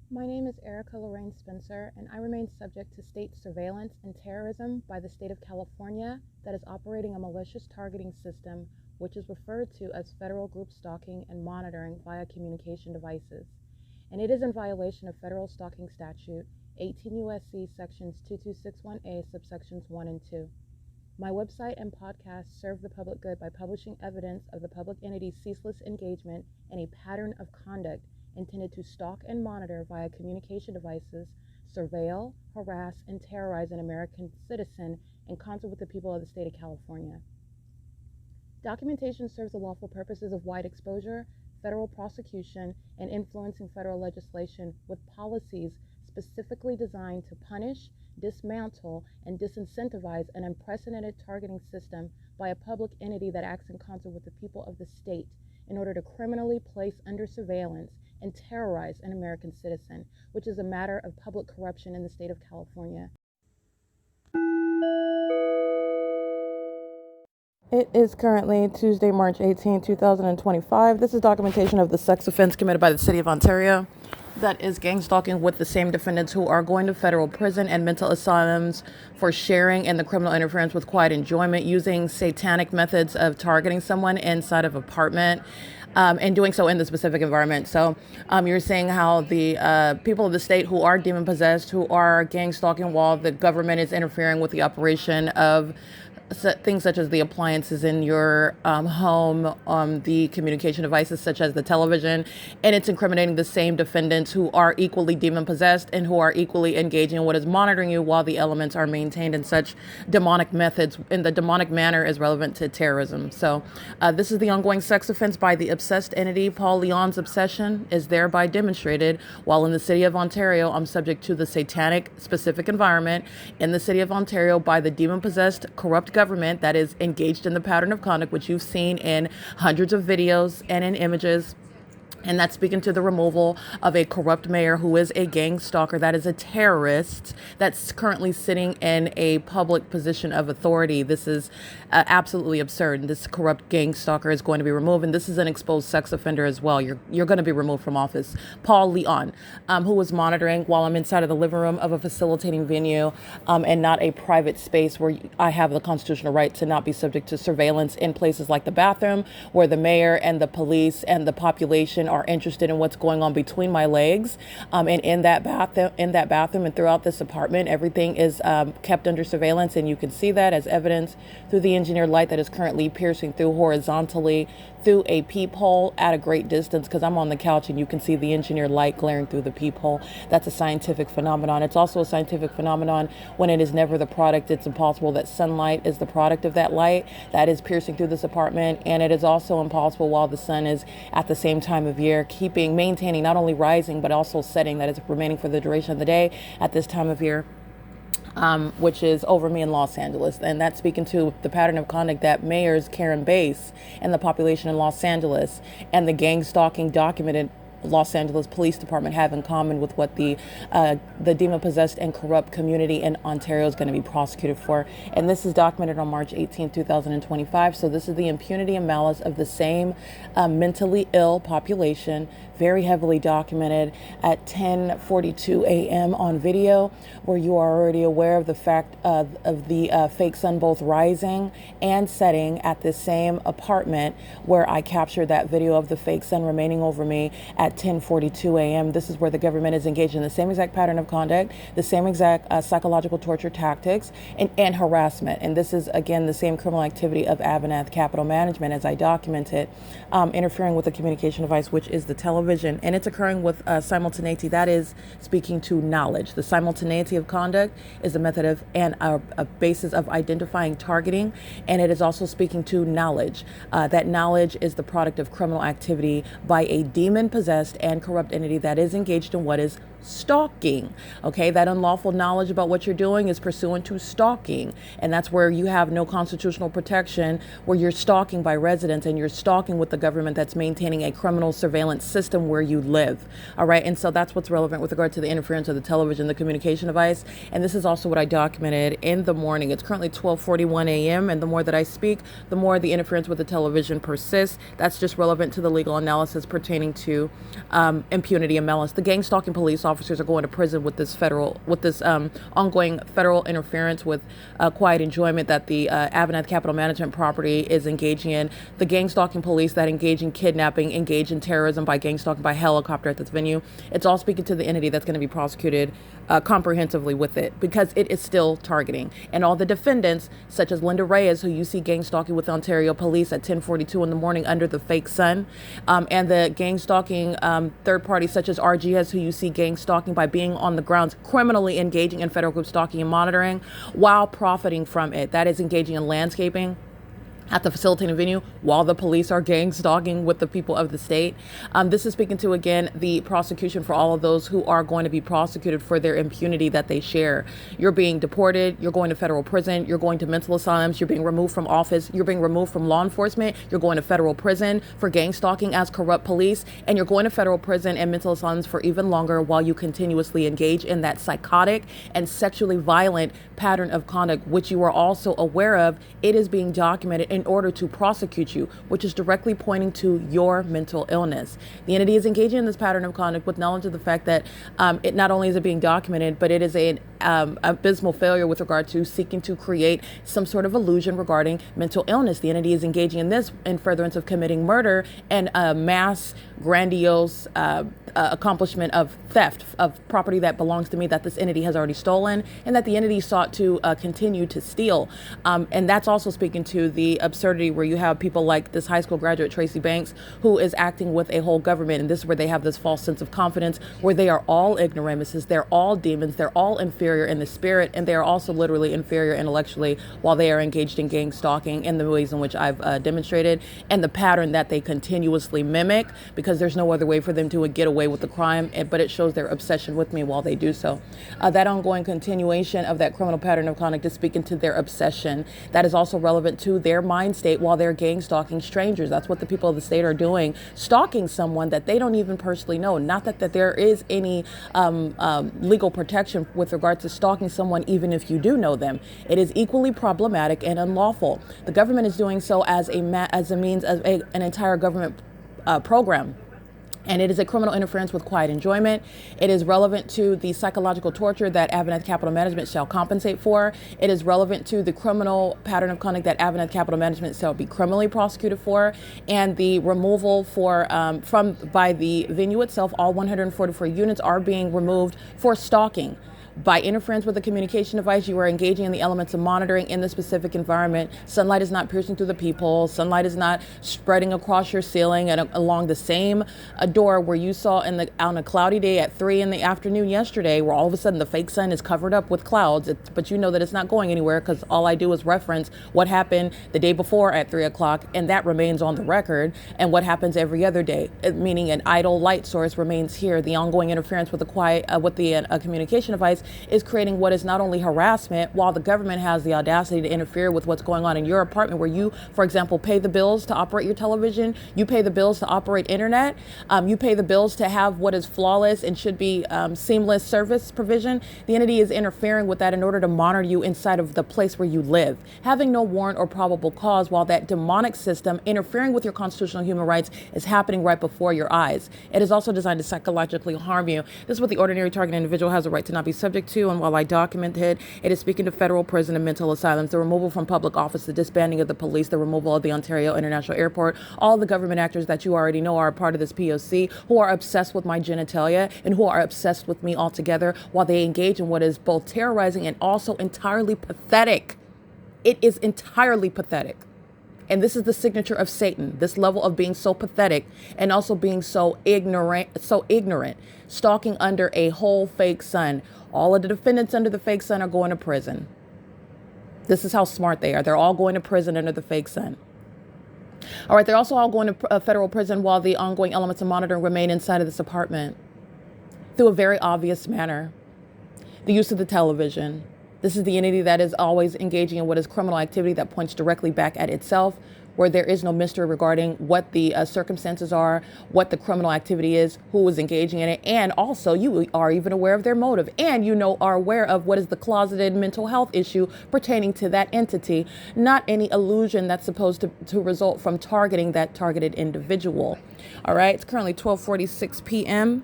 My name is Erica Lorraine Spencer, and I remain subject to state surveillance and terrorism by the state of California that is operating a malicious targeting system, which is referred to as federal group stalking and monitoring via communication devices. And it is in violation of federal stalking statute 18 U.S.C. sections 2261A subsections 1 and 2. My website and podcast serve the public good by publishing evidence of the public entity's ceaseless engagement in a pattern of conduct intended to stalk and monitor via communication devices, surveil, harass, and terrorize an American citizen in concert with the people of the state of California. Documentation serves the lawful purposes of wide exposure, federal prosecution, and influencing federal legislation with policies specifically designed to punish, dismantle, and disincentivize an unprecedented targeting system by a public entity that acts in concert with the people of the state in order to criminally place under surveillance and terrorize an American citizen, which is a matter of public corruption in the state of California. It is currently Tuesday, March 18, 2025. This is documentation of the sex offense committed by the city of Ontario. That is gang stalking with the same defendants who are going to federal prison and mental asylums for sharing in the criminal interference with quiet enjoyment, using satanic methods of targeting someone inside of an apartment. And doing so in the specific environment. So you're seeing how the people of the state who are demon possessed, who are gang stalking while the government is interfering with the operation of things such as the appliances in your home, the communication devices such as the television, and it's incriminating the same defendants who are equally demon possessed and who are equally engaging in what is monitoring you while the elements are maintained in such demonic methods. And the demonic manner is relevant to terrorism. So this is the ongoing sex offense by the obsessed entity. Paul Leon's obsession is thereby demonstrated while in the city of Ontario. I'm subject to the satanic specific environment in the city of Ontario by the demon possessed corrupt government that is engaged in the pattern of conduct, which you've seen in hundreds of videos and in images. And that's speaking to the removal of a corrupt mayor who is a gang stalker, that is a terrorist, that's currently sitting in a public position of authority. This is absolutely absurd. This corrupt gang stalker is going to be removed, and this is an exposed sex offender as well. You're going to be removed from office. Paul Leon, who was monitoring while I'm inside of the living room of a facilitating venue and not a private space where I have the constitutional right to not be subject to surveillance in places like the bathroom, where the mayor and the police and the population are interested in what's going on between my legs, and in that bathroom and throughout this apartment, everything is kept under surveillance, and you can see that as evidence through the engineered light that is currently piercing through horizontally through a peephole at a great distance, because I'm on the couch and you can see the engineered light glaring through the peephole. That's a scientific phenomenon. It's also a scientific phenomenon when it is never the product. It's impossible that sunlight is the product of that light that is piercing through this apartment, and it is also impossible while the sun is at the same time of year maintaining not only rising but also setting, that is remaining for the duration of the day at this time of year. Which is over me in Los Angeles. And that's speaking to the pattern of conduct that mayors Karen Bass and the population in Los Angeles and the gang stalking documented Los Angeles Police Department have in common with what the demon-possessed and corrupt community in Ontario is going to be prosecuted for. And this is documented on March 18, 2025. So this is the impunity and malice of the same mentally ill population, very heavily documented at 10:42 a.m. on video, where you are already aware of the fact of the fake sun both rising and setting at this same apartment where I captured that video of the fake sun remaining over me at 10:42 a.m. This is where the government is engaged in the same exact pattern of conduct, the same exact psychological torture tactics, and harassment. And this is, again, the same criminal activity of AVANATH capital management as I documented, interfering with the communication device, which is the television. And it's occurring with simultaneity. That is speaking to knowledge. The simultaneity of conduct is a method of and a basis of identifying targeting. And it is also speaking to knowledge. That knowledge is the product of criminal activity by a demon-possessed and corrupt entity that is engaged in what is stalking. Okay, that unlawful knowledge about what you're doing is pursuant to stalking, and that's where you have no constitutional protection, where you're stalking by residents and you're stalking with the government that's maintaining a criminal surveillance system where you live. All right, and so that's what's relevant with regard to the interference of the television, the communication device. And this is also what I documented in the morning. It's currently 12:41 a.m. and the more that I speak, the more the interference with the television persists. That's just relevant to the legal analysis pertaining to impunity and malice. The gang stalking police officers are going to prison with this ongoing federal interference with quiet enjoyment that the AVANATH Capital Management property is engaging in. The gang stalking police that engage in kidnapping, engage in terrorism by gang stalking by helicopter at this venue. It's all speaking to the entity that's going to be prosecuted comprehensively with it, because it is still targeting. And all the defendants, such as Linda Reyes, who you see gang stalking with Ontario police at 10:42 in the morning under the fake sun, and the gang stalking third parties such as RGS, who you see gang stalking by being on the grounds, criminally engaging in federal group stalking and monitoring while profiting from it. That is engaging in landscaping at the facilitating venue while the police are gang stalking with the people of the state. This is speaking to, again, the prosecution for all of those who are going to be prosecuted for their impunity that they share. You're being deported, you're going to federal prison, you're going to mental asylums, you're being removed from office, you're being removed from law enforcement, you're going to federal prison for gang stalking as corrupt police, and you're going to federal prison and mental asylums for even longer while you continuously engage in that psychotic and sexually violent pattern of conduct, which you are also aware of. It is being documented in order to prosecute you, which is directly pointing to your mental illness. The entity is engaging in this pattern of conduct with knowledge of the fact that it not only is it being documented, but it is an abysmal failure with regard to seeking to create some sort of illusion regarding mental illness. The entity is engaging in this in furtherance of committing murder and a mass, grandiose accomplishment of theft of property that belongs to me that this entity has already stolen and that the entity sought to continue to steal. And that's also speaking to the absurdity where you have people like this high school graduate, Tracy Banks, who is acting with a whole government. And this is where they have this false sense of confidence, where they are all ignoramuses, they're all demons, they're all inferior in the spirit, and they are also literally inferior intellectually while they are engaged in gang stalking in the ways in which I've demonstrated, and the pattern that they continuously mimic, because there's no other way for them to get away with the crime, but it shows their obsession with me while they do so. That ongoing continuation of that criminal pattern of conduct is speaking to their obsession. That is also relevant to their mind state while they're gang stalking strangers. That's what the people of the state are doing, stalking someone that they don't even personally know. Not that there is any legal protection with regard to stalking someone, even if you do know them. It is equally problematic and unlawful. The government is doing so as a means of an entire government program. And it is a criminal interference with quiet enjoyment. It is relevant to the psychological torture that AVANATH Capital Management shall compensate for. It is relevant to the criminal pattern of conduct that AVANATH Capital Management shall be criminally prosecuted for, and the removal by the venue itself. All 144 units are being removed for stalking. By interference with a communication device, you are engaging in the elements of monitoring in the specific environment. Sunlight is not piercing through the peephole. Sunlight is not spreading across your ceiling and along the same door where you saw on a cloudy day at 3 in the afternoon yesterday, where all of a sudden the fake sun is covered up with clouds. But you know that it's not going anywhere, because all I do is reference what happened the day before at 3 o'clock, and that remains on the record, and what happens every other day, meaning an idle light source remains here. The ongoing interference with the communication device is creating what is not only harassment, while the government has the audacity to interfere with what's going on in your apartment, where you, for example, pay the bills to operate your television, you pay the bills to operate internet, you pay the bills to have what is flawless and should be seamless service provision. The entity is interfering with that in order to monitor you inside of the place where you live, having no warrant or probable cause, while that demonic system interfering with your constitutional human rights is happening right before your eyes. It is also designed to psychologically harm you. This is what the ordinary target individual has a right to not be subject to, and while I documented, it is speaking to federal prison and mental asylums, the removal from public office, the disbanding of the police, the removal of the Ontario International Airport. All the government actors that you already know are a part of this P.O.C. who are obsessed with my genitalia and who are obsessed with me altogether, while they engage in what is both terrorizing and also entirely pathetic. It is entirely pathetic. And this is the signature of Satan, this level of being so pathetic and also being so ignorant, stalking under a whole fake sun. All of the defendants under the fake sun are going to prison. This is how smart they are. They're all going to prison under the fake sun. All right, they're also all going to federal prison while the ongoing elements of monitoring remain inside of this apartment through a very obvious manner. The use of the television. This is the entity that is always engaging in what is criminal activity that points directly back at itself, where there is no mystery regarding what the circumstances are, what the criminal activity is, who is engaging in it, and also you are even aware of their motive, and are aware of what is the closeted mental health issue pertaining to that entity, not any illusion that's supposed to result from targeting that targeted individual. All right, it's currently 12:46 p.m.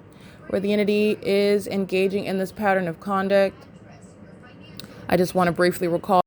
where the entity is engaging in this pattern of conduct. I just want to briefly recall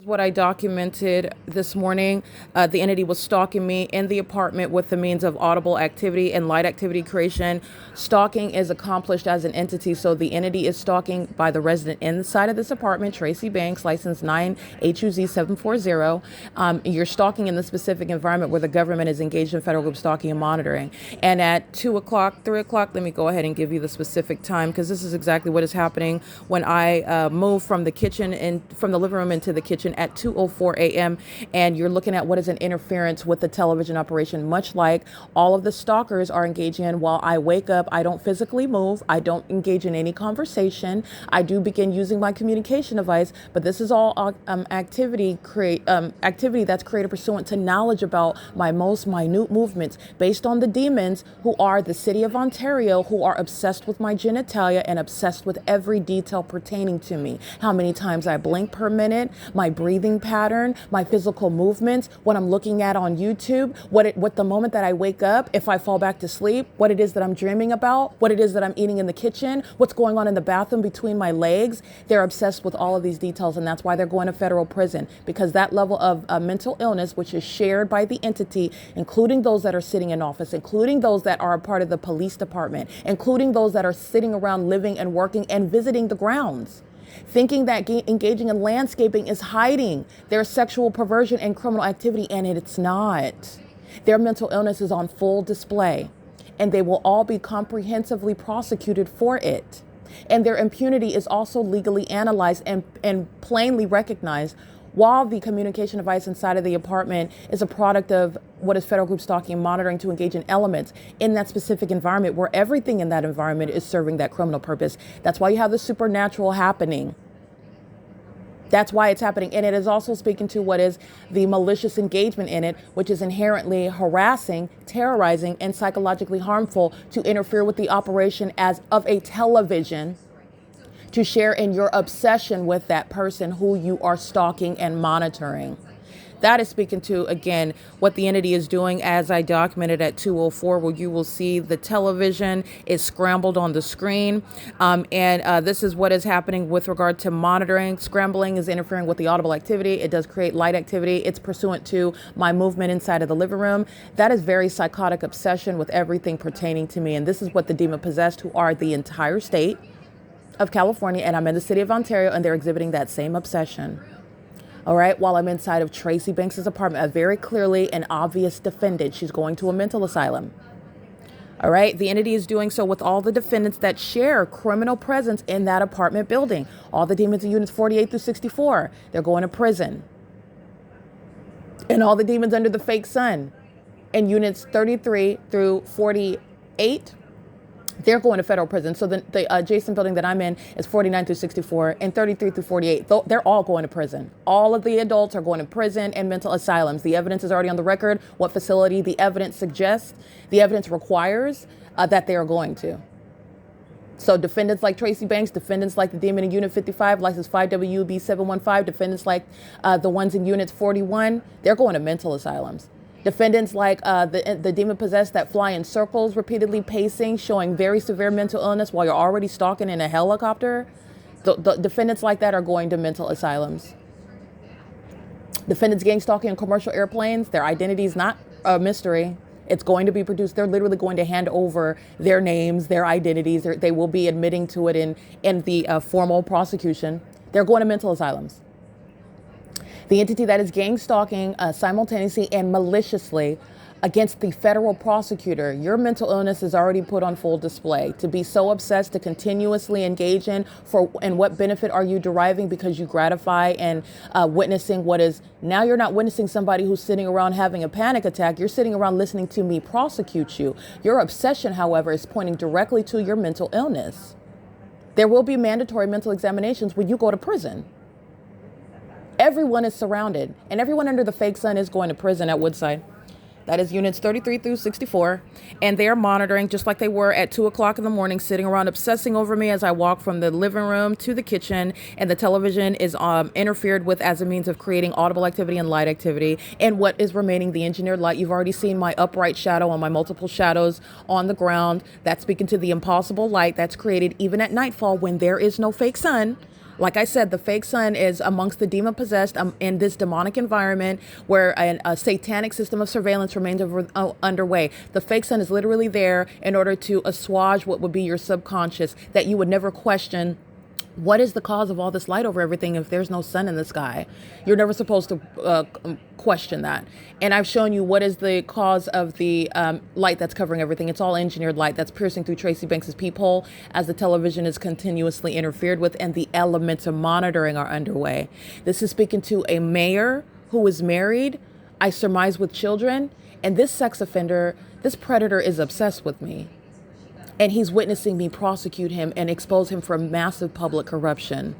what I documented this morning. The entity was stalking me in the apartment with the means of audible activity and light activity creation. Stalking is accomplished as an entity, so the entity is stalking by the resident inside of this apartment, Tracy Banks, license 9 HUZ 740. You're stalking in the specific environment where the government is engaged in federal group stalking and monitoring. And at 2 o'clock, 3 o'clock, let me go ahead and give you the specific time, because this is exactly what is happening when I move from the kitchen and from the living room into the kitchen at 2:04 a.m. and you're looking at what is an interference with the television operation, much like all of the stalkers are engaging in. While I wake up, I don't physically move, I don't engage in any conversation. I do begin using my communication device, but this is all activity that's created pursuant to knowledge about my most minute movements based on the demons who are the city of Ontario, who are obsessed with my genitalia and obsessed with every detail pertaining to me. How many times I blink per minute, my breathing pattern, my physical movements, what I'm looking at on YouTube, what the moment that I wake up, if I fall back to sleep, what it is that I'm dreaming about, what it is that I'm eating in the kitchen, what's going on in the bathroom between my legs. They're obsessed with all of these details, and that's why they're going to federal prison, because that level of mental illness, which is shared by the entity, including those that are sitting in office, including those that are a part of the police department, including those that are sitting around living and working and visiting the grounds, thinking that engaging in landscaping is hiding their sexual perversion and criminal activity, and it's not. Their mental illness is on full display, and they will all be comprehensively prosecuted for it. And their impunity is also legally analyzed and plainly recognized, while the communication device inside of the apartment is a product of what is federal group stalking and monitoring to engage in elements in that specific environment where everything in that environment is serving that criminal purpose. That's why you have the supernatural happening. That's why it's happening. And it is also speaking to what is the malicious engagement in it, which is inherently harassing, terrorizing, and psychologically harmful to interfere with the operation as of a television, to share in your obsession with that person who you are stalking and monitoring. That is speaking to, again, what the entity is doing, as I documented at 2:04, where you will see the television is scrambled on the screen. This is what is happening with regard to monitoring. Scrambling is interfering with the audible activity. It does create light activity. It's pursuant to my movement inside of the living room. That is very psychotic obsession with everything pertaining to me. And this is what the demon possessed, who are the entire state of California, and I'm in the city of Ontario, and they're exhibiting that same obsession. All right, while I'm inside of Tracy Banks' apartment, a very clearly and obvious defendant. She's going to a mental asylum. All right, the entity is doing so with all the defendants that share criminal presence in that apartment building. All the demons in units 48 through 64, they're going to prison. And all the demons under the fake sun in units 33 through 48, they're going to federal prison. So the adjacent building that I'm in is 49 through 64 and 33 through 48. They're all going to prison. All of the adults are going to prison and mental asylums. The evidence is already on the record. What facility the evidence suggests, the evidence requires that they are going to. So defendants like Tracy Banks, defendants like the demon in Unit 55, license 5WB 715, defendants like the ones in Units 41, they're going to mental asylums. Defendants like the demon-possessed that fly in circles, repeatedly pacing, showing very severe mental illness while you're already stalking in a helicopter. The defendants like that are going to mental asylums. Defendants gang stalking in commercial airplanes, their identity is not a mystery. It's going to be produced. They're literally going to hand over their names, their identities. They will be admitting to it in the formal prosecution. They're going to mental asylums. The entity that is gang stalking simultaneously and maliciously against the federal prosecutor, your mental illness is already put on full display. To be so obsessed to continuously engage in and what benefit are you deriving because you gratify and witnessing what is, now you're not witnessing somebody who's sitting around having a panic attack. You're sitting around listening to me prosecute you. Your obsession, however, is pointing directly to your mental illness. There will be mandatory mental examinations when you go to prison. Everyone is surrounded, and everyone under the fake sun is going to prison at Woodside. That is units 33 through 64. And they are monitoring just like they were at 2 o'clock in the morning, sitting around obsessing over me as I walk from the living room to the kitchen. And the television is interfered with as a means of creating audible activity and light activity. And what is remaining, the engineered light. You've already seen my upright shadow on my multiple shadows on the ground. That's speaking to the impossible light that's created even at nightfall when there is no fake sun. Like I said, the fake sun is amongst the demon-possessed in this demonic environment where a satanic system of surveillance remains underway. The fake sun is literally there in order to assuage what would be your subconscious, that you would never question. What is the cause of all this light over everything if there's no sun in the sky? You're never supposed to question that. And I've shown you what is the cause of the light that's covering everything. It's all engineered light that's piercing through Tracy Banks's peephole as the television is continuously interfered with and the elements of monitoring are underway. This is speaking to a mayor who is married, I surmise with children, and this sex offender, this predator is obsessed with me. And he's witnessing me prosecute him and expose him for massive public corruption.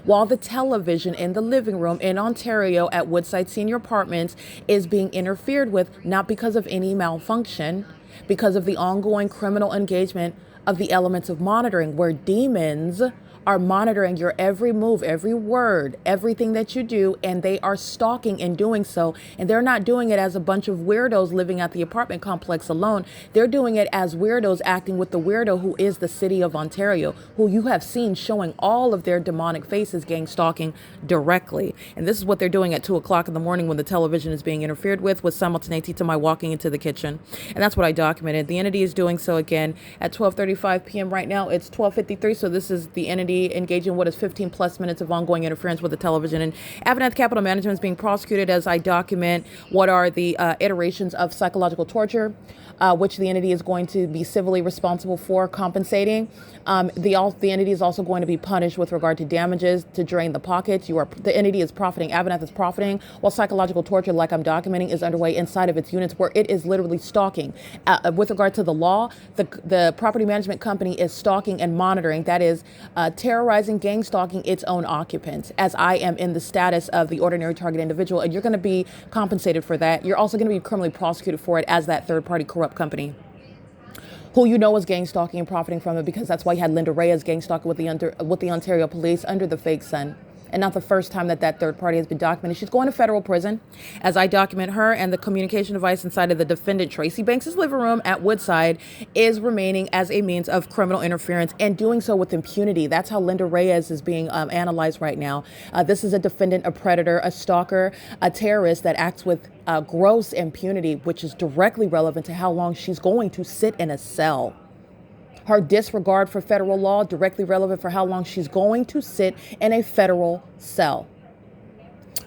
While the television in the living room in Ontario at Woodside Senior Apartments is being interfered with, not because of any malfunction, because of the ongoing criminal engagement of the elements of monitoring, where demons are monitoring your every move, every word, everything that you do, and they are stalking in doing so. And they're not doing it as a bunch of weirdos living at the apartment complex alone. They're doing it as weirdos acting with the weirdo who is the city of Ontario, who you have seen showing all of their demonic faces gang stalking directly. And this is what they're doing at 2 o'clock in the morning when the television is being interfered with simultaneity to my walking into the kitchen. And that's what I documented. The entity is doing so again at 12:35 p.m. Right now, it's 12:53. So this is the entity engaging what is 15 plus minutes of ongoing interference with the television. And AVANATH Capital Management is being prosecuted as I document what are the iterations of psychological torture, which the entity is going to be civilly responsible for compensating. The entity is also going to be punished with regard to damages to drain the pockets. The entity is profiting, AVANATH is profiting, while psychological torture, like I'm documenting, is underway inside of its units where it is literally stalking. With regard to the law, the property management company is stalking and monitoring, that is terrorizing, gang stalking its own occupants, as I am in the status of the ordinary target individual, and you're going to be compensated for that. You're also going to be criminally prosecuted for it as that third-party corrupt company, who you know is gang stalking and profiting from it, because that's why you had Linda Reyes gang stalking with the Ontario police under the fake sun. And not the first time that third party has been documented. She's going to federal prison as I document her, and the communication device inside of the defendant Tracy Banks's living room at Woodside is remaining as a means of criminal interference and doing so with impunity. That's how Linda Reyes is being analyzed right now. This is a defendant, a predator, a stalker, a terrorist that acts with gross impunity, which is directly relevant to how long she's going to sit in a cell. Her disregard for federal law directly relevant for how long she's going to sit in a federal cell.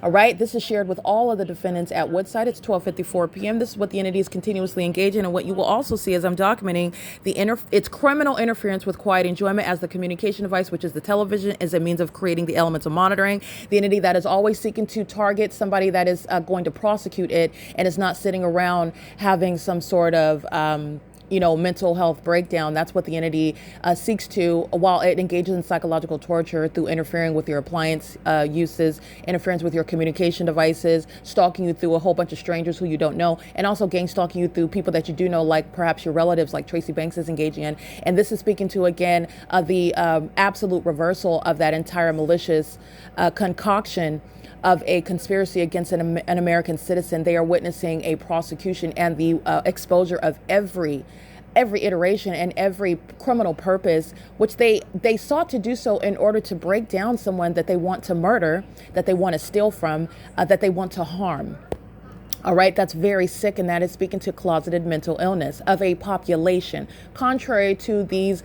All right, this is shared with all of the defendants at Woodside. It's 12:54 p.m. This is what the entity is continuously engaged in, and what you will also see as I'm documenting its criminal interference with quiet enjoyment as the communication device, which is the television, is a means of creating the elements of monitoring. The entity that is always seeking to target somebody that is going to prosecute it and is not sitting around having some sort of mental health breakdown. That's what the entity seeks to, while it engages in psychological torture through interfering with your appliance uses, interference with your communication devices, stalking you through a whole bunch of strangers who you don't know, and also gang stalking you through people that you do know, like perhaps your relatives, like Tracy Banks is engaging in. And this is speaking to, again, the absolute reversal of that entire malicious concoction of a conspiracy against an American citizen. They are witnessing a prosecution and the exposure of every iteration and every criminal purpose, which they sought to do so in order to break down someone that they want to murder, that they want to steal from, that they want to harm. All right, that's very sick, and that is speaking to closeted mental illness of a population. Contrary to these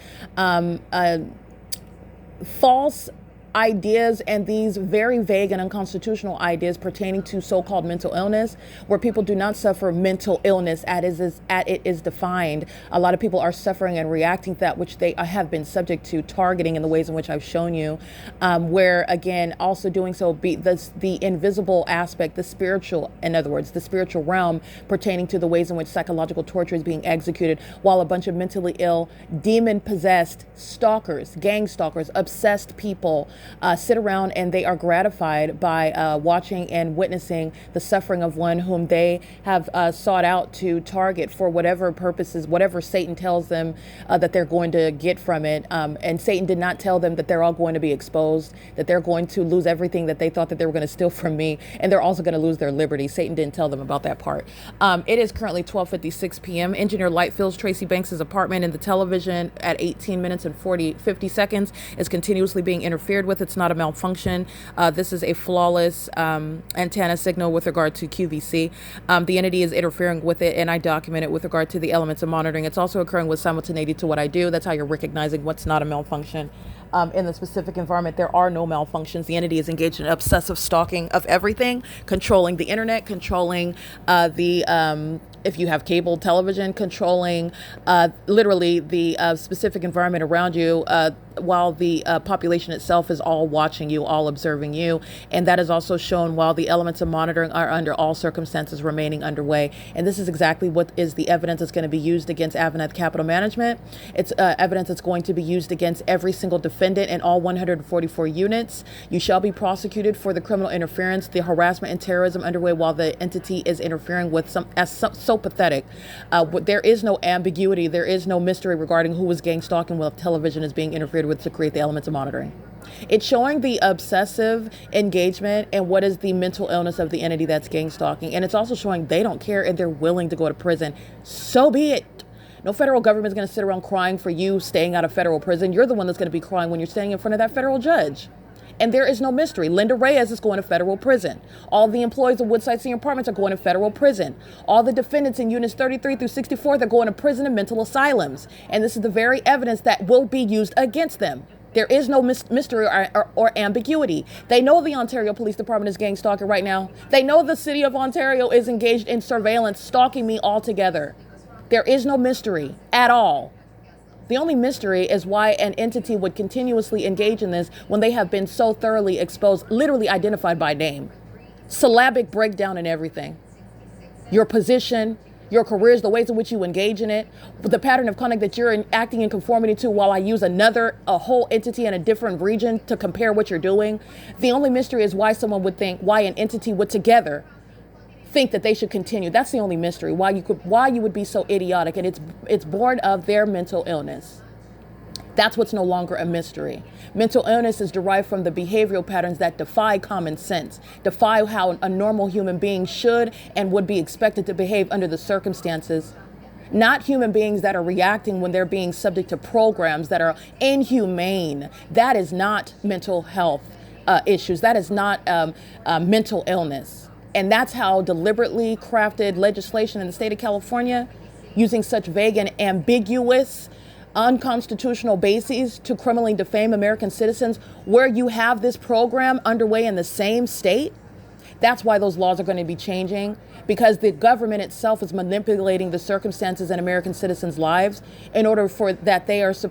false ideas and these very vague and unconstitutional ideas pertaining to so-called mental illness, where people do not suffer mental illness as it is defined. A lot of people are suffering and reacting to that which they have been subject to targeting in the ways in which I've shown you, where, again, also doing so the invisible aspect, the spiritual, in other words, the spiritual realm pertaining to the ways in which psychological torture is being executed, while a bunch of mentally ill, demon-possessed stalkers, gang stalkers, obsessed people sit around and they are gratified by watching and witnessing the suffering of one whom they have sought out to target for whatever purposes, whatever Satan tells them that they're going to get from it. And Satan did not tell them that they're all going to be exposed, that they're going to lose everything that they thought that they were going to steal from me, and they're also going to lose their liberty. Satan didn't tell them about that part. It is currently 12:56 p.m. Engineer Light fills Tracy Banks's apartment, and the television at 18 minutes and 50 seconds is continuously being interfered with. It's not a malfunction. This is a flawless antenna signal with regard to QVC. The entity is interfering with it, and I document it with regard to the elements of monitoring. It's also occurring with simultaneity to what I do. That's how you're recognizing what's not a malfunction. In the specific environment, there are no malfunctions. The entity is engaged in obsessive stalking of everything, controlling the internet, controlling if you have cable television, controlling literally the specific environment around you, while the population itself is all watching you, all observing you. And that is also shown while the elements of monitoring are under all circumstances remaining underway. And this is exactly what is the evidence that's going to be used against AVANATH Capital Management. It's evidence that's going to be used against every single defendant in all 144 units. You shall be prosecuted for the criminal interference, the harassment and terrorism underway while the entity is interfering with so pathetic. There is no ambiguity. There is no mystery regarding who was gang stalking while television is being interfered with to create the elements of monitoring. It's showing the obsessive engagement and what is the mental illness of the entity that's gang stalking. And it's also showing they don't care and they're willing to go to prison. So be it. No federal government is going to sit around crying for you staying out of federal prison. You're the one that's going to be crying when you're standing in front of that federal judge. And there is no mystery. Linda Reyes is going to federal prison. All the employees of Woodside Senior Apartments are going to federal prison. All the defendants in units 33 through 64, they're going to prison and mental asylums. And this is the very evidence that will be used against them. There is no mystery or ambiguity. They know the Ontario Police Department is gang stalking right now. They know the city of Ontario is engaged in surveillance, stalking me altogether. There is no mystery at all. The only mystery is why an entity would continuously engage in this when they have been so thoroughly exposed, literally identified by name. Syllabic breakdown and everything. Your position, your careers, the ways in which you engage in it, the pattern of conduct that you're acting in conformity to while I use a whole entity in a different region to compare what you're doing. The only mystery is why someone would think, why an entity would together think that they should continue. That's the only mystery. Why you would be so idiotic, and it's born of their mental illness. That's what's no longer a mystery. Mental illness is derived from the behavioral patterns that defy common sense, defy how a normal human being should and would be expected to behave under the circumstances. Not human beings that are reacting when they're being subject to programs that are inhumane. That is not mental health issues. That is not mental illness. And that's how deliberately crafted legislation in the state of California, using such vague and ambiguous, unconstitutional bases to criminally defame American citizens, where you have this program underway in the same state. That's why those laws are going to be changing, because the government itself is manipulating the circumstances in American citizens' lives in order for that it's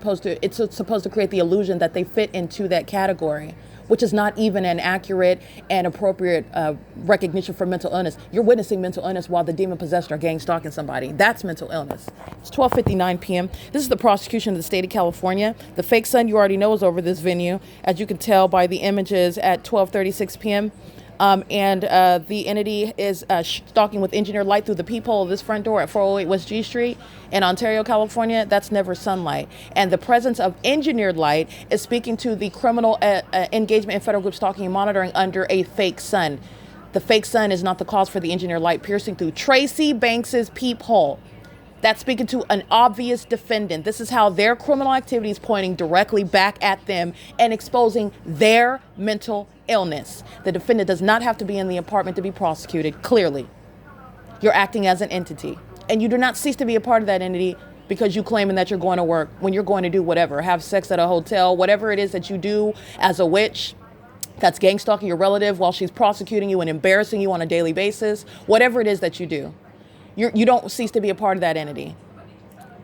supposed to create the illusion that they fit into that category, which is not even an accurate and appropriate recognition for mental illness. You're witnessing mental illness while the demon-possessed are gang stalking somebody. That's mental illness. It's 12:59 p.m. This is the prosecution of the state of California. The fake sun you already know is over this venue, as you can tell by the images at 12:36 p.m. And the entity is stalking with engineered light through the peephole of this front door at 408 West G Street in Ontario, California. That's never sunlight. And the presence of engineered light is speaking to the criminal engagement in federal group stalking and monitoring under a fake sun. The fake sun is not the cause for the engineered light piercing through Tracy Banks's peephole. That's speaking to an obvious defendant. This is how their criminal activity is pointing directly back at them and exposing their mental illness. The defendant does not have to be in the apartment to be prosecuted, clearly. You're acting as an entity. And you do not cease to be a part of that entity because you claiming that you're going to work when you're going to do whatever, have sex at a hotel, whatever it is that you do as a witch. That's gang stalking your relative while she's prosecuting you and embarrassing you on a daily basis. Whatever it is that you do. You don't cease to be a part of that entity.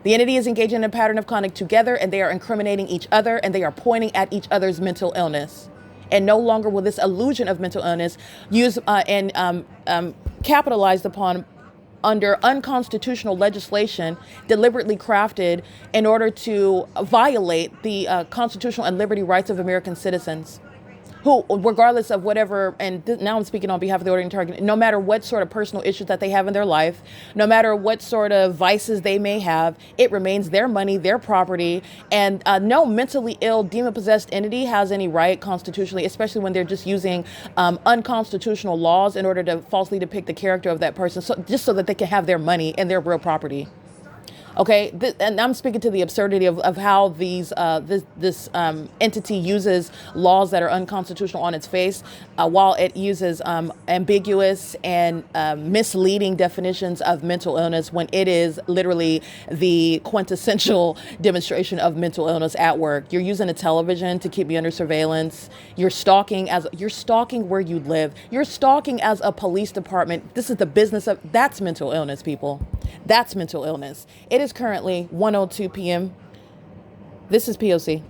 The entity is engaging in a pattern of conduct together, and they are incriminating each other, and they are pointing at each other's mental illness. And no longer will this illusion of mental illness used and capitalized upon under unconstitutional legislation deliberately crafted in order to violate the constitutional and liberty rights of American citizens. who, regardless of whatever, and now I'm speaking on behalf of the ordering target, no matter what sort of personal issues that they have in their life, no matter what sort of vices they may have, it remains their money, their property, and no mentally ill, demon-possessed entity has any right constitutionally, especially when they're just using unconstitutional laws in order to falsely depict the character of that person, so just so that they can have their money and their real property. Okay, and I'm speaking to the absurdity of how this entity uses laws that are unconstitutional on its face, while it uses ambiguous and misleading definitions of mental illness when it is literally the quintessential demonstration of mental illness at work. You're using a television to keep me under surveillance. You're stalking where you live. You're stalking as a police department. This is the business of, that's mental illness, people. That's mental illness. It is currently 1:02 p.m. This is P.O.C.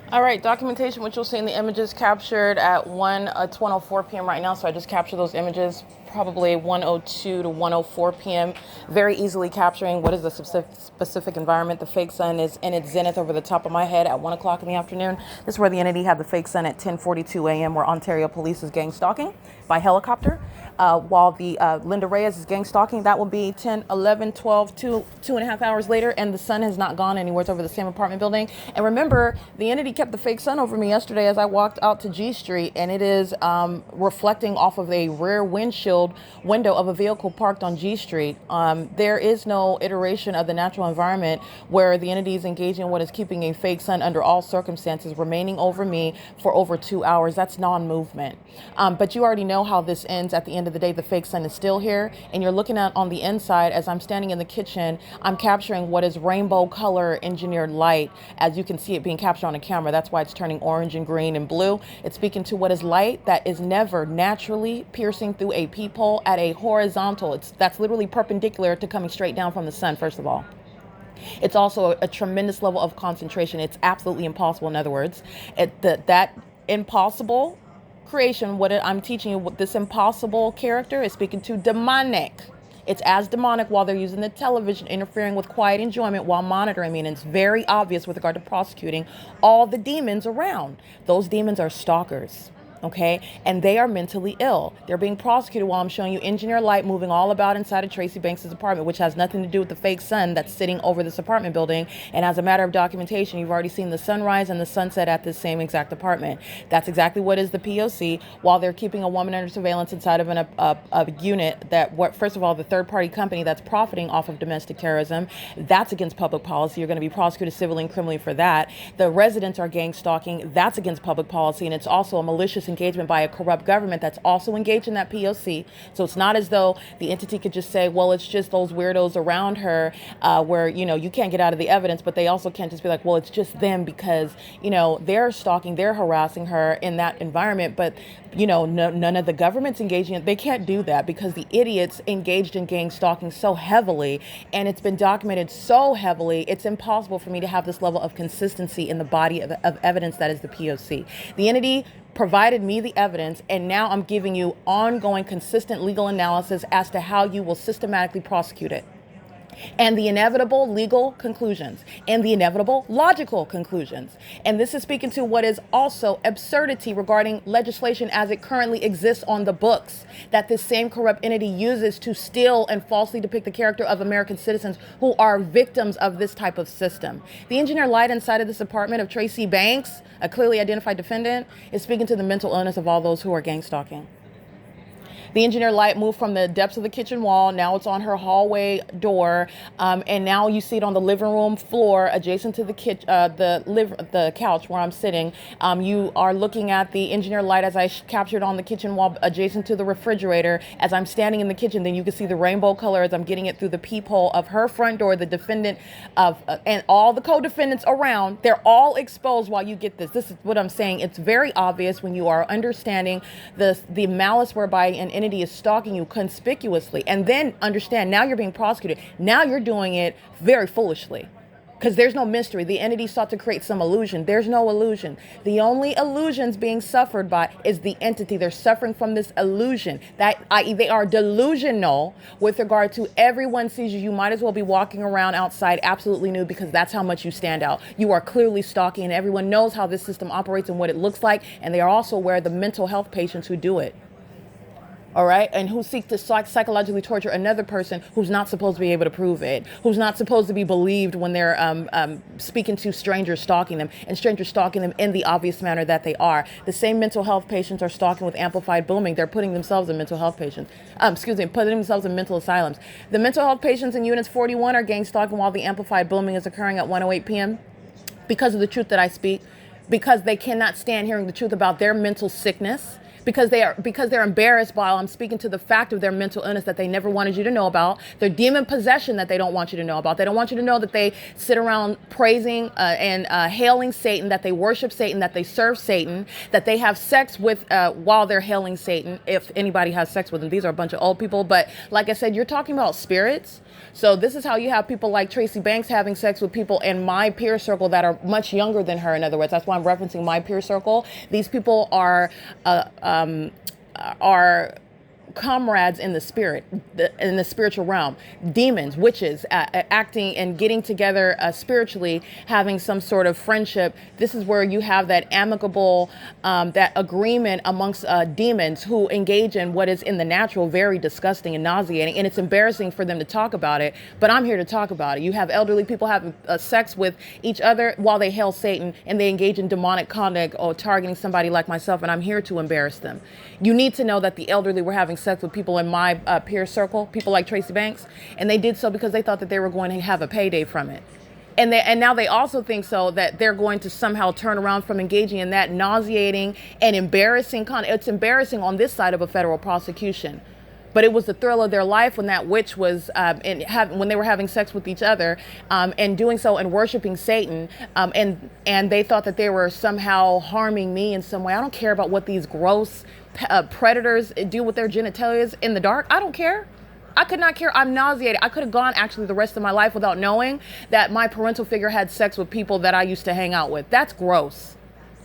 All right, documentation, which you'll see in the images captured at 1:04 p.m. right now. So I just captured those images, probably 1:02 to 1:04 p.m. Very easily capturing what is the specific environment. The fake sun is in its zenith over the top of my head at 1 o'clock in the afternoon. This is where the entity had the fake sun at 10:42 a.m., where Ontario police is gang stalking by helicopter. While the Linda Reyes is gang stalking, that will be 10, 11, 12, 2.5 hours later, and the sun has not gone anywhere. It's over the same apartment building. And remember, the entity kept the fake sun over me yesterday as I walked out to G Street, and it is reflecting off of a rear windshield window of a vehicle parked on G Street. There is no iteration of the natural environment where the entity is engaging in what is keeping a fake sun under all circumstances remaining over me for over 2 hours. That's non-movement. But you already know how this ends. At the end of the day, the fake sun is still here, and you're looking at on the inside as I'm standing in the kitchen. I'm capturing what is rainbow color engineered light, as you can see it being captured on a camera. That's why it's turning orange and green and blue. It's speaking to what is light that is never naturally piercing through a peephole at a horizontal. That's literally perpendicular to coming straight down from the sun, first of all. It's also a tremendous level of concentration. It's absolutely impossible, in other words. That impossible creation, what I'm teaching you, what this impossible character is speaking to demonic. It's as demonic while they're using the television, interfering with quiet enjoyment while monitoring me. And it's very obvious with regard to prosecuting all the demons around. Those demons are stalkers. Okay, and they are mentally ill. They're being prosecuted while I'm showing you engineer light moving all about inside of Tracy Banks' apartment, which has nothing to do with the fake sun that's sitting over this apartment building. And as a matter of documentation, you've already seen the sunrise and the sunset at this same exact apartment. That's exactly what is the P.O.C. while they're keeping a woman under surveillance inside of a unit that, first of all, the third-party company that's profiting off of domestic terrorism. That's against public policy. You're going to be prosecuted civilly and criminally for that. The residents are gang stalking. That's against public policy, and it's also a malicious engagement by a corrupt government that's also engaged in that P.O.C. So it's not as though the entity could just say, well, it's just those weirdos around her where, you can't get out of the evidence, but they also can't just be like, well, it's just them because, they're stalking, they're harassing her in that environment. But, none of the government's engaging in it. They can't do that because the idiots engaged in gang stalking so heavily, and it's been documented so heavily, it's impossible for me to have this level of consistency in the body of evidence that is the P.O.C. The entity provided me the evidence, and now I'm giving you ongoing, consistent legal analysis as to how you will systematically prosecute it. And the inevitable legal conclusions and the inevitable logical conclusions. And this is speaking to what is also absurdity regarding legislation as it currently exists on the books that this same corrupt entity uses to steal and falsely depict the character of American citizens who are victims of this type of system. The engineer light inside of this apartment of Tracy Banks, a clearly identified defendant, is speaking to the mental illness of all those who are gang stalking. The engineer light moved from the depths of the kitchen wall. Now it's on her hallway door, and now you see it on the living room floor, adjacent to the the couch where I'm sitting. You are looking at the engineer light as I captured on the kitchen wall, adjacent to the refrigerator. As I'm standing in the kitchen, then you can see the rainbow color as I'm getting it through the peephole of her front door. The defendant and all the co-defendants around, they're all exposed while you get this. This is what I'm saying. It's very obvious when you are understanding the malice whereby an entity is stalking you conspicuously, and then understand now you're being prosecuted. Now you're doing it very foolishly. Because there's no mystery. The entity sought to create some illusion. There's no illusion. The only illusions being suffered by is the entity. They're suffering from this illusion, that i.e. they are delusional with regard to everyone sees you. You might as well be walking around outside absolutely nude, because that's how much you stand out. You are clearly stalking, and everyone knows how this system operates and what it looks like. And they are also aware of the mental health patients who do it. All right, and who seek to psychologically torture another person who's not supposed to be able to prove it, who's not supposed to be believed when they're speaking to strangers stalking them, and strangers stalking them in the obvious manner that they are. The same mental health patients are stalking with amplified booming. They're putting themselves in mental health patients. Putting themselves in mental asylums. The mental health patients in units 41 are gang stalking while the amplified booming is occurring at 1:08 p.m. because of the truth that I speak, because they cannot stand hearing the truth about their mental sickness. Because they're embarrassed while I'm speaking to the fact of their mental illness that they never wanted you to know about, their demon possession that they don't want you to know about. They don't want you to know that they sit around praising and hailing Satan, that they worship Satan, that they serve Satan, that they have sex with while they're hailing Satan, if anybody has sex with them. These are a bunch of old people. But like I said, you're talking about spirits. So this is how you have people like Tracy Banks having sex with people in my peer circle that are much younger than her. In other words, that's why I'm referencing my peer circle. These people are comrades in the spirit, in the spiritual realm, demons, witches, acting and getting together spiritually, having some sort of friendship. This is where you have that amicable, that agreement amongst demons who engage in what is in the natural very disgusting and nauseating, and it's embarrassing for them to talk about it, but I'm here to talk about it. You have elderly people having sex with each other while they hail Satan, and they engage in demonic conduct or targeting somebody like myself, and I'm here to embarrass them. You need to know that the elderly were having sex with people in my peer circle, people like Tracy Banks, and they did so because they thought that they were going to have a payday from it. And now they also think so that they're going to somehow turn around from engaging in that nauseating and embarrassing conduct. It's embarrassing on this side of a federal prosecution. But it was the thrill of their life when that witch was, when they were having sex with each other, and doing so and worshiping Satan, and they thought that they were somehow harming me in some way. I don't care about what these gross predators do with their genitalia in the dark. I don't care. I could not care. I'm nauseated. I could have gone actually the rest of my life without knowing that my parental figure had sex with people that I used to hang out with. That's gross.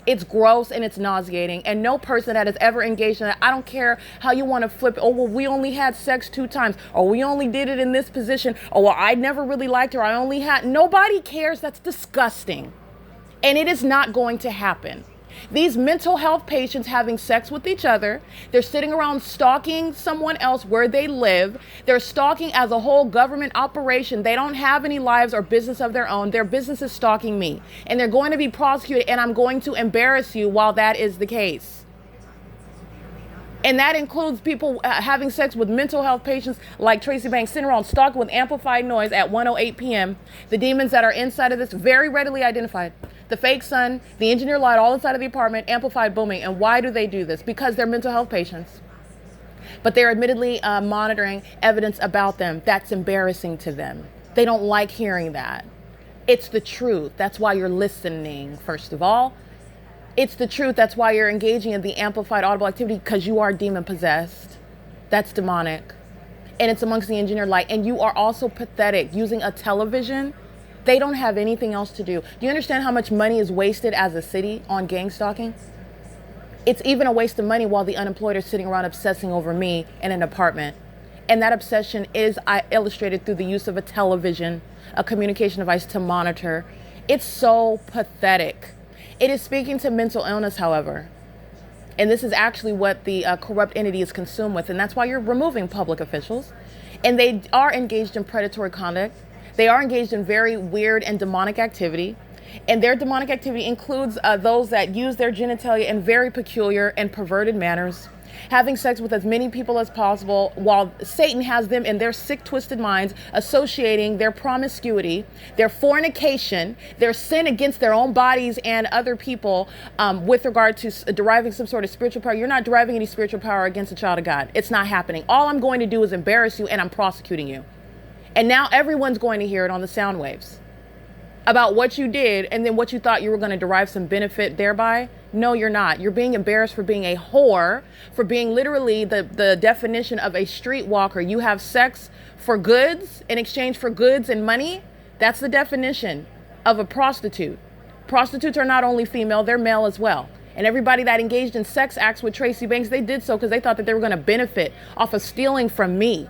It's gross and it's nauseating, and no person that has ever engaged in that, I don't care how you want to flip it. Oh, well, we only had sex 2 times, or we only did it in this position, or well, I never really liked her. Nobody cares. That's disgusting. And it is not going to happen. These mental health patients having sex with each other, they're sitting around stalking someone else where they live. They're stalking as a whole government operation. They don't have any lives or business of their own. Their business is stalking me, and they're going to be prosecuted, and I'm going to embarrass you while that is the case. And that includes people having sex with mental health patients like Tracy Banks, sitting around stalking with amplified noise at 1:08 p.m. The demons that are inside of this, very readily identified. The fake sun, the engineer light all inside of the apartment, amplified booming. And why do they do this? Because they're mental health patients. But they're admittedly monitoring evidence about them. That's embarrassing to them. They don't like hearing that. It's the truth. That's why you're listening, first of all. It's the truth. That's why you're engaging in the amplified audible activity, because you are demon possessed. That's demonic. And it's amongst the engineered light. And you are also pathetic using a television. They don't have anything else to do. Do you understand how much money is wasted as a city on gang stalking? It's even a waste of money while the unemployed are sitting around obsessing over me in an apartment. And that obsession is illustrated through the use of a television, a communication device to monitor. It's so pathetic. It is speaking to mental illness, however. And this is actually what the corrupt entity is consumed with. And that's why you're removing public officials. And they are engaged in predatory conduct. They are engaged in very weird and demonic activity. And their demonic activity includes those that use their genitalia in very peculiar and perverted manners, having sex with as many people as possible, while Satan has them in their sick, twisted minds associating their promiscuity, their fornication, their sin against their own bodies and other people with regard to deriving some sort of spiritual power. You're not deriving any spiritual power against a child of God. It's not happening. All I'm going to do is embarrass you, and I'm prosecuting you. And now everyone's going to hear it on the sound waves about what you did, and then what you thought you were going to derive some benefit thereby. No, you're not. You're being embarrassed for being a whore, for being literally the definition of a streetwalker. You have sex for goods in exchange for goods and money. That's the definition. of a prostitute. Prostitutes are not only female, they're male as well. And everybody that engaged in sex acts with Tracy Banks, they did so because they thought that they were going to benefit off of stealing from me.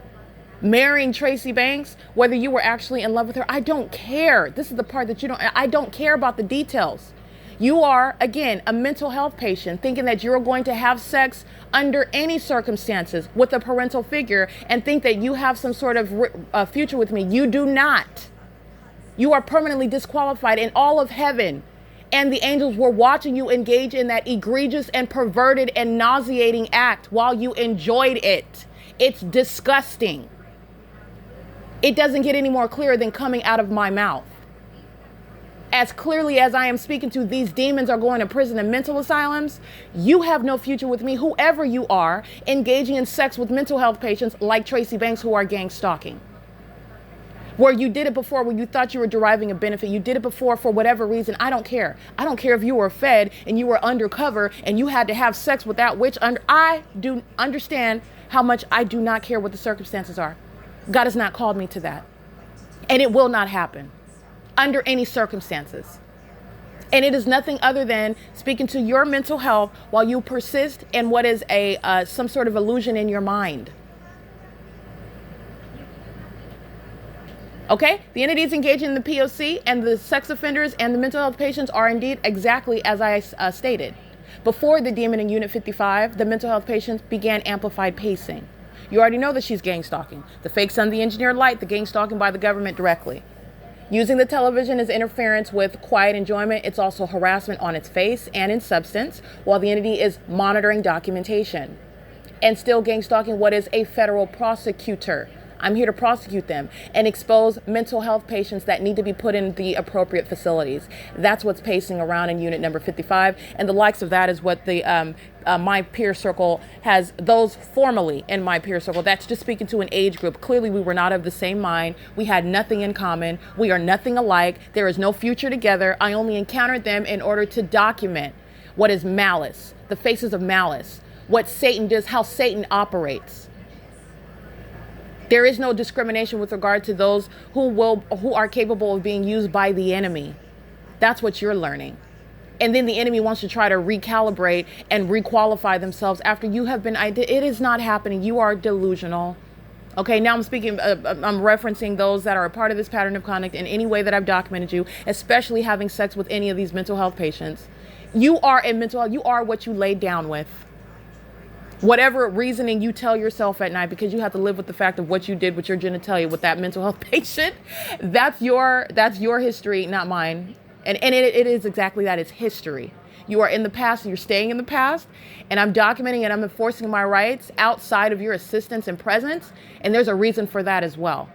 Marrying Tracy Banks, whether you were actually in love with her, I don't care. This is the part that I don't care about the details. You are, again, a mental health patient thinking that you're going to have sex under any circumstances with a parental figure and think that you have some sort of future with me. You do not. You are permanently disqualified, in all of heaven and the angels were watching you engage in that egregious and perverted and nauseating act while you enjoyed it. It's disgusting. It doesn't get any more clear than coming out of my mouth. As clearly as I am speaking to these demons are going to prison and mental asylums, you have no future with me, whoever you are, engaging in sex with mental health patients like Tracy Banks who are gang stalking. Where you did it before, where you thought you were deriving a benefit. You did it before for whatever reason. I don't care. I don't care if you were fed and you were undercover and you had to have sex with that witch. I do understand how much I do not care what the circumstances are. God has not called me to that. And it will not happen under any circumstances. And it is nothing other than speaking to your mental health while you persist in what is some sort of illusion in your mind. Okay, the entities engaging in the P.O.C. and the sex offenders and the mental health patients are indeed exactly as I stated. Before the demon in Unit 55, the mental health patients began amplified pacing. You already know that she's gang stalking. The fake sun, the engineered light, the gang stalking by the government directly. Using the television as interference with quiet enjoyment, it's also harassment on its face and in substance, while the entity is monitoring documentation. And still gang stalking what is a federal prosecutor. I'm here to prosecute them and expose mental health patients that need to be put in the appropriate facilities. That's what's pacing around in unit number 55. And the likes of that is what the my peer circle has, those formally in my peer circle. That's just speaking to an age group. Clearly, we were not of the same mind. We had nothing in common. We are nothing alike. There is no future together. I only encountered them in order to document what is malice, the faces of malice, what Satan does, how Satan operates. There is no discrimination with regard to those who are capable of being used by the enemy. That's what you're learning. And then the enemy wants to try to recalibrate and requalify themselves after you have been. It is not happening. You are delusional. Okay, now I'm referencing those that are a part of this pattern of conduct in any way that I've documented you, especially having sex with any of these mental health patients. You are a mental health. You are what you laid down with. Whatever reasoning you tell yourself at night, because you have to live with the fact of what you did with your genitalia with that mental health patient, that's your history, not mine. And it is exactly that. It's history. You are in the past and you're staying in the past, and I'm documenting and I'm enforcing my rights outside of your assistance and presence, and there's a reason for that as well.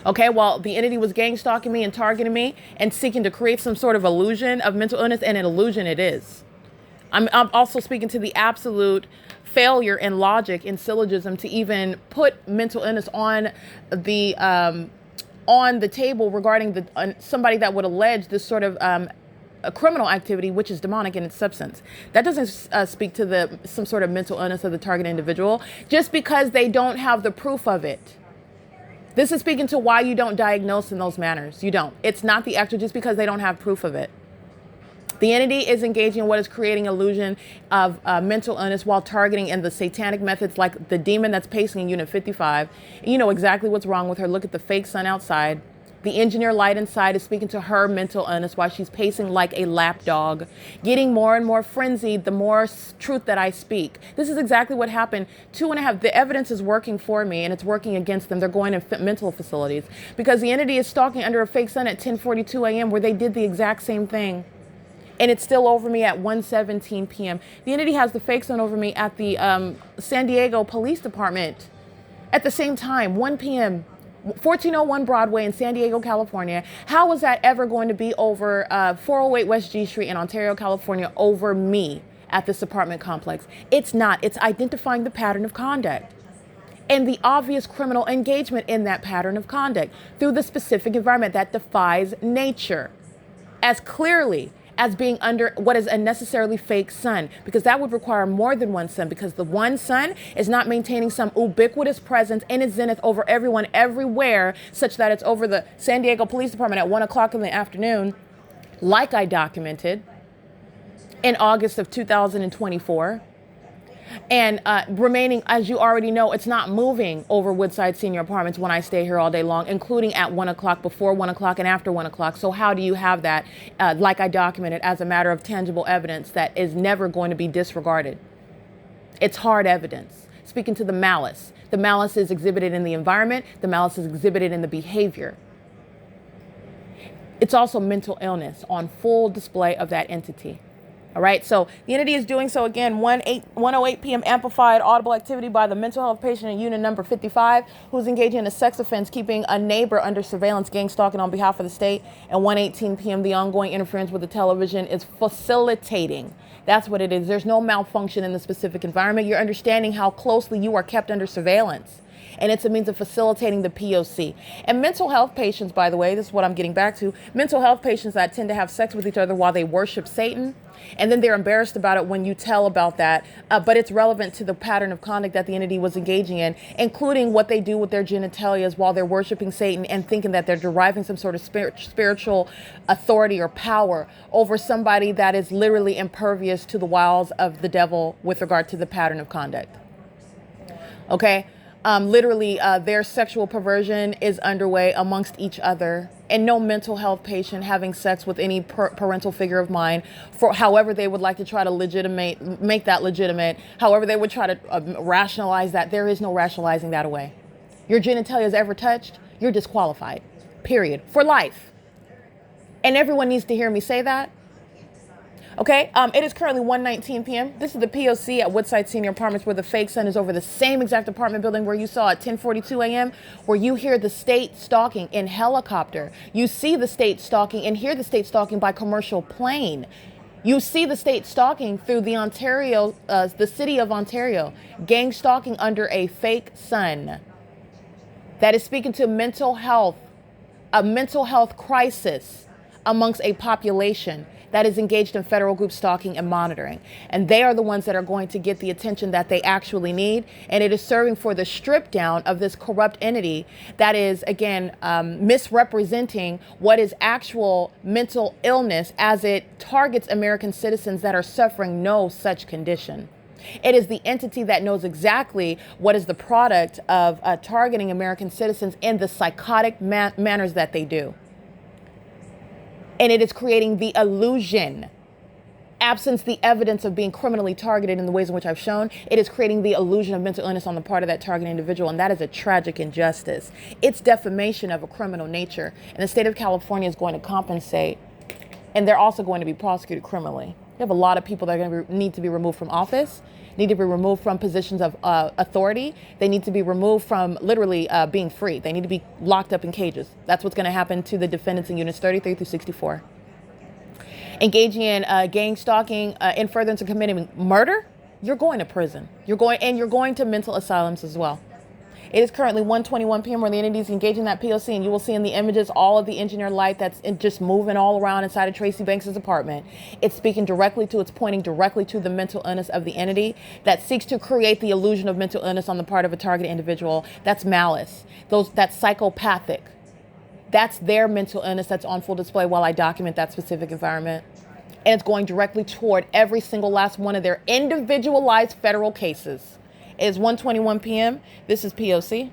Okay, while the entity was gang stalking me and targeting me and seeking to create some sort of illusion of mental illness, and an illusion it is. I'm also speaking to the absolute failure in logic and syllogism to even put mental illness on the table regarding somebody that would allege this sort of a criminal activity, which is demonic in its substance. That doesn't speak to some sort of mental illness of the target individual just because they don't have the proof of it. This is speaking to why you don't diagnose in those manners. You don't. It's not the actual, just because they don't have proof of it. The entity is engaging in what is creating illusion of mental illness while targeting in the satanic methods like the demon that's pacing in Unit 55. And you know exactly what's wrong with her. Look at the fake sun outside. The engineer light inside is speaking to her mental illness while she's pacing like a lapdog, getting more and more frenzied the more truth that I speak. This is exactly what happened. 2.5, the evidence is working for me and it's working against them. They're going to mental facilities because the entity is stalking under a fake sun at 10:42 a.m. where they did the exact same thing. And it's still over me at 1:17 p.m. The entity has the fake sun over me at the San Diego Police Department at the same time, 1 p.m., 1401 Broadway in San Diego, California. How is that ever going to be over 408 West G Street in Ontario, California, over me at this apartment complex? It's not. It's identifying the pattern of conduct and the obvious criminal engagement in that pattern of conduct through the specific environment that defies nature as clearly as being under what is a necessarily fake sun, because that would require more than one sun, because the one sun is not maintaining some ubiquitous presence in its zenith over everyone everywhere, such that it's over the San Diego Police Department at 1 o'clock in the afternoon, like I documented in August of 2024. And remaining, as you already know, it's not moving over Woodside Senior Apartments when I stay here all day long, including at 1 o'clock, before 1 o'clock, and after 1 o'clock. So how do you have that, like I documented, as a matter of tangible evidence that is never going to be disregarded? It's hard evidence. Speaking to the malice is exhibited in the environment. The malice is exhibited in the behavior. It's also mental illness on full display of that entity. All right, so the entity is doing so again, 1:08 p.m. amplified audible activity by the mental health patient in unit number 55 who's engaging in a sex offense, keeping a neighbor under surveillance, gang stalking on behalf of the state. And 1:18 p.m. the ongoing interference with the television is facilitating. That's what it is. There's no malfunction in the specific environment. You're understanding how closely you are kept under surveillance. And it's a means of facilitating the P.O.C. And mental health patients, by the way, this is what I'm getting back to, mental health patients that tend to have sex with each other while they worship Satan, and then they're embarrassed about it when you tell about that, but it's relevant to the pattern of conduct that the entity was engaging in, including what they do with their genitalia while they're worshiping Satan and thinking that they're deriving some sort of spiritual authority or power over somebody that is literally impervious to the wiles of the devil with regard to the pattern of conduct. Okay? Literally, their sexual perversion is underway amongst each other, and no mental health patient having sex with any parental figure of mine, for however they would like to try to make that legitimate, however they would try to rationalize that. There is no rationalizing that away. Your genitalia is ever touched, you're disqualified, period, for life. And everyone needs to hear me say that. Okay, it is currently 1:19 p.m. This is the P.O.C. at Woodside Senior Apartments, where the fake sun is over the same exact apartment building where you saw at 10:42 a.m., where you hear the state stalking in helicopter. You see the state stalking and hear the state stalking by commercial plane. You see the state stalking through the city of Ontario, gang stalking under a fake sun. That is speaking to mental health, a mental health crisis amongst a population that is engaged in federal group stalking and monitoring. And they are the ones that are going to get the attention that they actually need. And it is serving for the strip down of this corrupt entity that is, again, misrepresenting what is actual mental illness as it targets American citizens that are suffering no such condition. It is the entity that knows exactly what is the product of targeting American citizens in the psychotic manners that they do. And it is creating the illusion, absence the evidence of being criminally targeted in the ways in which I've shown, it is creating the illusion of mental illness on the part of that targeted individual. And that is a tragic injustice. It's defamation of a criminal nature. And the state of California is going to compensate. And they're also going to be prosecuted criminally. You have a lot of people that are going to need to be removed from office, need to be removed from positions of authority. They need to be removed from literally being free. They need to be locked up in cages. That's what's going to happen to the defendants in units 33 through 64. Engaging in gang stalking in furtherance of committing murder, you're going to prison. You're going to mental asylums as well. It is currently 1:21 p.m. where the entity is engaging that P.O.C. And you will see in the images all of the engineered light that's just moving all around inside of Tracy Banks' apartment. It's pointing directly to the mental illness of the entity that seeks to create the illusion of mental illness on the part of a targeted individual. That's malice. That's psychopathic. That's their mental illness that's on full display while I document that specific environment. And it's going directly toward every single last one of their individualized federal cases. It is 1:21 p.m. This is P.O.C.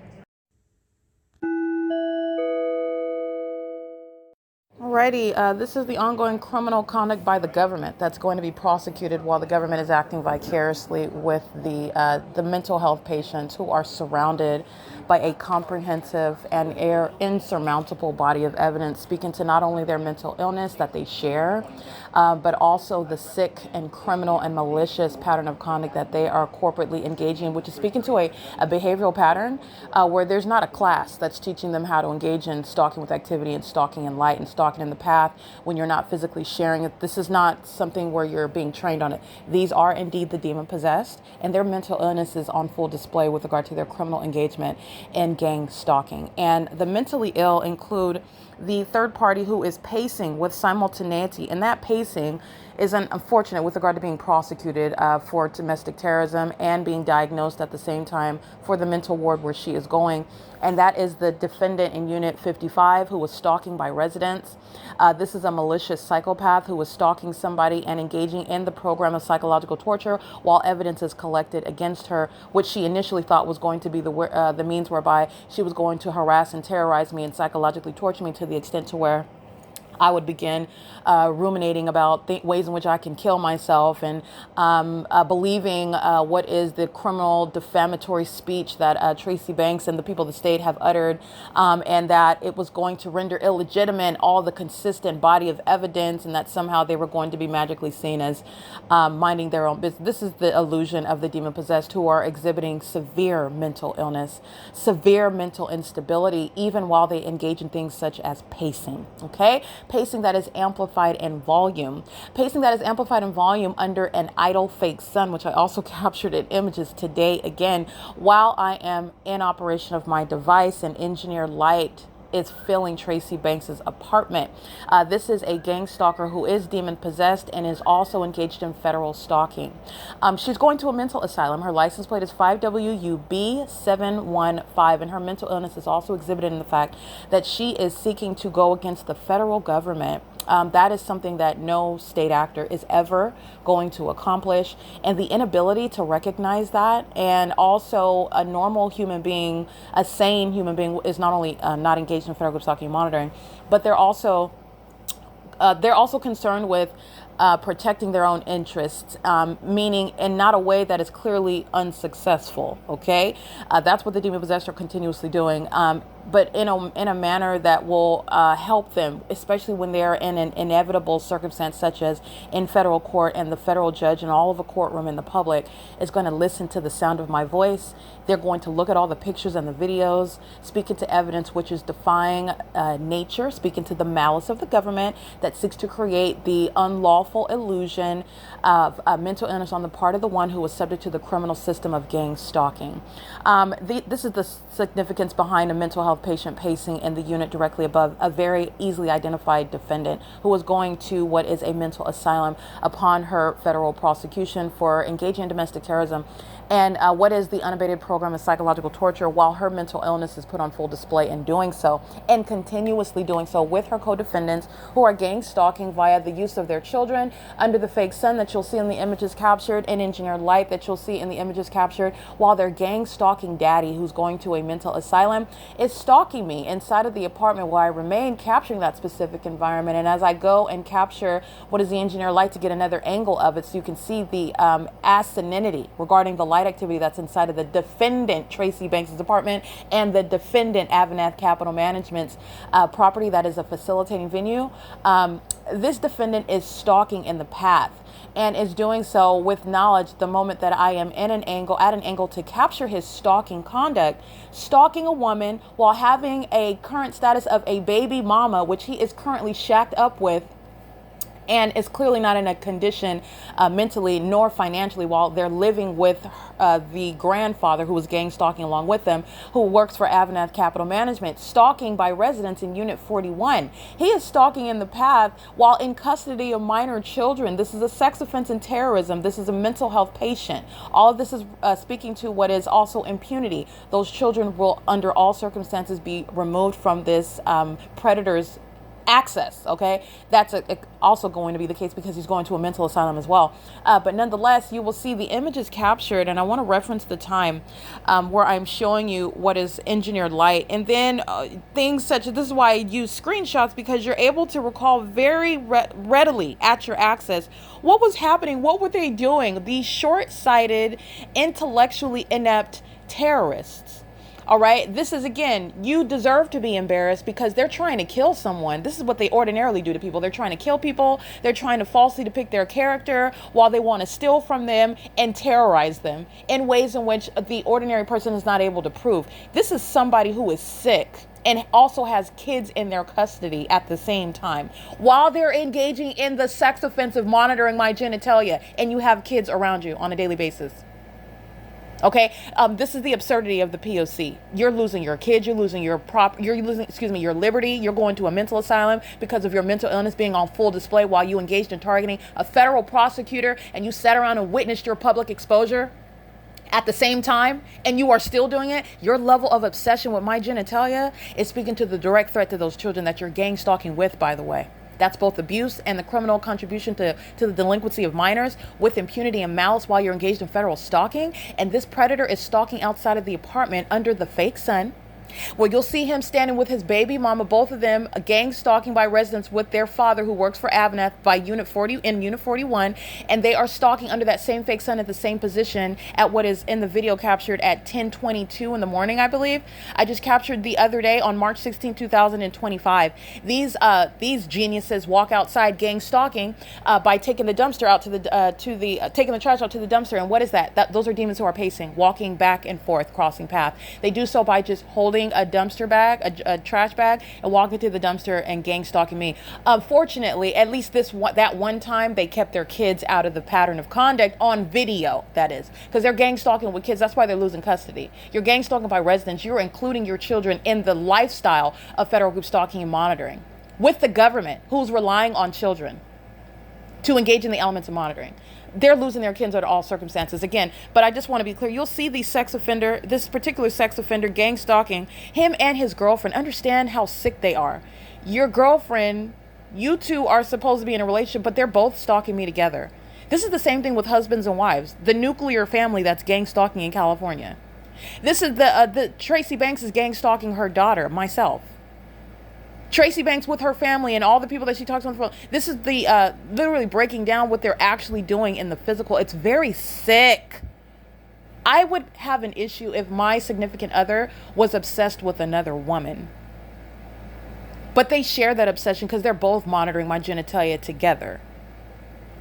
Alrighty, this is the ongoing criminal conduct by the government that's going to be prosecuted while the government is acting vicariously with the mental health patients who are surrounded by a comprehensive and insurmountable body of evidence speaking to not only their mental illness that they share, but also the sick and criminal and malicious pattern of conduct that they are corporately engaging in, which is speaking to a behavioral pattern where there's not a class that's teaching them how to engage in stalking with activity and stalking in light and stalking in the path when you're not physically sharing it. This is not something where you're being trained on it. These are indeed the demon possessed, and their mental illness is on full display with regard to their criminal engagement in gang stalking. And the mentally ill include the third party who is pacing with simultaneity, and that pacing is unfortunate with regard to being prosecuted for domestic terrorism and being diagnosed at the same time for the mental ward where she is going. And that is the defendant in Unit 55 who was stalking by residents. This is a malicious psychopath who was stalking somebody and engaging in the program of psychological torture while evidence is collected against her, which she initially thought was going to be the means whereby she was going to harass and terrorize me and psychologically torture me to the extent to where I would begin ruminating about ways in which I can kill myself and believing what is the criminal defamatory speech that Tracy Banks and the people of the state have uttered, and that it was going to render illegitimate all the consistent body of evidence, and that somehow they were going to be magically seen as minding their own business. This is the illusion of the demon-possessed who are exhibiting severe mental illness, severe mental instability, even while they engage in things such as pacing, okay? Pacing that is amplified in volume. Pacing that is amplified in volume under an idle fake sun, which I also captured in images today again, while I am in operation of my device and engineer light is filling Tracy Banks's apartment. This is a gang stalker who is demon possessed and is also engaged in federal stalking. She's going to a mental asylum. Her license plate is 5WUB715, and her mental illness is also exhibited in the fact that she is seeking to go against the federal government. That is something that no state actor is ever going to accomplish, and the inability to recognize that, and also a normal human being, a sane human being, is not only not engaged in federal stalking and monitoring, but they're also concerned with protecting their own interests, meaning in not a way that is clearly unsuccessful. Okay, that's what the demon possessed are continuously doing. But in a manner that will help them, especially when they're in an inevitable circumstance such as in federal court, and the federal judge and all of the courtroom and the public is going to listen to the sound of my voice. They're going to look at all the pictures and the videos, speaking to evidence which is defying nature, speaking to the malice of the government that seeks to create the unlawful illusion of mental illness on the part of the one who was subject to the criminal system of gang stalking. This is the significance behind a mental health patient pacing in the unit directly above a very easily identified defendant who was going to what is a mental asylum upon her federal prosecution for engaging in domestic terrorism, and what is the unabated program of psychological torture while her mental illness is put on full display in doing so, and continuously doing so with her co-defendants who are gang stalking via the use of their children under the fake sun that you'll see in the images captured, and engineered light that you'll see in the images captured, while their gang stalking daddy, who's going to a mental asylum, is stalking me inside of the apartment where I remain capturing that specific environment. And as I go and capture what is the engineer light to get another angle of it so you can see the asininity regarding the light activity that's inside of the defendant Tracy Banks' apartment and the defendant AVANATH Capital Management's property that is a facilitating venue. This defendant is stalking in the path and is doing so with knowledge the moment that I am at an angle to capture his stalking conduct, stalking a woman while having a current status of a baby mama, which he is currently shacked up with, and is clearly not in a condition mentally nor financially while they're living with the grandfather who was gang stalking along with them, who works for AVANATH Capital Management, stalking by residents in Unit 41. He is stalking in the path while in custody of minor children. This is a sex offense and terrorism. This is a mental health patient. All of this is speaking to what is also impunity. Those children will, under all circumstances, be removed from this predator's access. Okay, that's also going to be the case because he's going to a mental asylum as well. But nonetheless, you will see the images captured, and I want to reference the time where I'm showing you what is engineered light, and then things such as, this is why I use screenshots, because you're able to recall very readily at your access what was happening, what were they doing, these short-sighted, intellectually inept terrorists. All right, this is, again, you deserve to be embarrassed because they're trying to kill someone. This is what they ordinarily do to people. They're trying to kill people. They're trying to falsely depict their character while they want to steal from them and terrorize them in ways in which the ordinary person is not able to prove. This is somebody who is sick and also has kids in their custody at the same time while they're engaging in the sex offense of monitoring my genitalia, and you have kids around you on a daily basis. Okay, this is the absurdity of the P.O.C. You're losing your kids, you're losing your liberty. You're going to a mental asylum because of your mental illness being on full display while you engaged in targeting a federal prosecutor, and you sat around and witnessed your public exposure at the same time, and you are still doing it. Your level of obsession with my genitalia is speaking to the direct threat to those children that you're gang stalking with, by the way. That's both abuse and the criminal contribution to the delinquency of minors with impunity and malice while you're engaged in federal stalking. And this predator is stalking outside of the apartment under the fake sun, where you'll see him standing with his baby mama, both of them gang stalking by residents with their father, who works for AVANATH by Unit 41, and they are stalking under that same fake sun at the same position at what is in the video captured at 10:22 in the morning, I believe. I just captured the other day on March 16, 2025. These geniuses walk outside gang stalking by taking the dumpster out taking the trash out to the dumpster. And what is that? Those are demons who are pacing, walking back and forth, crossing path. They do so by just holding a dumpster bag, a trash bag, and walking to the dumpster and gang stalking me. Fortunately, at least that one time, they kept their kids out of the pattern of conduct on video, that is. Because they're gang stalking with kids. That's why they're losing custody. You're gang stalking by residents. You're including your children in the lifestyle of federal group stalking and monitoring with the government, who's relying on children to engage in the elements of monitoring. They're losing their kids under all circumstances again. But I just want to be clear. You'll see this particular sex offender gang stalking him and his girlfriend. Understand how sick they are. Your girlfriend, you two are supposed to be in a relationship, but they're both stalking me together. This is the same thing with husbands and wives. The nuclear family that's gang stalking in California. This is the Tracy Banks is gang stalking her daughter, myself. Tracy Banks with her family and all the people that she talks on the phone. This is the literally breaking down what they're actually doing in the physical. It's very sick. I would have an issue if my significant other was obsessed with another woman. But they share that obsession because they're both monitoring my genitalia together.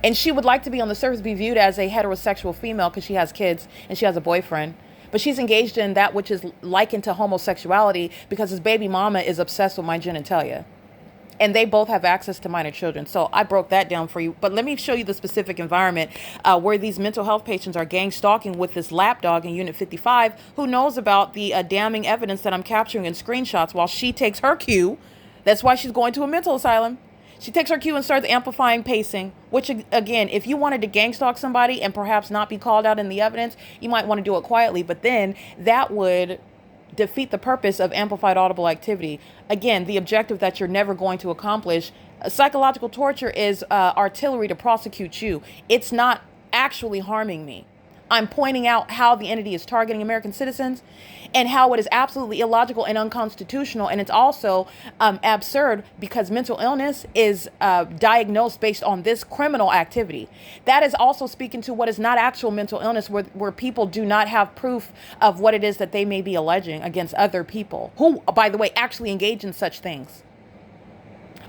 And she would like to be on the surface be viewed as a heterosexual female because she has kids and she has a boyfriend. But she's engaged in that which is likened to homosexuality because his baby mama is obsessed with my genitalia. And they both have access to minor children. So I broke that down for you. But let me show you the specific environment where these mental health patients are gang stalking with this lapdog in Unit 55 who knows about the damning evidence that I'm capturing in screenshots while she takes her cue. That's why she's going to a mental asylum. She takes her cue and starts amplifying pacing, which, again, if you wanted to gang stalk somebody and perhaps not be called out in the evidence, you might want to do it quietly. But then that would defeat the purpose of amplified audible activity. Again, the objective that you're never going to accomplish. Psychological torture is artillery to prosecute you. It's not actually harming me. I'm pointing out how the entity is targeting American citizens and how it is absolutely illogical and unconstitutional. And it's also absurd because mental illness is diagnosed based on this criminal activity. That is also speaking to what is not actual mental illness, where people do not have proof of what it is that they may be alleging against other people who, by the way, actually engage in such things.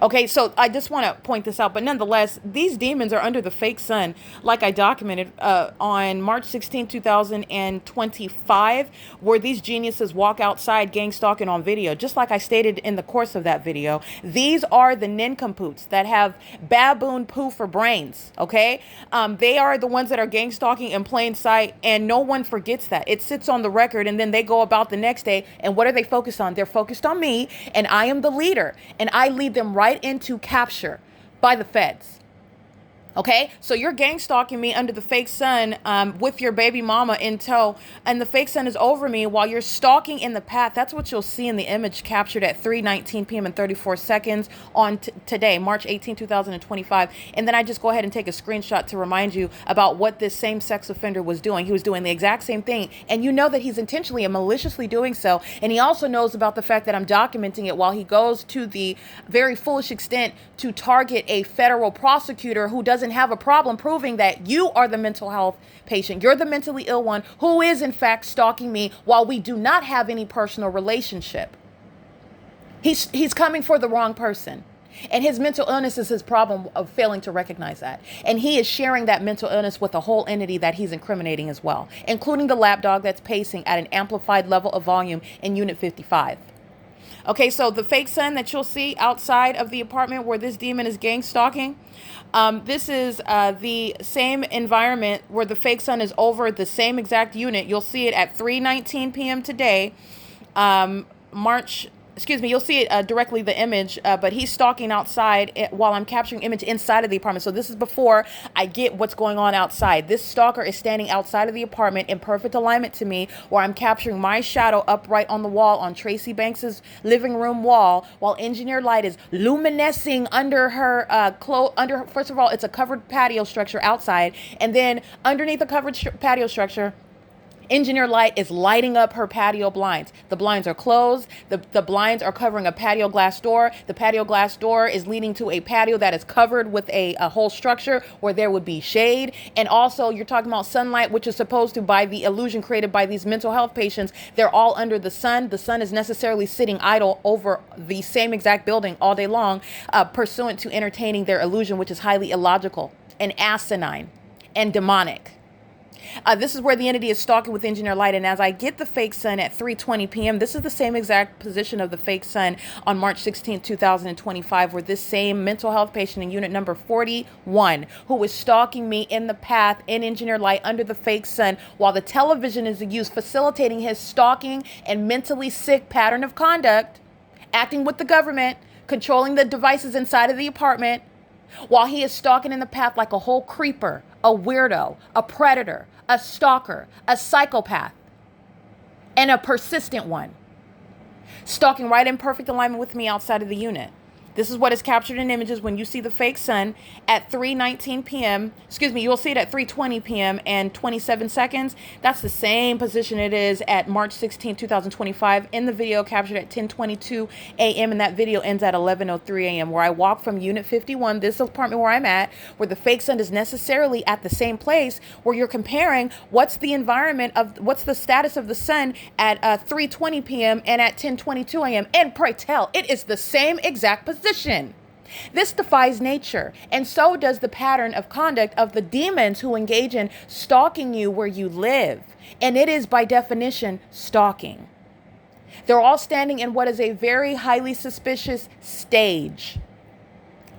Okay, so I just want to point this out, but nonetheless, these demons are under the fake sun, like I documented on March 16, 2025, where these geniuses walk outside gang stalking on video. Just like I stated in the course of that video, these are the nincompoops that have baboon poo for brains, okay? They are the ones that are gang stalking in plain sight, and no one forgets that. It sits on the record, and then they go about the next day, and what are they focused on? They're focused on me, and I am the leader, and I lead them right into capture by the feds. Okay, so you're gang stalking me under the fake sun with your baby mama in tow, and the fake sun is over me while you're stalking in the path. That's what you'll see in the image captured at 3:19 p.m. and 34 seconds on today, March 18, 2025. And then I just go ahead and take a screenshot to remind you about what this same sex offender was doing. He was doing the exact same thing, and you know that he's intentionally and maliciously doing so. And he also knows about the fact that I'm documenting it while he goes to the very foolish extent to target a federal prosecutor who doesn't have a problem proving that you are the mental health patient. You're the mentally ill one who is in fact stalking me while we do not have any personal relationship. He's coming for the wrong person. And his mental illness is his problem of failing to recognize that. And he is sharing that mental illness with a whole entity that he's incriminating as well, including the lapdog that's pacing at an amplified level of volume in Unit 55. Okay, so the fake sun that you'll see outside of the apartment where this demon is gang stalking, this is the same environment where the fake sun is over the same exact unit. You'll see it at 3:19 p.m. today, you'll see it directly, the image, but he's stalking outside while I'm capturing image inside of the apartment. So this is before I get what's going on outside. This stalker is standing outside of the apartment in perfect alignment to me, where I'm capturing my shadow upright on the wall on Tracy Banks's living room wall, while engineered light is luminescing under her first of all, it's a covered patio structure outside, and then underneath the covered patio structure, engineer light is lighting up her patio blinds. The blinds are closed. The blinds are covering a patio glass door. The patio glass door is leading to a patio that is covered with a whole structure where there would be shade. And also, you're talking about sunlight, which is supposed to, by the illusion created by these mental health patients, they're all under the sun. The sun is necessarily sitting idle over the same exact building all day long, pursuant to entertaining their illusion, which is highly illogical and asinine and demonic. This is where the entity is stalking with engineer light. And as I get the fake sun at 3:20 p.m., this is the same exact position of the fake sun on March 16, 2025, where this same mental health patient in unit number 41, who was stalking me in the path in engineer light under the fake sun, while the television is used, facilitating his stalking and mentally sick pattern of conduct, acting with the government, controlling the devices inside of the apartment, while he is stalking in the path like a whole creeper, a weirdo, a predator, a stalker, a psychopath, and a persistent one, stalking right in perfect alignment with me outside of the unit. This is what is captured in images when you see the fake sun at 3:19 p.m. You'll see it at 3:20 p.m. and 27 seconds. That's the same position it is at March 16, 2025 in the video captured at 10:22 a.m. and that video ends at 11:03 a.m. where I walk from unit 51, this apartment where I'm at, where the fake sun is necessarily at the same place, where you're comparing what's the status of the sun at 3:20 p.m. and at 10:22 a.m. And pray tell, it is the same exact position. This defies nature, and so does the pattern of conduct of the demons who engage in stalking you where you live. And it is by definition stalking. They're all standing in what is a very highly suspicious stage,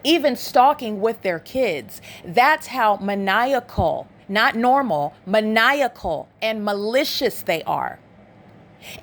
even stalking with their kids. That's how maniacal, not normal, maniacal and malicious they are.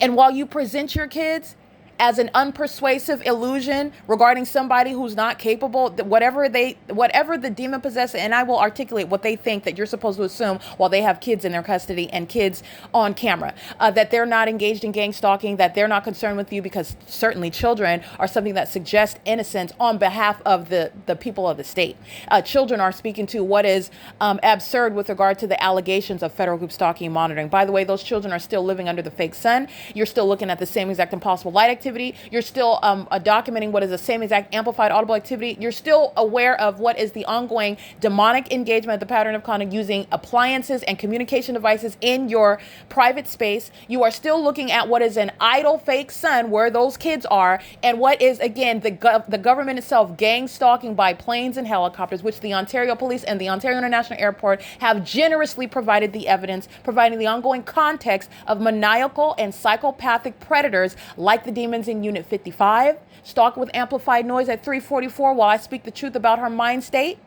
And while you present your kids as an unpersuasive illusion regarding somebody who's not capable, whatever the demon possesses, and I will articulate what they think that you're supposed to assume while they have kids in their custody and kids on camera, that they're not engaged in gang stalking, that they're not concerned with you, because certainly children are something that suggests innocence on behalf of the people of the state. Children are speaking to what is absurd with regard to the allegations of federal group stalking and monitoring. By the way, those children are still living under the fake sun. You're still looking at the same exact impossible light activity. You're still documenting what is the same exact amplified audible activity. You're still aware of what is the ongoing demonic engagement of the pattern of conduct using appliances and communication devices in your private space. You are still looking at what is an idle fake sun where those kids are, and what is, again, the government itself gang stalking by planes and helicopters, which the Ontario Police and the Ontario International Airport have generously provided the evidence, providing the ongoing context of maniacal and psychopathic predators like the demons in Unit 55, stalk with amplified noise at 3:44 while I speak the truth about her mind state,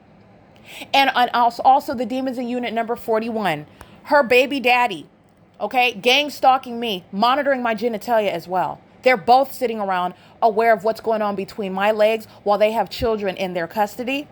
and also the demons in Unit number 41, her baby daddy, okay, gang stalking me, monitoring my genitalia as well. They're both sitting around aware of what's going on between my legs while they have children in their custody.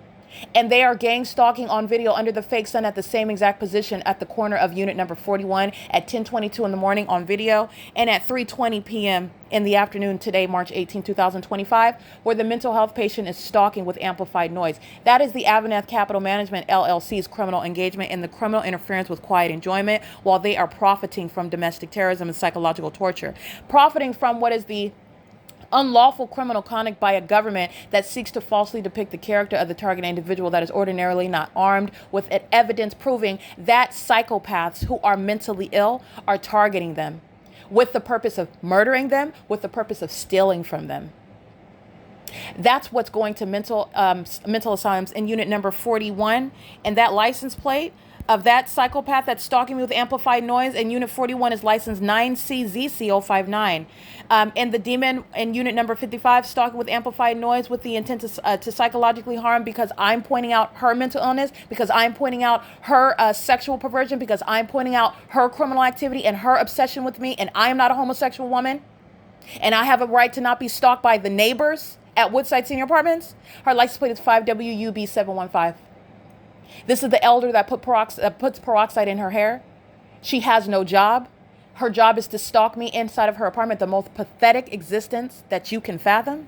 And they are gang stalking on video under the fake sun at the same exact position at the corner of unit number 41 at 10:22 in the morning on video, and at 3:20 p.m. in the afternoon today, March 18, 2025, where the mental health patient is stalking with amplified noise. That is the AVANATH Capital Management LLC's criminal engagement in the criminal interference with quiet enjoyment, while they are profiting from domestic terrorism and psychological torture, profiting from what is the unlawful criminal conduct by a government that seeks to falsely depict the character of the target individual that is ordinarily not armed with evidence proving that psychopaths who are mentally ill are targeting them with the purpose of murdering them, with the purpose of stealing from them. That's what's going to mental asylums in unit number 41. And that license plate, of that psychopath that's stalking me with amplified noise, and Unit 41 is license 9CZC059. And the demon in unit number 55, stalking with amplified noise with the intent to psychologically harm, because I'm pointing out her mental illness, because I'm pointing out her sexual perversion, because I'm pointing out her criminal activity and her obsession with me, and I am not a homosexual woman, and I have a right to not be stalked by the neighbors at Woodside Senior Apartments. Her license plate is 5WUB715. This is the elder that puts peroxide in her hair. She has no job. Her job is to stalk me inside of her apartment, the most pathetic existence that you can fathom.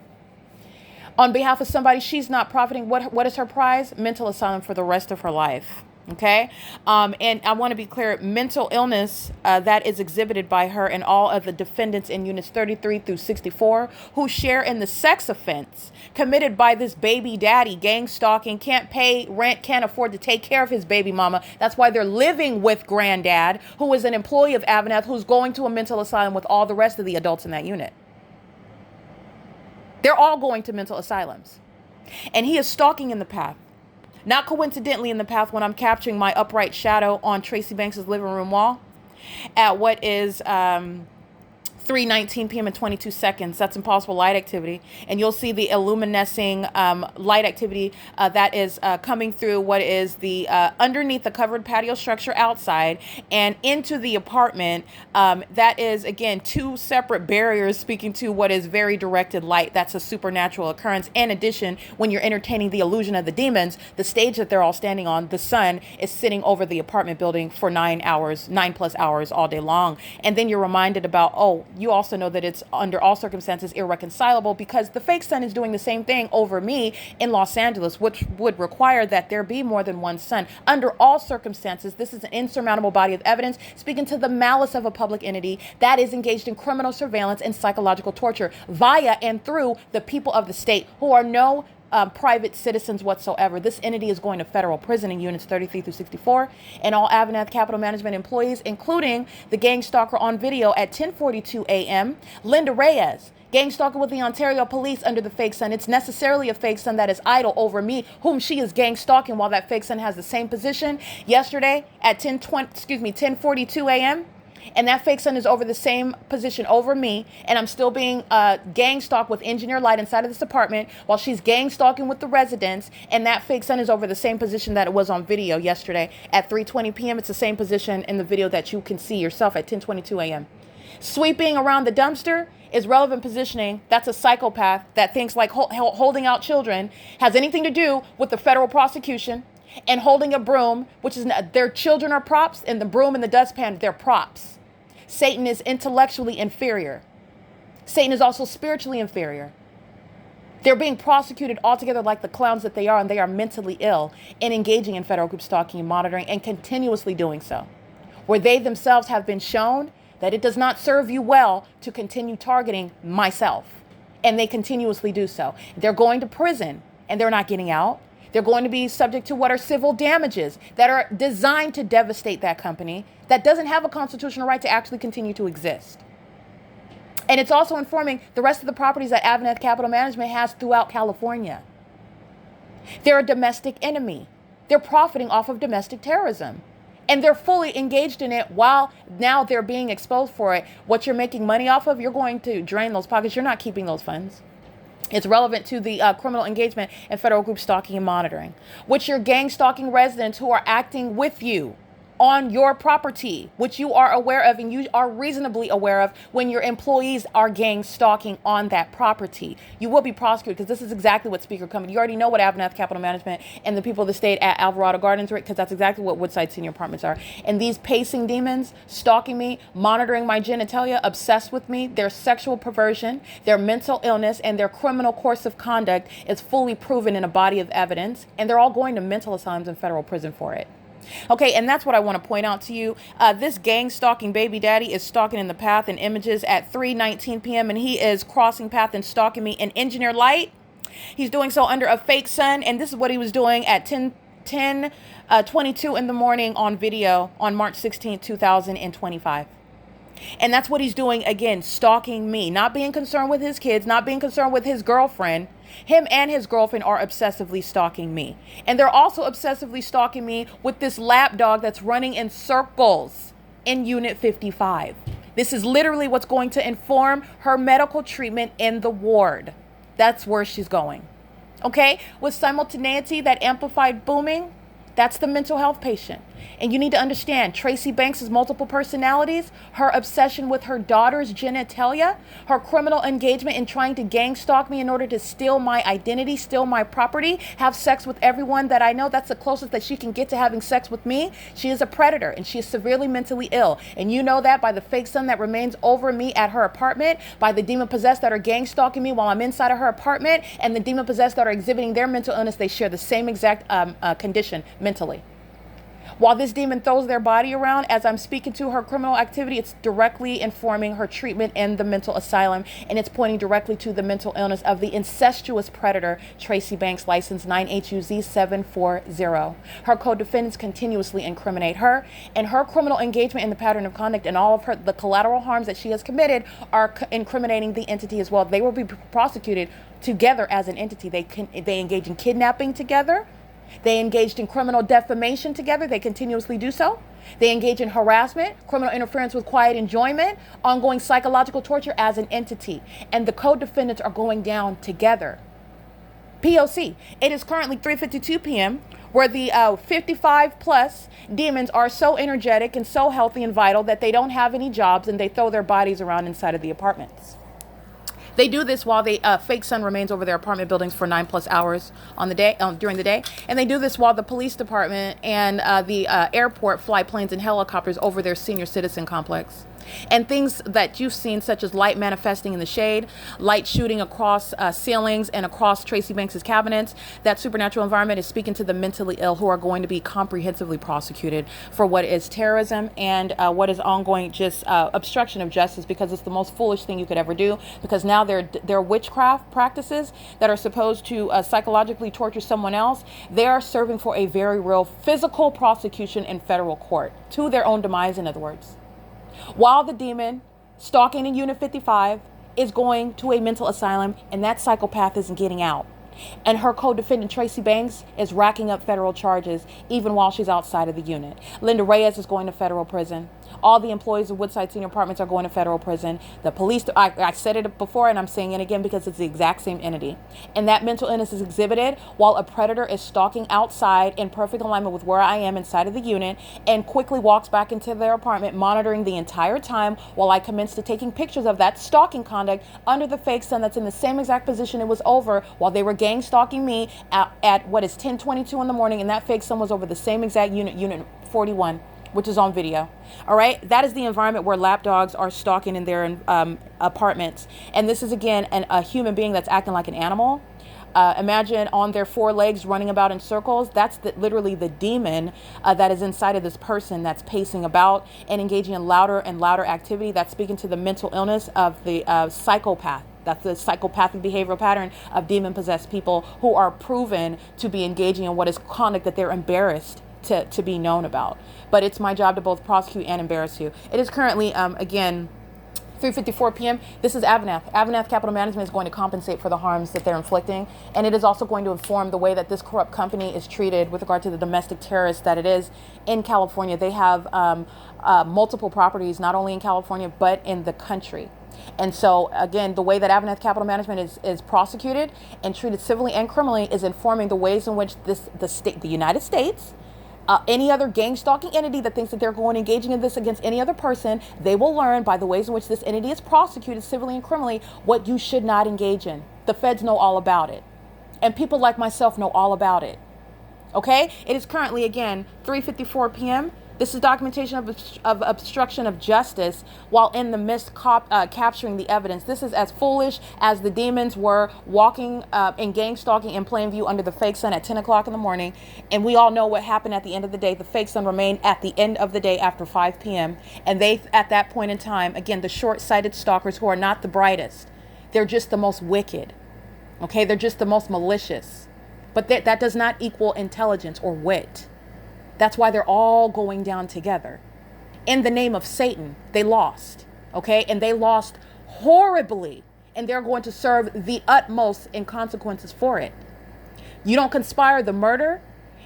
On behalf of somebody, she's not profiting. What is her prize? Mental asylum for the rest of her life. Okay. And I want to be clear, mental illness that is exhibited by her and all of the defendants in units 33 through 64 who share in the sex offense committed by this baby daddy, gang stalking, can't pay rent, can't afford to take care of his baby mama. That's why they're living with granddad, who is an employee of AVANATH, who's going to a mental asylum with all the rest of the adults in that unit. They're all going to mental asylums. And he is stalking in the path. Not coincidentally in the path when I'm capturing my upright shadow on Tracy Banks's living room wall at what is 3:19 p.m. and 22 seconds. That's impossible light activity. And you'll see the illuminescing light activity that is coming through what is the underneath the covered patio structure outside and into the apartment. That is, again, two separate barriers speaking to what is very directed light. That's a supernatural occurrence. In addition, when you're entertaining the illusion of the demons, the stage that they're all standing on, the sun is sitting over the apartment building for 9 plus hours all day long. And then you're reminded about, oh, you also know that it's under all circumstances irreconcilable, because the fake sun is doing the same thing over me in Los Angeles, which would require that there be more than one sun. Under all circumstances, this is an insurmountable body of evidence speaking to the malice of a public entity that is engaged in criminal surveillance and psychological torture via and through the people of the state who are no private citizens whatsoever. This entity is going to federal prison in units 33 through 64, and all AVANATH Capital Management employees, including the gang stalker on video at 10:42 a.m., Linda Reyes, gang stalker with the Ontario Police under the fake sun. It's necessarily a fake sun that is idle over me, whom she is gang stalking, while that fake sun has the same position yesterday at 10:42 a.m. And that fake sun is over the same position over me, and I'm still being gang stalked with engineer light inside of this apartment while she's gang stalking with the residents, and that fake sun is over the same position that it was on video yesterday at 3:20 p.m. It's the same position in the video that you can see yourself at 10:22 a.m. Sweeping around the dumpster is relevant positioning. That's a psychopath that thinks like holding out children has anything to do with the federal prosecution, and holding a broom, which is their children are props, and the broom and the dustpan, they're props. Satan is intellectually inferior. Satan is also spiritually inferior. They're being prosecuted altogether like the clowns that they are, and they are mentally ill and engaging in federal group stalking and monitoring, and continuously doing so, where they themselves have been shown that it does not serve you well to continue targeting myself, and they continuously do so. They're going to prison, and they're not getting out. They're going to be subject to what are civil damages that are designed to devastate that company that doesn't have a constitutional right to actually continue to exist. And it's also informing the rest of the properties that AVANATH Capital Management has throughout California. They're a domestic enemy. They're profiting off of domestic terrorism. And they're fully engaged in it while now they're being exposed for it. What you're making money off of, you're going to drain those pockets. You're not keeping those funds. It's relevant to the criminal engagement in federal group stalking and monitoring, which your gang stalking residents who are acting with you on your property, which you are aware of and you are reasonably aware of when your employees are gang stalking on that property. You will be prosecuted, because this is exactly what Speaker Cummings, you already know what AVANATH Capital Management and the people of the state at Alvarado Gardens, because that's exactly what Woodside Senior Apartments are. And these pacing demons stalking me, monitoring my genitalia, obsessed with me, their sexual perversion, their mental illness, and their criminal course of conduct is fully proven in a body of evidence, and they're all going to mental asylums and federal prison for it. Okay, and that's what I want to point out to you. This gang stalking baby daddy is stalking in the path in images at 3:19 p.m. and he is crossing path and stalking me in engineer light. He's doing so under a fake sun, and this is what he was doing at 10:22 in the morning on video on March 16, 2025. And that's what he's doing, again, stalking me, not being concerned with his kids, not being concerned with his girlfriend. Him and his girlfriend are obsessively stalking me. And they're also obsessively stalking me with this lap dog that's running in circles in Unit 55. This is literally what's going to inform her medical treatment in the ward. That's where she's going. Okay? With simultaneity, that amplified booming, that's the mental health patient. And you need to understand, Tracy Banks' multiple personalities, her obsession with her daughter's genitalia, her criminal engagement in trying to gang stalk me in order to steal my identity, steal my property, have sex with everyone that I know. That's the closest that she can get to having sex with me. She is a predator and she is severely mentally ill. And you know that by the fake sun that remains over me at her apartment, by the demon possessed that are gang stalking me while I'm inside of her apartment, and the demon possessed that are exhibiting their mental illness. They share the same exact condition mentally. While this demon throws their body around, as I'm speaking to her criminal activity, it's directly informing her treatment in the mental asylum, and it's pointing directly to the mental illness of the incestuous predator, Tracy Banks, license 9HUZ740. Her co-defendants continuously incriminate her, and her criminal engagement in the pattern of conduct and all of the collateral harms that she has committed are incriminating the entity as well. They will be prosecuted together as an entity. They engage in kidnapping together. They engaged in criminal defamation together. They continuously do so. They engage in harassment, criminal interference with quiet enjoyment, ongoing psychological torture as an entity. And the co-defendants are going down together. P.O.C. It is currently 3:52 p.m. where the 55 plus demons are so energetic and so healthy and vital that they don't have any jobs and they throw their bodies around inside of the apartments. They do this while the fake sun remains over their apartment buildings for 9+ hours on the day, during the day. And they do this while the police department and the airport fly planes and helicopters over their senior citizen complex. And things that you've seen, such as light manifesting in the shade, light shooting across ceilings and across Tracy Banks' cabinets, that supernatural environment is speaking to the mentally ill who are going to be comprehensively prosecuted for what is terrorism and what is ongoing just obstruction of justice, because it's the most foolish thing you could ever do, because now they're witchcraft practices that are supposed to psychologically torture someone else. They are serving for a very real physical prosecution in federal court, to their own demise, in other words. While the demon stalking in Unit 55 is going to a mental asylum, and that psychopath isn't getting out. And her co-defendant, Tracy Banks, is racking up federal charges even while she's outside of the unit. Linda Reyes is going to federal prison. All the employees of Woodside Senior Apartments are going to federal prison. The police, I said it before and I'm saying it again because it's the exact same entity. And that mental illness is exhibited while a predator is stalking outside in perfect alignment with where I am inside of the unit, and quickly walks back into their apartment, monitoring the entire time while I commence to taking pictures of that stalking conduct under the fake sun that's in the same exact position it was over while they were gang stalking me at what is 10:22 in the morning, and that fake sun was over the same exact unit 41, which is on video. All right, that is the environment where lapdogs are stalking in their apartments. And this is, again, a human being that's acting like an animal. Imagine on their four legs running about in circles. That's literally the demon that is inside of this person that's pacing about and engaging in louder and louder activity. That's speaking to the mental illness of the psychopath. That's the psychopathic behavioral pattern of demon-possessed people who are proven to be engaging in what is conduct that they're embarrassed to be known about. But it's my job to both prosecute and embarrass you. It is currently, again, 3:54 p.m. This is AVANATH. AVANATH Capital Management is going to compensate for the harms that they're inflicting, and it is also going to inform the way that this corrupt company is treated with regard to the domestic terrorists that it is in California. They have multiple properties, not only in California, but in the country. And so, again, the way that AVANATH Capital Management is prosecuted and treated civilly and criminally is informing the ways in which the United States, any other gang stalking entity that thinks that they're going engaging in this against any other person, they will learn by the ways in which this entity is prosecuted civilly and criminally what you should not engage in. The feds know all about it. And people like myself know all about it. Okay? It is currently, again, 3:54 p.m. This is documentation of obstruction of justice while in the midst capturing the evidence. This is as foolish as the demons were walking and gang stalking in plain view under the fake sun at 10 o'clock in the morning. And we all know what happened at the end of the day. The fake sun remained at the end of the day after 5 p.m. And they, at that point in time, again, the short-sighted stalkers who are not the brightest, they're just the most wicked. Okay, they're just the most malicious. But that does not equal intelligence or wit. That's why they're all going down together. in the name of Satan. They lost, okay? And they lost horribly, and they're going to serve the utmost in consequences for it. You don't conspire the murder,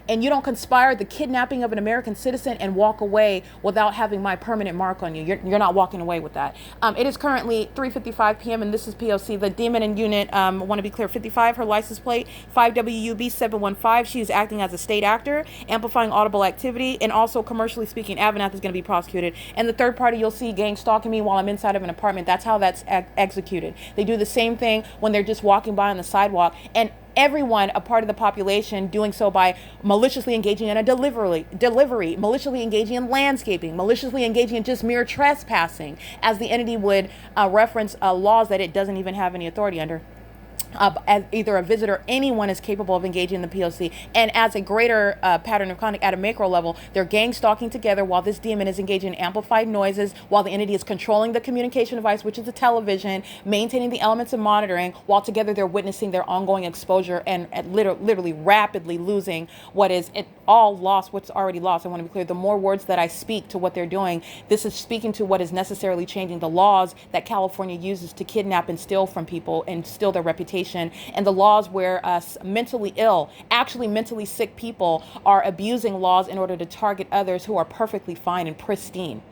and you don't conspire the kidnapping of an American citizen and walk away without having my permanent mark on you. You're not walking away with that. It is currently 3:55 p.m. and this is P.O.C. The demon in unit, I want to be clear, 55, her license plate, 5WUB715. She is acting as a state actor, amplifying audible activity, and also commercially speaking, AVANATH is going to be prosecuted. And the third party, you'll see gang stalking me while I'm inside of an apartment. That's how that's executed. They do the same thing when they're just walking by on the sidewalk, and everyone a part of the population doing so by maliciously engaging in a delivery, maliciously engaging in landscaping, maliciously engaging in just mere trespassing, as the entity would reference laws that it doesn't even have any authority under. As either a visitor, anyone is capable of engaging in the P.O.C. And as a greater pattern of conduct at a macro level, they're gang stalking together while this demon is engaging in amplified noises, while the entity is controlling the communication device, which is the television, maintaining the elements of monitoring, while together they're witnessing their ongoing exposure and literally rapidly losing what is all lost, what's already lost. I want to be clear, the more words that I speak to what they're doing, this is speaking to what is necessarily changing the laws that California uses to kidnap and steal from people and steal their reputation, and the laws where mentally ill, actually mentally sick people are abusing laws in order to target others who are perfectly fine and pristine,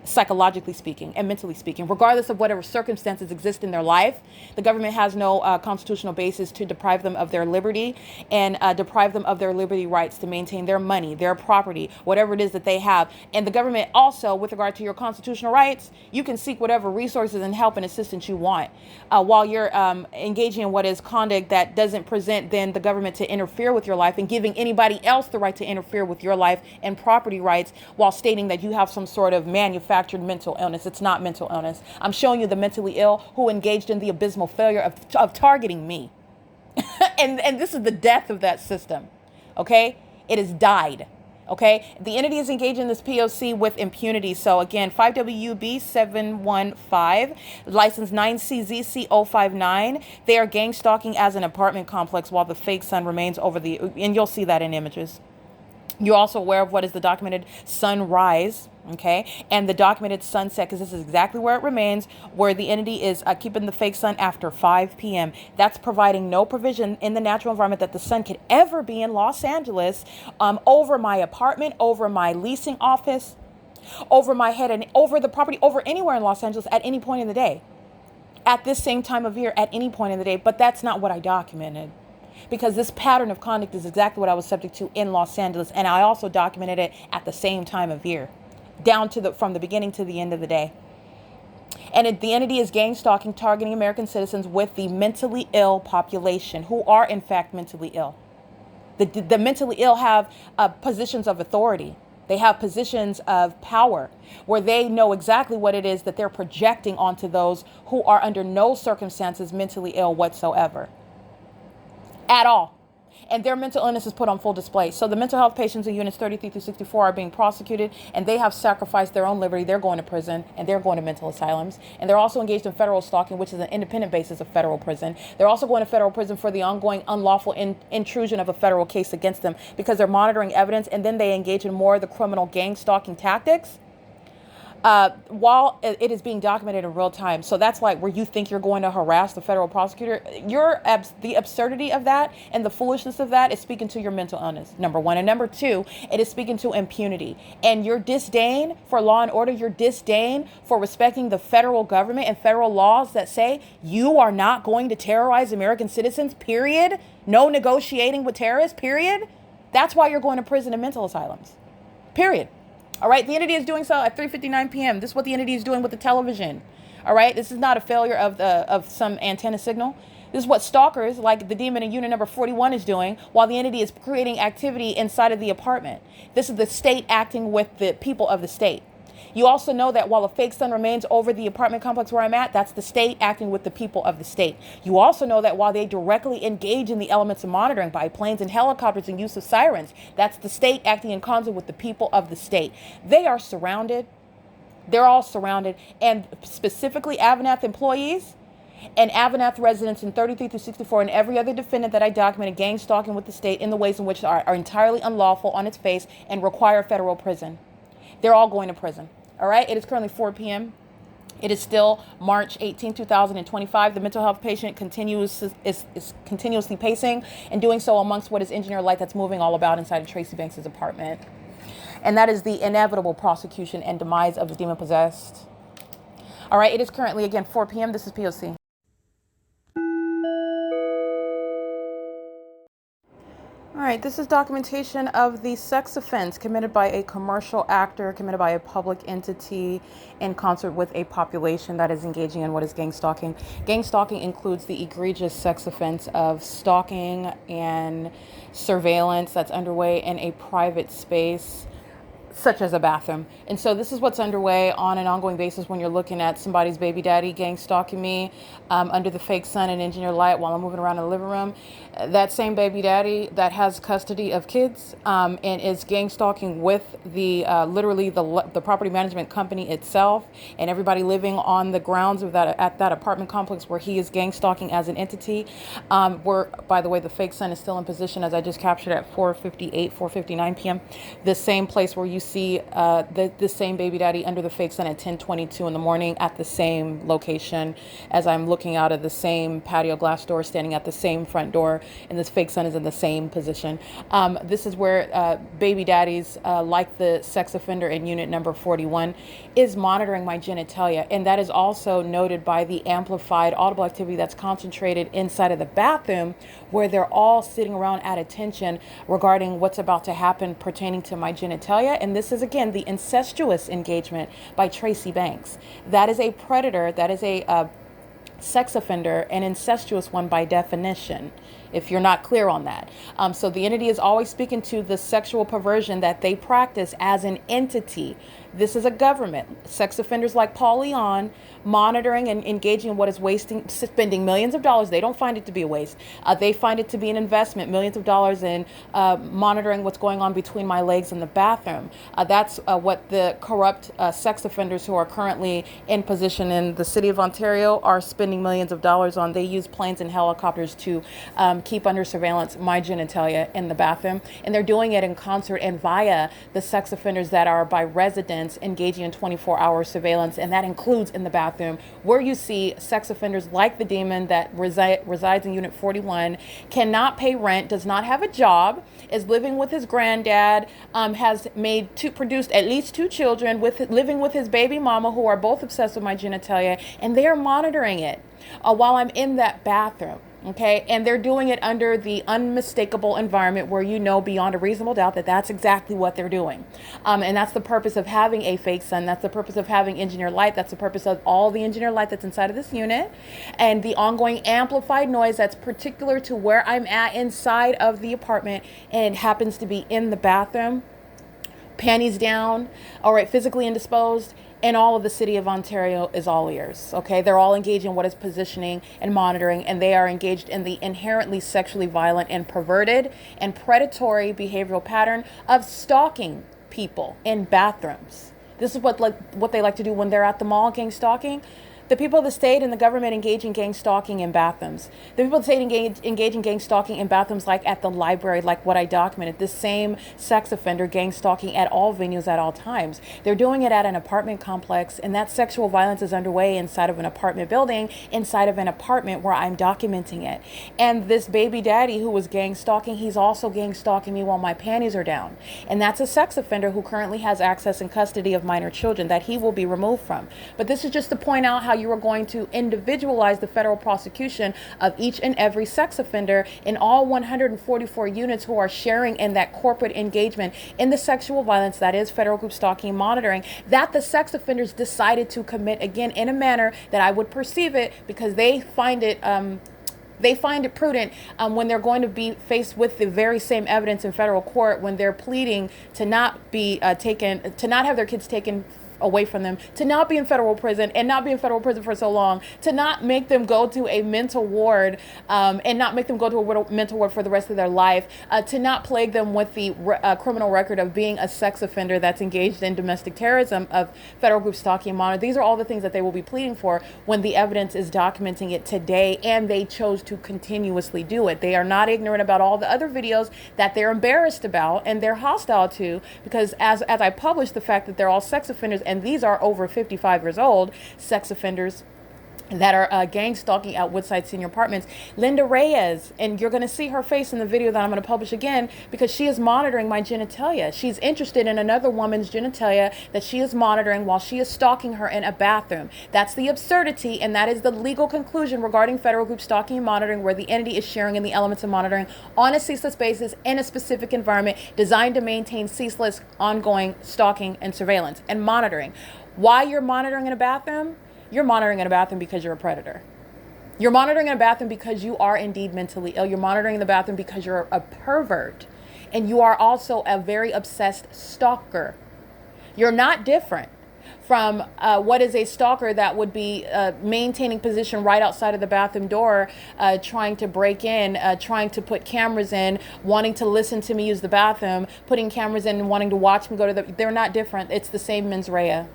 psychologically speaking and mentally speaking, regardless of whatever circumstances exist in their life. The government has no constitutional basis to deprive them of their liberty and deprive them of their liberty rights to maintain their money, their property, whatever it is that they have. And the government also, with regard to your constitutional rights, you can seek whatever resources and help and assistance you want while you're engaging in what is conduct that doesn't present then the government to interfere with your life and giving anybody else the right to interfere with your life and property rights while stating that you have some sort of manufactured mental illness. It's not mental illness. I'm showing you the mentally ill who engaged in the abysmal failure of targeting me. and this is the death of that system. Okay? It has died. Okay? The entity is engaged in this P.O.C. with impunity. So again, 5WUB715, license 9CZC059. They are gang stalking as an apartment complex while the fake sun remains over the, and you'll see that in images. You're also aware of what is the documented sunrise, okay, and the documented sunset, because this is exactly where it remains, where the entity is keeping the fake sun after 5 p.m. That's providing no provision in the natural environment that the sun could ever be in Los Angeles over my apartment, over my leasing office, over my head, and over the property, over anywhere in Los Angeles at any point in the day, at this same time of year, at any point in the day. But that's not what I documented, because this pattern of conduct is exactly what I was subject to in Los Angeles, and I also documented it at the same time of year, down to from the beginning to the end of the day. And the entity is gang stalking, targeting American citizens with the mentally ill population, who are in fact mentally ill. The mentally ill have positions of authority. They have positions of power where they know exactly what it is that they're projecting onto those who are under no circumstances mentally ill whatsoever. At all. And their mental illness is put on full display. So the mental health patients in units 33 through 64 are being prosecuted, and they have sacrificed their own liberty. They're going to prison, and they're going to mental asylums. And they're also engaged in federal stalking, which is an independent basis of federal prison. They're also going to federal prison for the ongoing unlawful intrusion of a federal case against them, because they're monitoring evidence, and then they engage in more of the criminal gang stalking tactics while it is being documented in real time. So that's like where you think you're going to harass the federal prosecutor. The absurdity of that and the foolishness of that is speaking to your mental illness, number one. And number two, it is speaking to impunity. And your disdain for law and order, your disdain for respecting the federal government and federal laws that say you are not going to terrorize American citizens, period. No negotiating with terrorists, period. That's why you're going to prison and mental asylums, period. All right, the entity is doing so at 3:59 p.m. This is what the entity is doing with the television. All right, this is not a failure of some antenna signal. This is what stalkers like the demon in unit number 41 is doing while the entity is creating activity inside of the apartment. This is the state acting with the people of the state. You also know that while a fake sun remains over the apartment complex where I'm at, that's the state acting with the people of the state. You also know that while they directly engage in the elements of monitoring by planes and helicopters and use of sirens, that's the state acting in concert with the people of the state. They are surrounded. They're all surrounded. And specifically AVANATH employees and AVANATH residents in 33 through 64 and every other defendant that I documented gang stalking with the state in the ways in which are entirely unlawful on its face and require federal prison. They're all going to prison. All right, it is currently 4 p.m. It is still March 18, 2025. The mental health patient is continuously pacing and doing so amongst what is engineer light that's moving all about inside of Tracy Banks' apartment. And that is the inevitable prosecution and demise of the demon-possessed. All right, it is currently, again, 4 p.m. This is P.O.C. All right, this is documentation of the sex offense committed by a commercial actor, committed by a public entity in concert with a population that is engaging in what is gang stalking. Gang stalking includes the egregious sex offense of stalking and surveillance that's underway in a private space, such as a bathroom. And so this is what's underway on an ongoing basis when you're looking at somebody's baby daddy gang stalking me under the fake sun and engineer light while I'm moving around in the living room. That same baby daddy that has custody of kids and is gang stalking with the literally the property management company itself and everybody living on the grounds of that at that apartment complex where he is gang stalking as an entity. Where, by the way, the fake sun is still in position as I just captured at 4:59 p.m. The same place where you see the same baby daddy under the fake sun at 10:22 in the morning at the same location as I'm looking out of the same patio glass door, standing at the same front door, and this fake sun is in the same position. This is where baby daddies, like the sex offender in unit number 41, is monitoring my genitalia, and that is also noted by the amplified audible activity that's concentrated inside of the bathroom, where they're all sitting around at attention regarding what's about to happen pertaining to my genitalia. And this is, again, the incestuous engagement by Tracy Banks. That is a predator. That is a sex offender, an incestuous one by definition, if you're not clear on that. So the entity is always speaking to the sexual perversion that they practice as an entity. This is a government. Sex offenders like Paul Leon monitoring and engaging in what is spending millions of dollars. They don't find it to be a waste. They find it to be an investment, millions of dollars in monitoring what's going on between my legs in the bathroom. That's what the corrupt sex offenders who are currently in position in the city of Ontario are spending millions of dollars on. They use planes and helicopters to keep under surveillance my genitalia in the bathroom. And they're doing it in concert and via the sex offenders that are by residence engaging in 24-hour surveillance. And that includes in the bathroom, where you see sex offenders like the demon that resides in Unit 41, cannot pay rent, does not have a job, is living with his granddad, has produced at least 2 children, living with his baby mama, who are both obsessed with my genitalia, and they are monitoring it while I'm in that bathroom. Okay, and they're doing it under the unmistakable environment where you know beyond a reasonable doubt that that's exactly what they're doing. And that's the purpose of having a fake sun. That's the purpose of having engineer light. That's the purpose of all the engineer light that's inside of this unit. And the ongoing amplified noise that's particular to where I'm at inside of the apartment, and it happens to be in the bathroom, panties down, all right, physically indisposed. And all of the city of Ontario is all ears, okay? They're all engaged in what is positioning and monitoring, and they are engaged in the inherently sexually violent and perverted and predatory behavioral pattern of stalking people in bathrooms. This is what they like to do when they're at the mall, gang stalking. The people of the state and the government engage in gang stalking in bathrooms. The people of the state engage in gang stalking in bathrooms, like at the library, like what I documented. This same sex offender gang stalking at all venues at all times. They're doing it at an apartment complex, and that sexual violence is underway inside of an apartment building, inside of an apartment where I'm documenting it. And this baby daddy who was gang stalking, he's also gang stalking me while my panties are down. And that's a sex offender who currently has access and custody of minor children that he will be removed from. But this is just to point out how you are going to individualize the federal prosecution of each and every sex offender in all 144 units who are sharing in that corporate engagement in the sexual violence that is federal group stalking and monitoring, that the sex offenders decided to commit, again, in a manner that I would perceive it, because they find it prudent when they're going to be faced with the very same evidence in federal court, when they're pleading to not be to not have their kids taken away from them, to not be in federal prison and not be in federal prison for so long, to not make them go to a mental ward and not make them go to a mental ward for the rest of their life, to not plague them with the criminal record of being a sex offender that's engaged in domestic terrorism of federal group stalking and monitoring. These are all the things that they will be pleading for when the evidence is documenting it today, and they chose to continuously do it. They are not ignorant about all the other videos that they're embarrassed about and they're hostile to, because as I published the fact that they're all sex offenders And these are over 55 years old sex offenders that are gang stalking at Woodside Senior Apartments. Linda Reyes, and you're going to see her face in the video that I'm going to publish again, because she is monitoring my genitalia. She's interested in another woman's genitalia that she is monitoring while she is stalking her in a bathroom. That's the absurdity, and that is the legal conclusion regarding federal group stalking and monitoring, where the entity is sharing in the elements of monitoring on a ceaseless basis in a specific environment designed to maintain ceaseless ongoing stalking and surveillance and monitoring. Why you're monitoring in a bathroom? You're monitoring in a bathroom because you're a predator. You're monitoring in a bathroom because you are indeed mentally ill. You're monitoring in the bathroom because you're a pervert. And you are also a very obsessed stalker. You're not different from what is a stalker that would be maintaining position right outside of the bathroom door, trying to break in, trying to put cameras in, wanting to listen to me use the bathroom, putting cameras in and wanting to watch me go to the... They're not different. It's the same mens rea.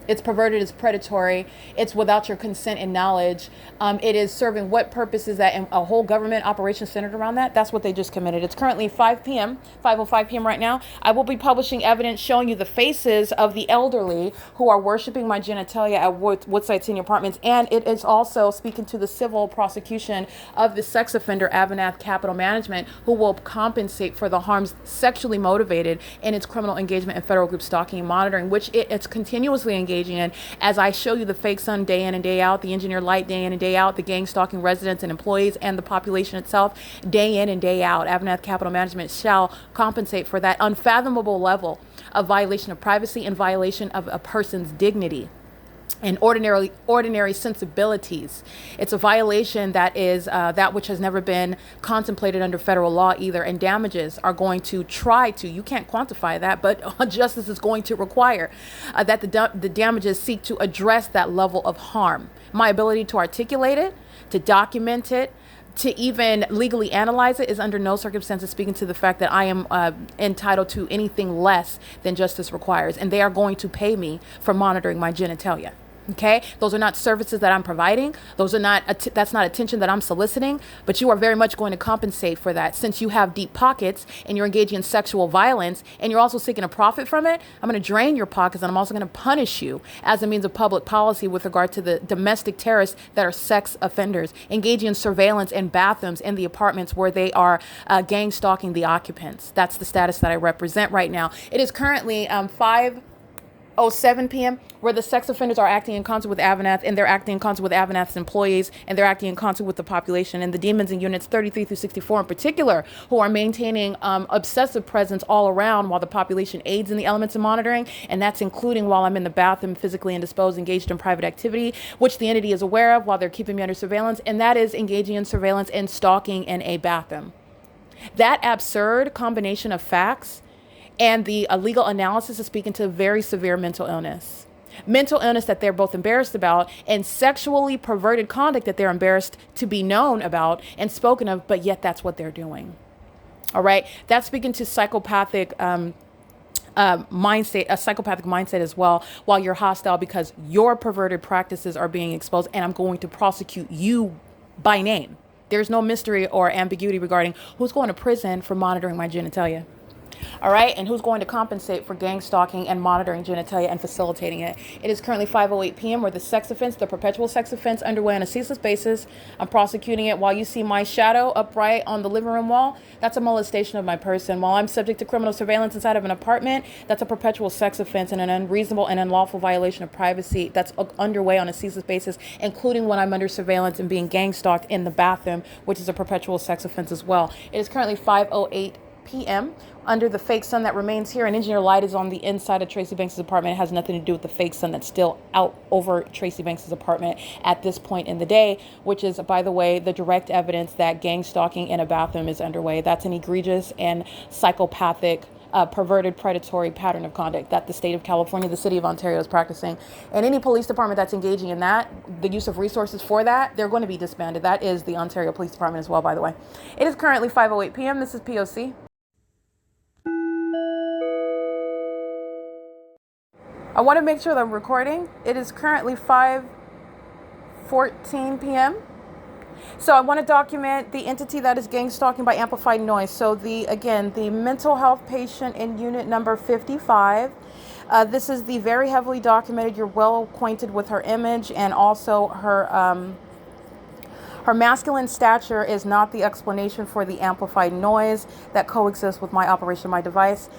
It's perverted, it's predatory, it's without your consent and knowledge. It is serving what purpose is that, and a whole government operation centered around that? That's what they just committed. It's currently 5 p.m., 5:05 p.m. right now. I will be publishing evidence showing you the faces of the elderly who are worshiping my genitalia at Woodside Senior Apartments, and it is also speaking to the civil prosecution of the sex offender AVANATH Capital Management, who will compensate for the harms sexually motivated in its criminal engagement in federal group stalking and monitoring, which it's continuously engaged in, as I show you the fake sun day in and day out, the engineer light day in and day out, the gang stalking residents and employees and the population itself day in and day out. AVANATH Capital Management shall compensate for that unfathomable level of violation of privacy and violation of a person's dignity and ordinary sensibilities. It's a violation that is that which has never been contemplated under federal law either, and damages are going to try to, you can't quantify that, but justice is going to require that the damages seek to address that level of harm. My ability to articulate it, to document it, to even legally analyze it is under no circumstances speaking to the fact that I am entitled to anything less than justice requires, and they are going to pay me for monitoring my genitalia. Okay, those are not services that I'm providing. Those are not, that's not attention that I'm soliciting, but you are very much going to compensate for that. Since you have deep pockets and you're engaging in sexual violence and you're also seeking a profit from it, I'm going to drain your pockets, and I'm also going to punish you as a means of public policy with regard to the domestic terrorists that are sex offenders, engaging in surveillance in bathrooms in the apartments where they are gang stalking the occupants. That's the status that I represent right now. It is currently 5:07 p.m., where the sex offenders are acting in concert with AVANATH, and they're acting in concert with AVANATH's employees, and they're acting in concert with the population, and the demons in units 33 through 64 in particular, who are maintaining obsessive presence all around while the population aids in the elements of monitoring, and that's including while I'm in the bathroom physically indisposed, engaged in private activity, which the entity is aware of while they're keeping me under surveillance, and that is engaging in surveillance and stalking in a bathroom. That absurd combination of facts and the legal analysis is speaking to very severe mental illness. Mental illness that they're both embarrassed about, and sexually perverted conduct that they're embarrassed to be known about and spoken of, but yet that's what they're doing. All right. That's speaking to psychopathic mindset, a psychopathic mindset as well, while you're hostile because your perverted practices are being exposed, and I'm going to prosecute you by name. There's no mystery or ambiguity regarding who's going to prison for monitoring my genitalia. All right, and who's going to compensate for gang stalking and monitoring genitalia and facilitating it. It is currently 5:08 p.m. where the sex offense, the perpetual sex offense, underway on a ceaseless basis. I'm prosecuting it while you see my shadow upright on the living room wall. That's a molestation of my person. While I'm subject to criminal surveillance inside of an apartment, that's a perpetual sex offense and an unreasonable and unlawful violation of privacy that's underway on a ceaseless basis, including when I'm under surveillance and being gang stalked in the bathroom, which is a perpetual sex offense as well. It is currently 5:08 p.m. under the fake sun that remains here. An engineer light is on the inside of Tracy Banks' apartment. It has nothing to do with the fake sun that's still out over Tracy Banks' apartment at this point in the day, which is, by the way, the direct evidence that gang stalking in a bathroom is underway. That's an egregious and psychopathic perverted predatory pattern of conduct that the state of California, the city of Ontario is practicing. And any police department that's engaging in that, the use of resources for that, they're going to be disbanded. That is the Ontario Police Department as well, by the way. It is currently 5:08 p.m. This is P.O.C. I want to make sure that I'm recording. It is currently 5:14 p.m. So I want to document the entity that is gang stalking by amplified noise. So the mental health patient in unit number 55 This is the very heavily documented. You're well acquainted with her image, and also her masculine stature is not the explanation for the amplified noise that coexists with my operation, my device,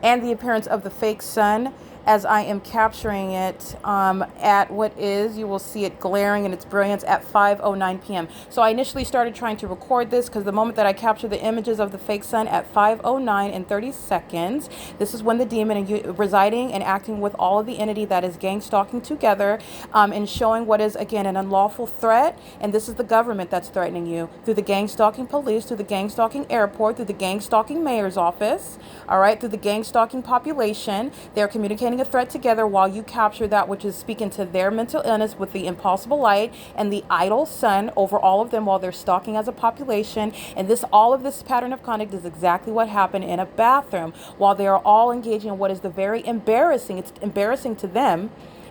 and the appearance of the fake sun as I am capturing it at what is, you will see it glaring in its brilliance at 5:09 p.m. So I initially started trying to record this because the moment that I captured the images of the fake sun at 5:09 and 30 seconds, this is when the demon residing and acting with all of the entity that is gang stalking together and showing what is, again, an unlawful threat. And this is the government that's threatening you through the gang stalking police, through the gang stalking airport, through the gang stalking mayor's office, all right, through the gang stalking population. They're communicating a threat together while you capture that which is speaking to their mental illness with the impossible light and the idle sun over all of them while they're stalking as a population. And all of this pattern of conduct is exactly what happened in a bathroom while they are all engaging in what is the very embarrassing, it's embarrassing to them.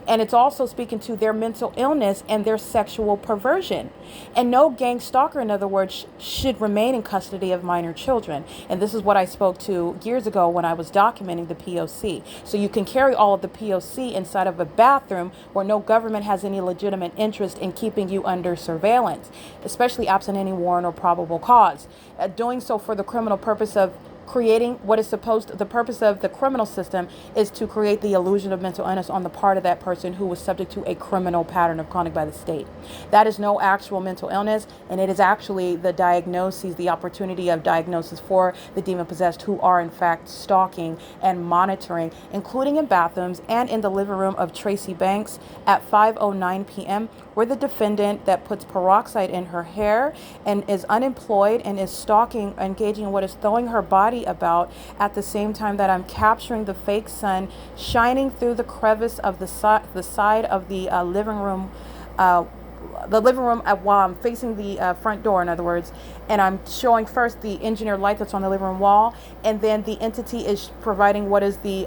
And it's also speaking to their mental illness and their sexual perversion. And no gang stalker, in other words, should remain in custody of minor children. And this is what I spoke to years ago when I was documenting the P.O.C. So you can carry all of the P.O.C. inside of a bathroom where no government has any legitimate interest in keeping you under surveillance, especially absent any warrant or probable cause. Doing so for the criminal purpose of creating what is the purpose of the criminal system is to create the illusion of mental illness on the part of that person who was subject to a criminal pattern of conduct by the state. That is no actual mental illness, and it is actually the diagnoses, the opportunity of diagnosis for the demon possessed who are in fact stalking and monitoring, including in bathrooms and in the living room of Tracy Banks at 5:09 p.m., where the defendant that puts peroxide in her hair and is unemployed and is stalking, engaging in what is throwing her body about at the same time that I'm capturing the fake sun shining through the crevice of the side of the living room while I'm facing the front door, in other words, and I'm showing first the engineered light that's on the living room wall, and then the entity is providing what is the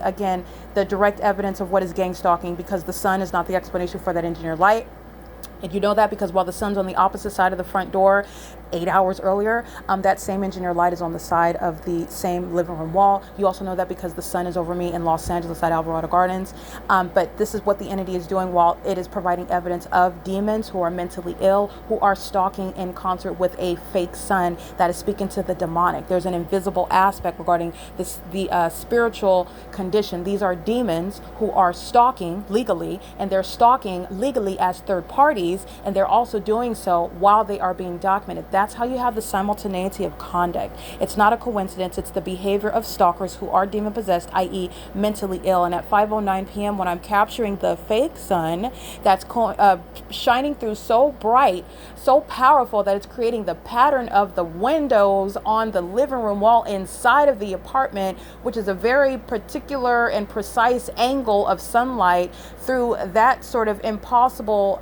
direct evidence of what is gang stalking, because the sun is not the explanation for that engineered light. And you know that because while the sun's on the opposite side of the front door 8 hours earlier, that same engineer light is on the side of the same living room wall. You also know that because the sun is over me in Los Angeles at Alvarado Gardens. But this is what the entity is doing while it is providing evidence of demons who are mentally ill, who are stalking in concert with a fake sun that is speaking to the demonic. There's an invisible aspect regarding the spiritual condition. These are demons who are stalking legally, and they're stalking legally as third parties, and they're also doing so while they are being documented. That's how you have the simultaneity of conduct. It's not a coincidence. It's the behavior of stalkers who are demon possessed, i.e. mentally ill. And at 5:09 p.m. when I'm capturing the fake sun that's shining through so bright, so powerful that it's creating the pattern of the windows on the living room wall inside of the apartment, which is a very particular and precise angle of sunlight through that sort of impossible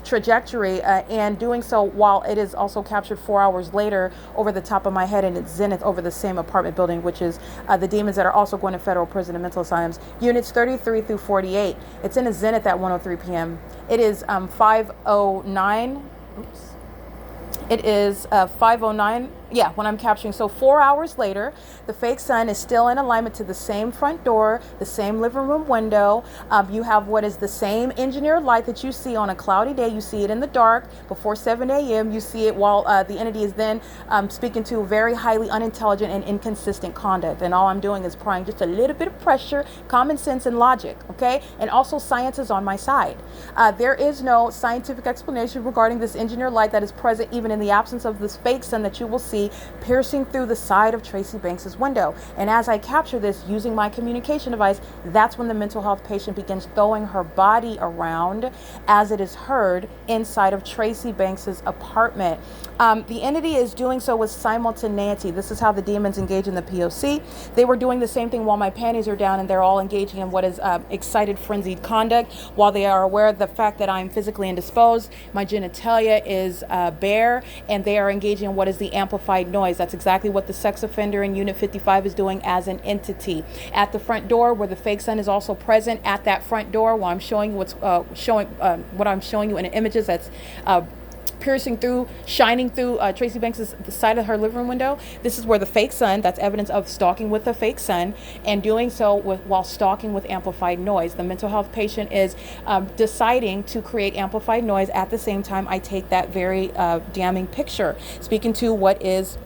trajectory, and doing so while it is also captured 4 hours later over the top of my head in its zenith over the same apartment building, which is the demons that are also going to federal prison and mental asylums, units 33 through 48. It's in a zenith at 1:03 p.m. It is 5:09. Oops. It is 5:09. Yeah, when I'm capturing. So 4 hours later, the fake sun is still in alignment to the same front door, the same living room window. You have what is the same engineered light that you see on a cloudy day. You see it in the dark before 7 a.m. You see it while the entity is then speaking to very highly unintelligent and inconsistent conduct. And all I'm doing is applying just a little bit of pressure, common sense, and logic, okay? And also science is on my side. There is no scientific explanation regarding this engineered light that is present even in the absence of this fake sun that you will see piercing through the side of Tracy Banks's window. And as I capture this using my communication device, that's when the mental health patient begins throwing her body around as it is heard inside of Tracy Banks's apartment. The entity is doing so with simultaneity. This is how the demons engage in the P.O.C. They were doing the same thing while my panties are down, and they're all engaging in what is excited, frenzied conduct while they are aware of the fact that I'm physically indisposed. My genitalia is bare, and they are engaging in what is the amplified noise. That's exactly what the sex offender in Unit 55 is doing as an entity. At the front door, where the fake sun is also present, at that front door, while I'm showing what I'm showing you in images that's piercing through, shining through Tracy Banks' the side of her living room window. This is where the fake sun, that's evidence of stalking with a fake sun, and doing so while stalking with amplified noise. The mental health patient is deciding to create amplified noise at the same time I take that very damning picture. Speaking to what is,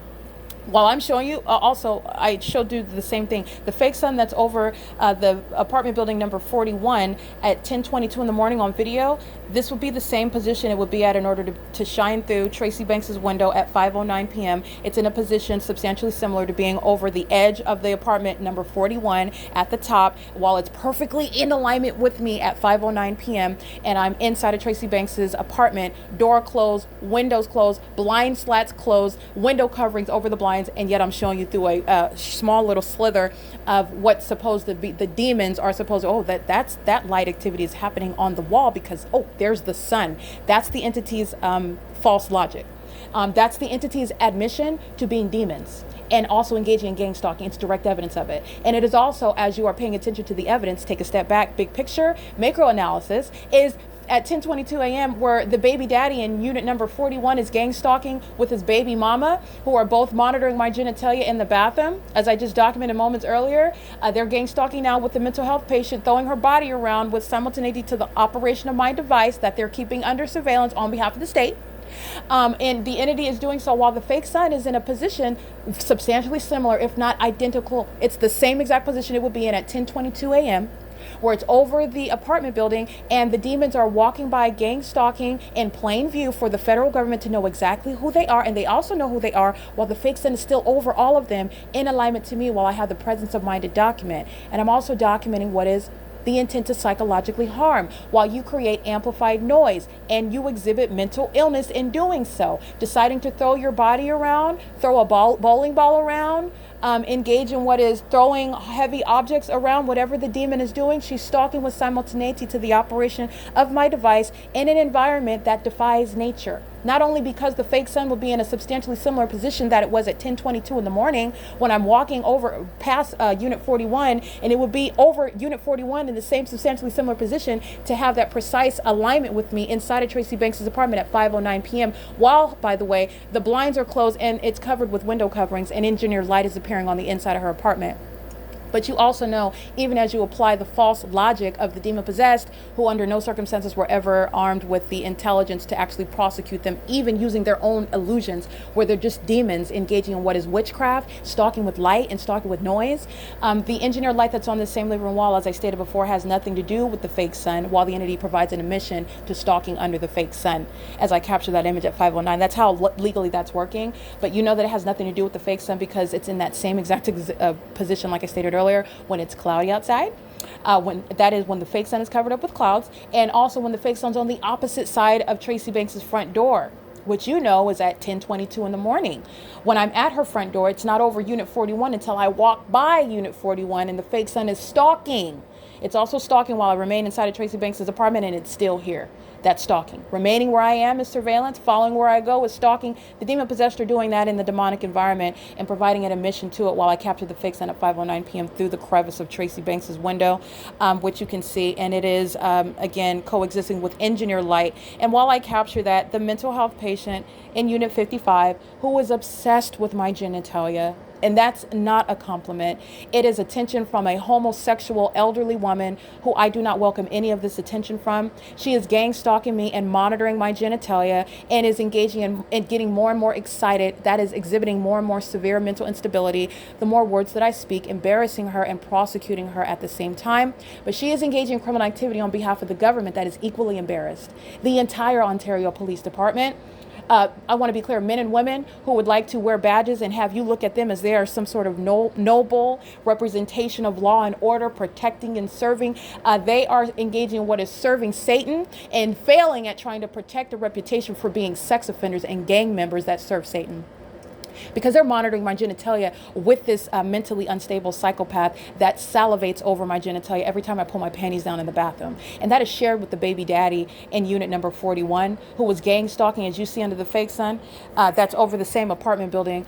while I'm showing you, also, I showed you the same thing. The fake sun that's over the apartment building number 41 at 10:22 in the morning on video, this would be the same position it would be at in order to shine through Tracy Banks' window at 5:09 p.m. It's in a position substantially similar to being over the edge of the apartment number 41 at the top, while it's perfectly in alignment with me at 5:09 p.m. and I'm inside of Tracy Banks' apartment, door closed, windows closed, blind slats closed, window coverings over the blinds, and yet I'm showing you through a small little slither of what's supposed to be the demons are supposed to, that light activity is happening on the wall because, there's the sun. That's the entity's false logic. That's the entity's admission to being demons and also engaging in gang stalking. It's direct evidence of it. And it is also, as you are paying attention to the evidence, take a step back, big picture, macro analysis, is at 10:22 a.m. where the baby daddy in unit number 41 is gang stalking with his baby mama, who are both monitoring my genitalia in the bathroom. As I just documented moments earlier, they're gang stalking now with the mental health patient, throwing her body around with simultaneity to the operation of my device that they're keeping under surveillance on behalf of the state. And the entity is doing so while the fake sun is in a position substantially similar, if not identical. It's the same exact position it would be in at 10:22 a.m. where it's over the apartment building and the demons are walking by gang stalking in plain view for the federal government to know exactly who they are, and they also know who they are while the fake sun is still over all of them in alignment to me while I have the presence of mind to document. And I'm also documenting what is the intent to psychologically harm while you create amplified noise and you exhibit mental illness in doing so, deciding to throw your body around, throw a bowling ball around, engage in what is throwing heavy objects around, whatever the demon is doing. She's stalking with simultaneity to the operation of my device in an environment that defies nature. Not only because the fake sun will be in a substantially similar position that it was at 10:22 in the morning when I'm walking over past Unit 41, and it would be over Unit 41 in the same substantially similar position to have that precise alignment with me inside of Tracy Banks' apartment at 5:09 p.m. while, by the way, the blinds are closed and it's covered with window coverings and engineered light is appearing on the inside of her apartment. But you also know, even as you apply the false logic of the demon-possessed, who under no circumstances were ever armed with the intelligence to actually prosecute them, even using their own illusions, where they're just demons engaging in what is witchcraft, stalking with light and stalking with noise. The engineered light that's on the same living room wall, as I stated before, has nothing to do with the fake sun, while the entity provides an admission to stalking under the fake sun. As I capture that image at 5:09, that's how legally that's working. But you know that it has nothing to do with the fake sun because it's in that same exact position, like I stated earlier, when it's cloudy outside, when the fake sun is covered up with clouds, and also when the fake sun's on the opposite side of Tracy Banks' front door, which you know is at 10:22 in the morning. When I'm at her front door, it's not over Unit 41 until I walk by Unit 41 and the fake sun is stalking. It's also stalking while I remain inside of Tracy Banks' apartment, and it's still here. That's stalking. Remaining where I am is surveillance. Following where I go is stalking. The demon-possessed are doing that in the demonic environment and providing an admission to it while I capture the fake sun at 5:09 p.m. through the crevice of Tracy Banks' window, which you can see. And it is, again, coexisting with engineered light. And while I capture that, the mental health patient in Unit 55, who was obsessed with my genitalia, and that's not a compliment. It is attention from a homosexual elderly woman who I do not welcome any of this attention from. She is gang stalking me and monitoring my genitalia and is engaging in getting more and more excited. That is exhibiting more and more severe mental instability. The more words that I speak, embarrassing her and prosecuting her at the same time. But she is engaging in criminal activity on behalf of the government that is equally embarrassed. The entire Ontario Police Department. I want to be clear, men and women who would like to wear badges and have you look at them as they are some sort of noble representation of law and order, protecting and serving. They are engaging in what is serving Satan and failing at trying to protect a reputation for being sex offenders and gang members that serve Satan. because they're monitoring my genitalia with this mentally unstable psychopath that salivates over my genitalia every time I pull my panties down in the bathroom. And that is shared with the baby daddy in unit number 41, who was gang stalking, as you see under the fake sun. That's over the same apartment building,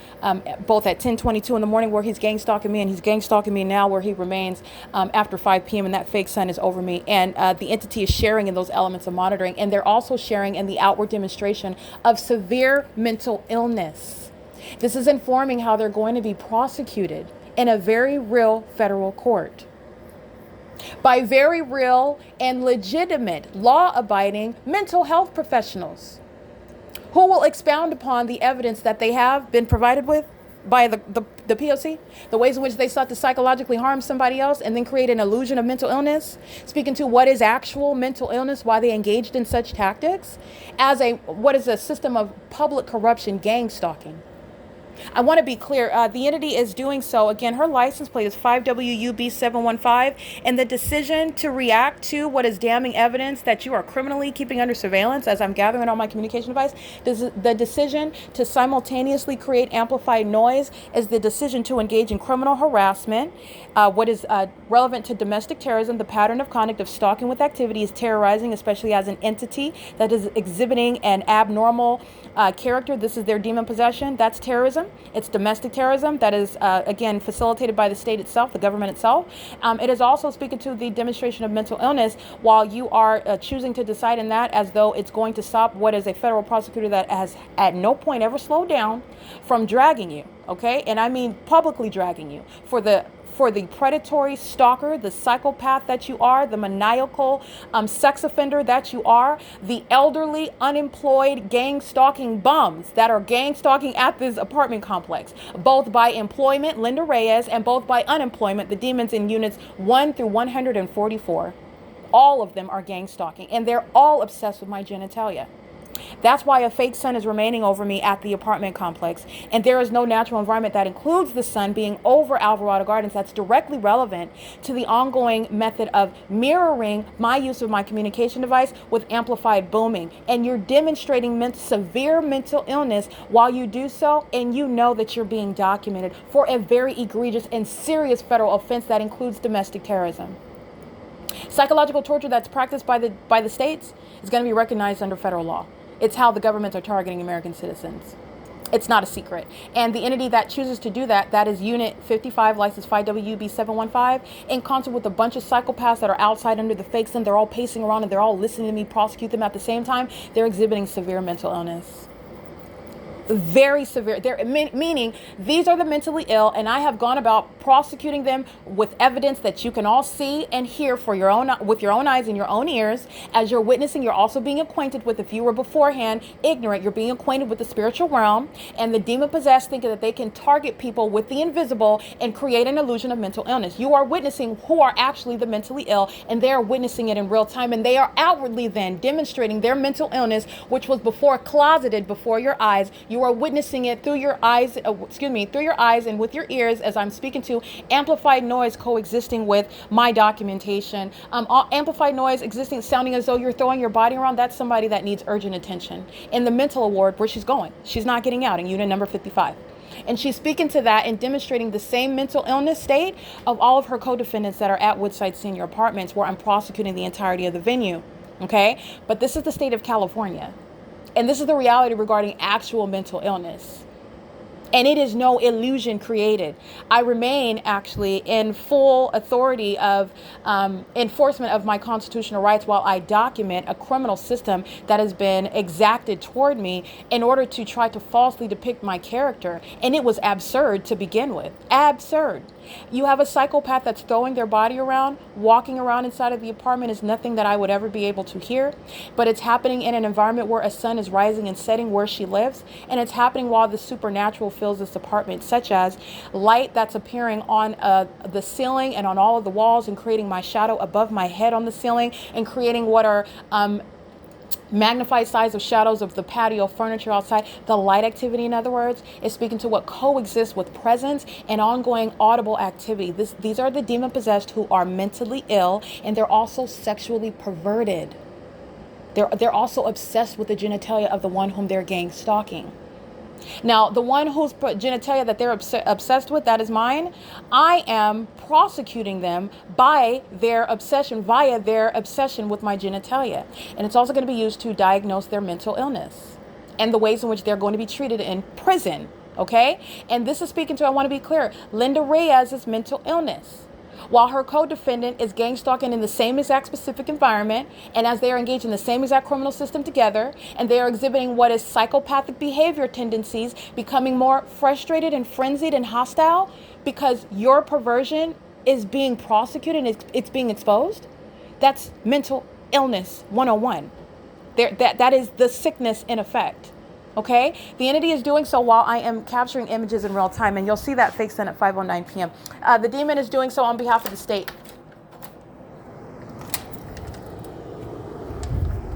both at 10:22 in the morning where he's gang stalking me, and he's gang stalking me now where he remains after 5 p.m. and that fake sun is over me. And the entity is sharing in those elements of monitoring, and they're also sharing in the outward demonstration of severe mental illness. This is informing how they're going to be prosecuted in a very real federal court by very real and legitimate law-abiding mental health professionals who will expound upon the evidence that they have been provided with by the P.O.C, the ways in which they sought to psychologically harm somebody else and then create an illusion of mental illness, speaking to what is actual mental illness, why they engaged in such tactics as what is a system of public corruption, gang stalking. I want to be clear. The entity is doing so. Again, her license plate is 5WUB715. And the decision to react to what is damning evidence that you are criminally keeping under surveillance, as I'm gathering on my communication device, the decision to simultaneously create amplified noise is the decision to engage in criminal harassment. What is relevant to domestic terrorism, the pattern of conduct of stalking with activity is terrorizing, especially as an entity that is exhibiting an abnormal character. This is their demon possession. That's terrorism. It's domestic terrorism that is, again, facilitated by the state itself, the government itself. It is also speaking to the demonstration of mental illness while you are choosing to decide in that as though it's going to stop what is a federal prosecutor that has at no point ever slowed down from dragging you, okay? And I mean publicly dragging you for the predatory stalker, the psychopath that you are, the maniacal sex offender that you are, the elderly, unemployed, gang stalking bums that are gang stalking at this apartment complex, both by employment, Linda Reyes, and both by unemployment, the demons in units 1 through 144. All of them are gang stalking, and they're all obsessed with my genitalia. That's why a fake sun is remaining over me at the apartment complex. And there is no natural environment that includes the sun being over Alvarado Gardens that's directly relevant to the ongoing method of mirroring my use of my communication device with amplified booming. And you're demonstrating severe mental illness while you do so, and you know that you're being documented for a very egregious and serious federal offense that includes domestic terrorism. Psychological torture that's practiced by the states is going to be recognized under federal law. It's how the governments are targeting American citizens. It's not a secret. And the entity that chooses to do that, that is Unit 55, license 5WB715, in concert with a bunch of psychopaths that are outside under the fake sun. They're all pacing around and they're all listening to me prosecute them at the same time. They're exhibiting severe mental illness. Very severe. Meaning these are the mentally ill, and I have gone about prosecuting them with evidence that you can all see and hear with your own eyes and your own ears. As you're witnessing, you're also being acquainted with, if you were beforehand ignorant, you're being acquainted with the spiritual realm and the demon possessed, thinking that they can target people with the invisible and create an illusion of mental illness. You are witnessing who are actually the mentally ill, and they are witnessing it in real time, and they are outwardly then demonstrating their mental illness, which was before closeted before your eyes. You are witnessing it through your eyes, through your eyes and with your ears as I'm speaking to amplified noise coexisting with my documentation. Amplified noise existing, sounding as though you're throwing your body around. That's somebody that needs urgent attention. In the mental award, where she's going, she's not getting out in unit number 55. And she's speaking to that and demonstrating the same mental illness state of all of her co-defendants that are at Woodside Senior Apartments, where I'm prosecuting the entirety of the venue. Okay? But this is the state of California. And this is the reality regarding actual mental illness. And it is no illusion created. I remain actually in full authority of enforcement of my constitutional rights while I document a criminal system that has been exacted toward me in order to try to falsely depict my character. And it was absurd to begin with. Absurd. You have a psychopath that's throwing their body around, walking around inside of the apartment is nothing that I would ever be able to hear. But it's happening in an environment where a sun is rising and setting where she lives. And it's happening while the supernatural fills this apartment, such as light that's appearing on the ceiling and on all of the walls and creating my shadow above my head on the ceiling and creating what are magnified size of shadows of the patio furniture outside. The light activity, in other words, is speaking to what coexists with presence and ongoing audible activity. These are the demon possessed who are mentally ill, and they're also sexually perverted. They're also obsessed with the genitalia of the one whom they're gang stalking. Now, the one whose genitalia that they're obsessed with, that is mine, I am prosecuting them by their obsession, via their obsession with my genitalia. And it's also going to be used to diagnose their mental illness and the ways in which they're going to be treated in prison. Okay? And this is speaking to, I want to be clear, Linda Reyes's mental illness. While her co-defendant is gang stalking in the same exact specific environment, and as they are engaged in the same exact criminal system together, and they are exhibiting what is psychopathic behavior tendencies, becoming more frustrated and frenzied and hostile because your perversion is being prosecuted and it's being exposed, that's mental illness 101. That is the sickness in effect. Okay, the entity is doing so while I am capturing images in real time, and you'll see that fake sent at 5:09 p.m. The demon is doing so on behalf of the state.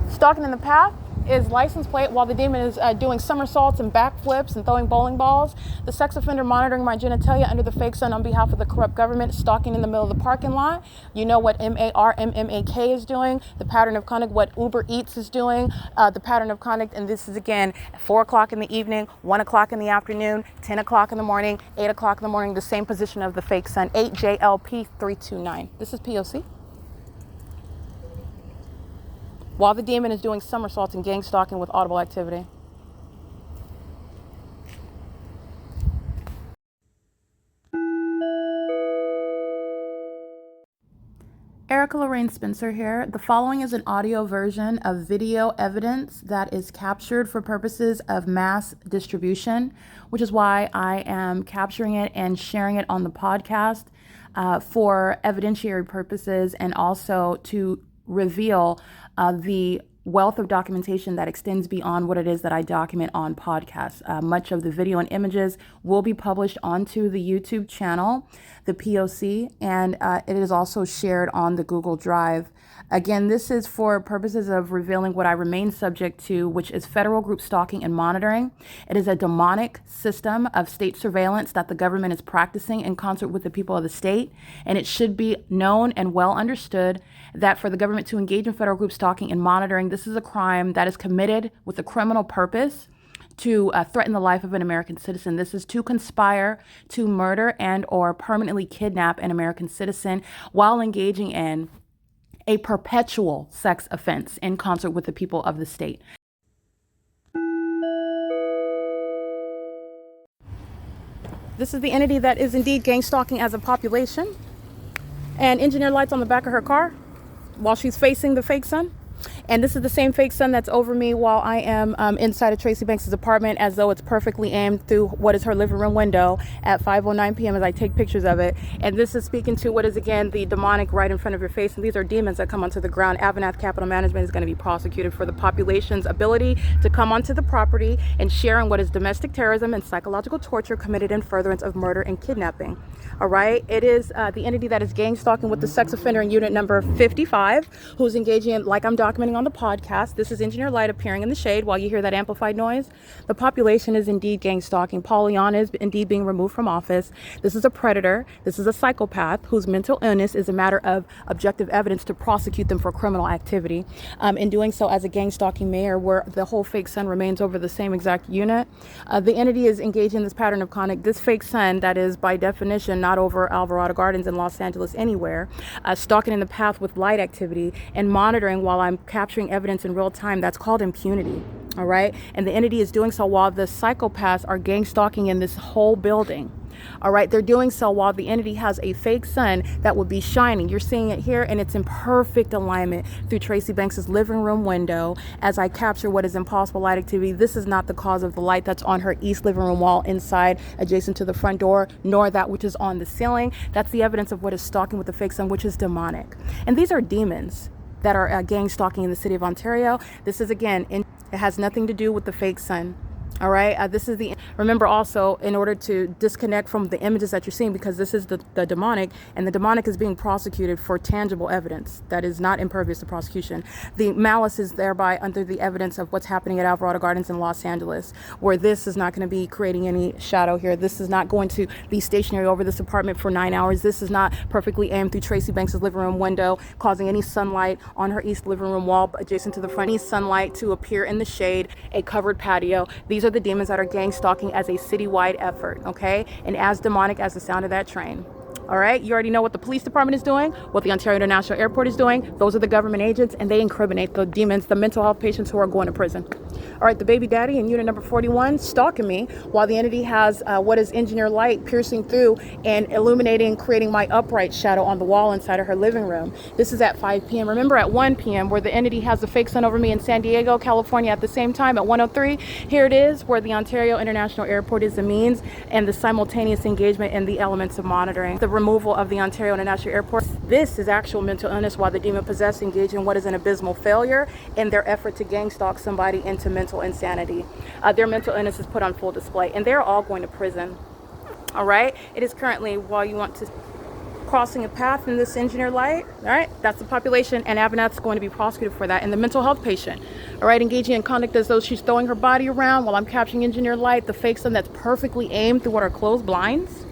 Stalking in the path is license plate while the demon is doing somersaults and backflips and throwing bowling balls. The sex offender monitoring my genitalia under the fake sun on behalf of the corrupt government, stalking in the middle of the parking lot. You know what MARMMAK is doing, the pattern of conduct, what Uber Eats is doing, the pattern of conduct, and this is again 4 o'clock in the evening, 1 o'clock in the afternoon, 10 o'clock in the morning, 8 o'clock in the morning, the same position of the fake sun, 8JLP329. This is P.O.C. While the demon is doing somersaults and gang stalking with audible activity. Erica Lorraine Spencer here. The following is an audio version of video evidence that is captured for purposes of mass distribution, which is why I am capturing it and sharing it on the podcast for evidentiary purposes, and also to reveal the wealth of documentation that extends beyond what it is that I document on podcasts. Much of the video and images will be published onto the YouTube channel, the P.O.C., and it is also shared on the Google Drive. Again, this is for purposes of revealing what I remain subject to, which is federal group stalking and monitoring. It is a demonic system of state surveillance that the government is practicing in concert with the people of the state. And it should be known and well understood that for the government to engage in federal group stalking and monitoring, this is a crime that is committed with a criminal purpose to threaten the life of an American citizen. This is to conspire to murder and or permanently kidnap an American citizen while engaging in a perpetual sex offense in concert with the people of the state. This is the entity that is indeed gang stalking as a population. And engineer lights on the back of her car while she's facing the fake sun. And this is the same fake sun that's over me while I am inside of Tracy Banks' apartment, as though it's perfectly aimed through what is her living room window at 5:09 p.m. as I take pictures of it. And this is speaking to what is, again, the demonic right in front of your face. And these are demons that come onto the ground. AVANATH Capital Management is going to be prosecuted for the population's ability to come onto the property and share in what is domestic terrorism and psychological torture committed in furtherance of murder and kidnapping. All right. It is the entity that is gang stalking with the sex offender in unit number 55, who's engaging in, like I'm documenting on the podcast. This is engineer light appearing in the shade while you hear that amplified noise. The population is indeed gang stalking. Pauliana is indeed being removed from office. This is a predator. This is a psychopath whose mental illness is a matter of objective evidence to prosecute them for criminal activity. In doing so as a gang stalking mayor, where the whole fake sun remains over the same exact unit. The entity is engaged in this pattern of conduct. This fake sun that is by definition not over Alvarado Gardens in Los Angeles anywhere, stalking in the path with light activity and monitoring while I'm capturing evidence in real time. That's called impunity. All right. And the entity is doing so while the psychopaths are gang stalking in this whole building. All right. They're doing so while the entity has a fake sun that would be shining. You're seeing it here, and it's in perfect alignment through Tracy Banks's living room window as I capture what is impossible light activity. This is not the cause of the light that's on her east living room wall inside adjacent to the front door, nor that which is on the ceiling. That's the evidence of what is stalking with the fake sun, which is demonic. And these are demons that are gang stalking in the city of Ontario. This is, again, it has nothing to do with the fake sun. All right. This is remember also, in order to disconnect from the images that you're seeing, because this is the demonic, and the demonic is being prosecuted for tangible evidence that is not impervious to prosecution. The malice is thereby under the evidence of what's happening at Alvarado Gardens in Los Angeles, where this is not going to be creating any shadow here. This is not going to be stationary over this apartment for 9 hours. This is not perfectly aimed through Tracy Banks' living room window, causing any sunlight on her east living room wall adjacent to the front. Any sunlight to appear in the shade, a covered patio. These These are the demons that are gang stalking as a citywide effort, okay? And as demonic as the sound of that train. All right, you already know what the police department is doing, what the Ontario International Airport is doing. Those are the government agents, and they incriminate the demons, the mental health patients who are going to prison. All right, the baby daddy in unit number 41 stalking me while the entity has what is engineer light piercing through and illuminating, creating my upright shadow on the wall inside of her living room. This is at 5 p.m. Remember at 1 p.m. where the entity has the fake sun over me in San Diego, California at the same time at 1:03. Here it is where the Ontario International Airport is the means and the simultaneous engagement in the elements of monitoring. The removal of the Ontario International Airport. This is actual mental illness while the demon possessed engage in what is an abysmal failure in their effort to gang stalk somebody into mental insanity. Their mental illness is put on full display and they're all going to prison. All right, it is currently, while you want to crossing a path in this engineer light, all right, that's the population, and AVANATH is going to be prosecuted for that. And the mental health patient, all right, engaging in conduct as though she's throwing her body around while I'm capturing engineer light, the fake sun that's perfectly aimed through what are closed blinds.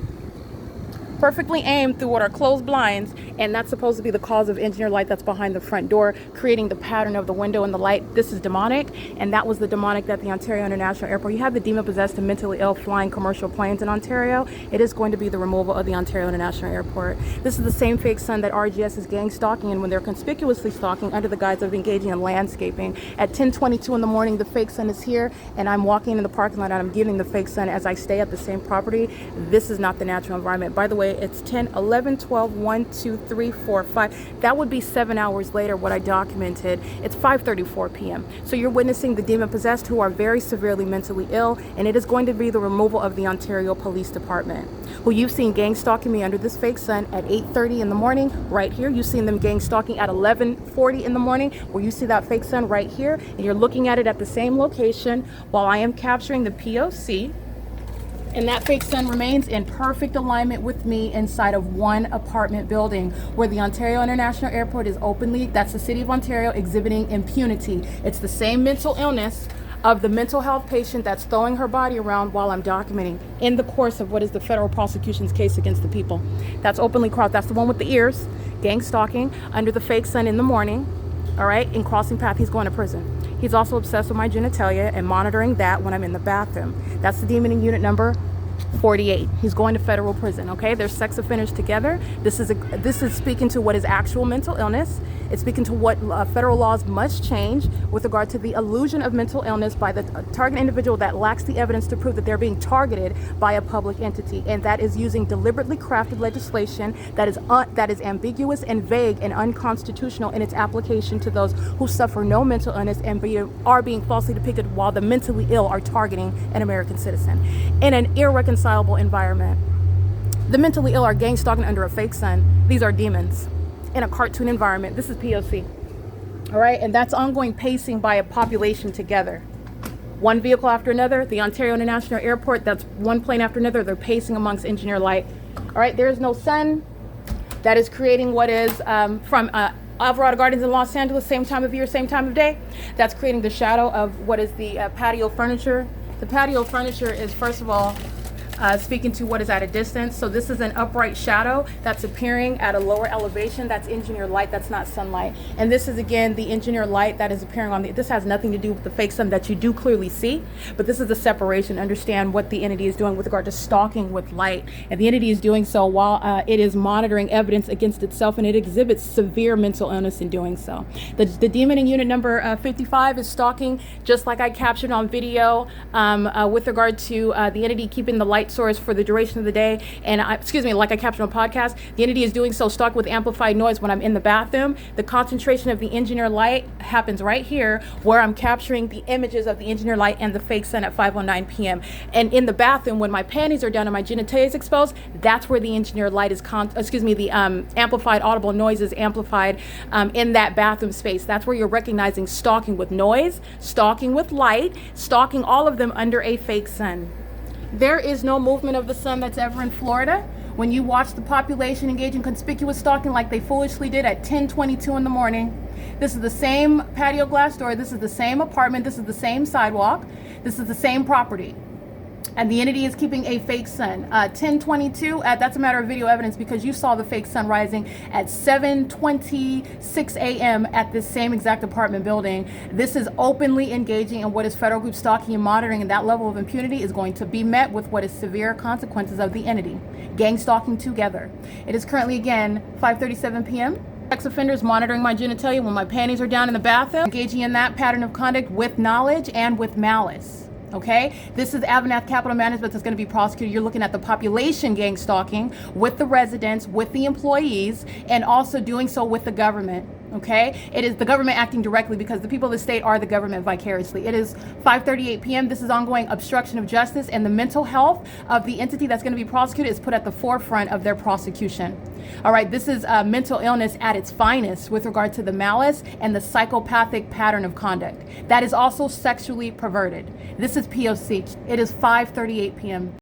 Perfectly aimed through what are closed blinds, and that's supposed to be the cause of engineer light that's behind the front door, creating the pattern of the window and the light. This is demonic, and that was the demonic that the Ontario International Airport. You have the demon possessed and mentally ill flying commercial planes in Ontario. It is going to be the removal of the Ontario International Airport. This is the same fake sun that RGS is gang stalking, and when they're conspicuously stalking under the guise of engaging in landscaping. At 10:22 in the morning, the fake sun is here, and I'm walking in the parking lot and I'm giving the fake sun as I stay at the same property. This is not the natural environment. By the way, it's 10, 11, 12, 1, 2, 3, 4, 5. That would be 7 hours later, what I documented. It's 5:34 p.m. So you're witnessing the demon possessed who are very severely mentally ill, and it is going to be the removal of the Ontario Police Department, who you've seen gang stalking me under this fake sun at 8:30 in the morning, right here. You've seen them gang stalking at 11:40 in the morning, where you see that fake sun right here, and you're looking at it at the same location while I am capturing the P.O.C. And that fake sun remains in perfect alignment with me inside of one apartment building where the Ontario International Airport is openly, that's the city of Ontario, exhibiting impunity. It's the same mental illness of the mental health patient that's throwing her body around while I'm documenting in the course of what is the federal prosecution's case against the people. That's openly crossed. That's the one with the ears, gang stalking under the fake sun in the morning. All right, in crossing path, he's going to prison. He's also obsessed with my genitalia and monitoring that when I'm in the bathroom. That's the demon in unit number 48. He's going to federal prison. Okay, they're sex offenders together. This is speaking to what is actual mental illness. It's speaking to what federal laws must change with regard to the illusion of mental illness by the target individual that lacks the evidence to prove that they're being targeted by a public entity, and that is using deliberately crafted legislation that is ambiguous and vague and unconstitutional in its application to those who suffer no mental illness and are being falsely depicted while the mentally ill are targeting an American citizen in an irreconcilable environment. The mentally ill are gang stalking under a fake sun. These are demons in a cartoon environment. This is P.O.C. All right, and that's ongoing pacing by a population together. One vehicle after another. The Ontario International Airport, that's one plane after another. They're pacing amongst engineer light. All right, there is no sun. That is creating what is from Alvarado Gardens in Los Angeles, same time of year, same time of day. That's creating the shadow of what is the patio furniture. The patio furniture is, first of all, speaking to what is at a distance. So this is an upright shadow that's appearing at a lower elevation. That's engineer light, that's not sunlight. And this is again the engineer light that is appearing on this has nothing to do with the fake sun that you do clearly see, but this is the separation. Understand what the entity is doing with regard to stalking with light. And the entity is doing so while it is monitoring evidence against itself, and it exhibits severe mental illness in doing so. The demon in unit number 55 is stalking, just like I captured on video with regard to the entity keeping the light source for the duration of the day, and like I captured on podcast, the entity is doing so stuck with amplified noise when I'm in the bathroom. The concentration of the engineer light happens right here where I'm capturing the images of the engineer light and the fake sun at 5:09 p.m. And in the bathroom, when my panties are down and my genitalia is exposed, that's where the engineer light is the amplified audible noise is amplified in that bathroom space. That's where you're recognizing stalking with noise, stalking with light, stalking, all of them under a fake sun. There is no movement of the sun that's ever in Florida. When you watch the population engage in conspicuous stalking like they foolishly did at 10:22 in the morning, this is the same patio glass door, this is the same apartment, this is the same sidewalk, this is the same property. And the entity is keeping a fake sun. 1022, that's a matter of video evidence because you saw the fake sun rising at 7:26 a.m. at this same exact apartment building. This is openly engaging in what is federal group stalking and monitoring, and that level of impunity is going to be met with what is severe consequences of the entity. Gang stalking together. It is currently, again, 5:37 p.m. Sex offenders monitoring my genitalia when my panties are down in the bathroom, engaging in that pattern of conduct with knowledge and with malice. Okay, this is AVANATH Capital Management that's going to be prosecuted. You're looking at the population gang stalking with the residents, with the employees, and also doing so with the government. Okay, it is the government acting directly because the people of the state are the government vicariously. It is 5:38 p.m. This is ongoing obstruction of justice, and the mental health of the entity that's going to be prosecuted is put at the forefront of their prosecution. All right, this is mental illness at its finest with regard to the malice and the psychopathic pattern of conduct that is also sexually perverted. This is P.O.C. It is 5:38 p.m.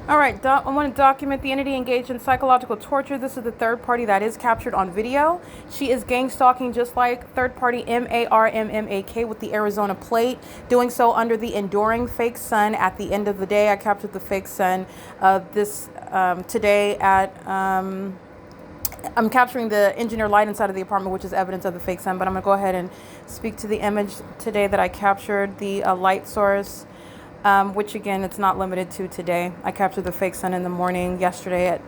All right, I want to document the entity engaged in psychological torture. This is the third party that is captured on video. She is gang stalking just like third party MARMMAK with the Arizona plate, doing so under the enduring fake sun. At the end of the day, I captured the fake sun today at... I'm capturing the engineer light inside of the apartment, which is evidence of the fake sun, but I'm going to go ahead and speak to the image today that I captured, the light source. Which again, it's not limited to today. I captured the fake sun in the morning, yesterday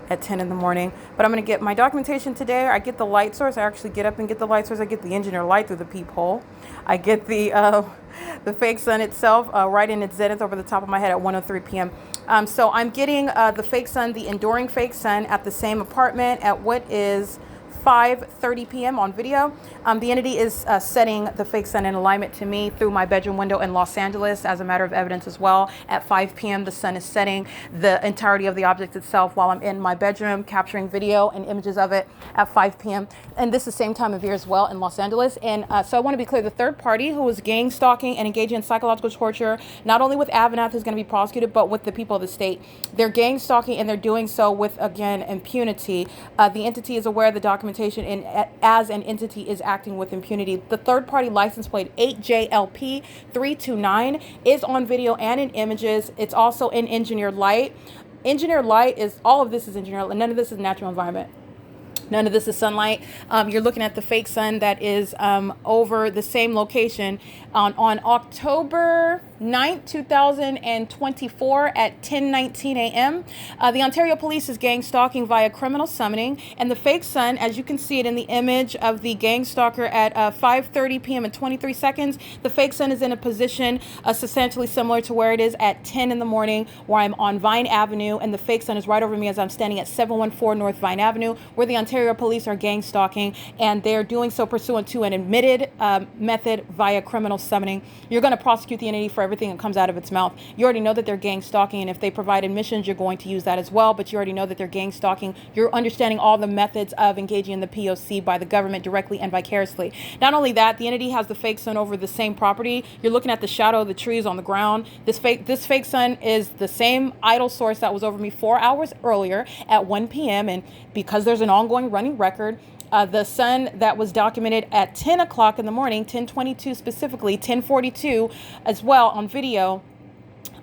at 10 in the morning. But I'm going to get my documentation today. I get the light source. I actually get up and get the light source. I get the engineer light through the peephole. I get the fake sun itself right in its zenith over the top of my head at 1:03 p.m. So I'm getting the fake sun, the enduring fake sun at the same apartment at what is 5:30 p.m. on video. The entity is setting the fake sun in alignment to me through my bedroom window in Los Angeles as a matter of evidence as well. At 5 p.m. the sun is setting the entirety of the object itself while I'm in my bedroom capturing video and images of it at 5 p.m. And this is the same time of year as well in Los Angeles. And so I want to be clear, the third party who was gang stalking and engaging in psychological torture, not only with AVANATH who's going to be prosecuted, but with the people of the state. They're gang stalking and they're doing so with, again, impunity. The entity is aware of the documentation and as an entity is acting with impunity. The third party license plate 8JLP329 is on video and in images. It's also in engineered light. Engineered light is, all of this is engineered, and none of this is natural environment. None of this is sunlight. You're looking at the fake sun that is over the same location on October 9th, 2024 at 10:19 a.m. The Ontario Police is gang stalking via criminal summoning, and the fake sun, as you can see it in the image of the gang stalker at 5:30 p.m. and 23 seconds, the fake sun is in a position substantially similar to where it is at 10 in the morning, where I'm on Vine Avenue, and the fake sun is right over me as I'm standing at 714 North Vine Avenue, where the Ontario Police are gang stalking, and they're doing so pursuant to an admitted method via criminal summoning. You're going to prosecute the entity for everything that comes out of its mouth. You already know that they're gang stalking, and if they provide admissions, you're going to use that as well, but you already know that they're gang stalking. You're understanding all the methods of engaging in the P.O.C. by the government directly and vicariously. Not only that, the entity has the fake sun over the same property. You're looking at the shadow of the trees on the ground. This fake sun is the same idle source that was over me 4 hours earlier at 1 p.m. And because there's an ongoing running record, the sun that was documented at 10 o'clock in the morning, 10:22 specifically, 10:42 as well on video.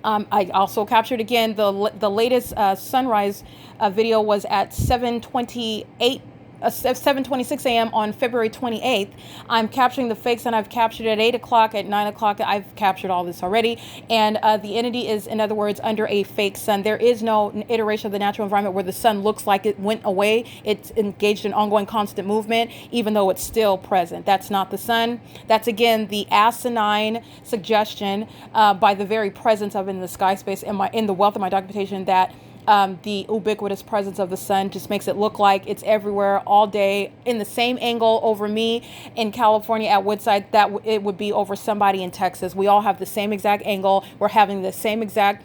I also captured again the latest sunrise video was at 7:26 a.m. on February 28th. I'm capturing the fake sun. I've captured at 8 o'clock, at 9 o'clock. I've captured all this already. And the entity is, in other words, under a fake sun. There is no iteration of the natural environment where the sun looks like it went away. It's engaged in ongoing constant movement, even though it's still present. That's not the sun. That's, again, the asinine suggestion by the very presence of it in the sky space in the wealth of my documentation that the ubiquitous presence of the sun just makes it look like it's everywhere all day in the same angle over me in California at Woodside that it would be over somebody in Texas. We all have the same exact angle. We're having the same exact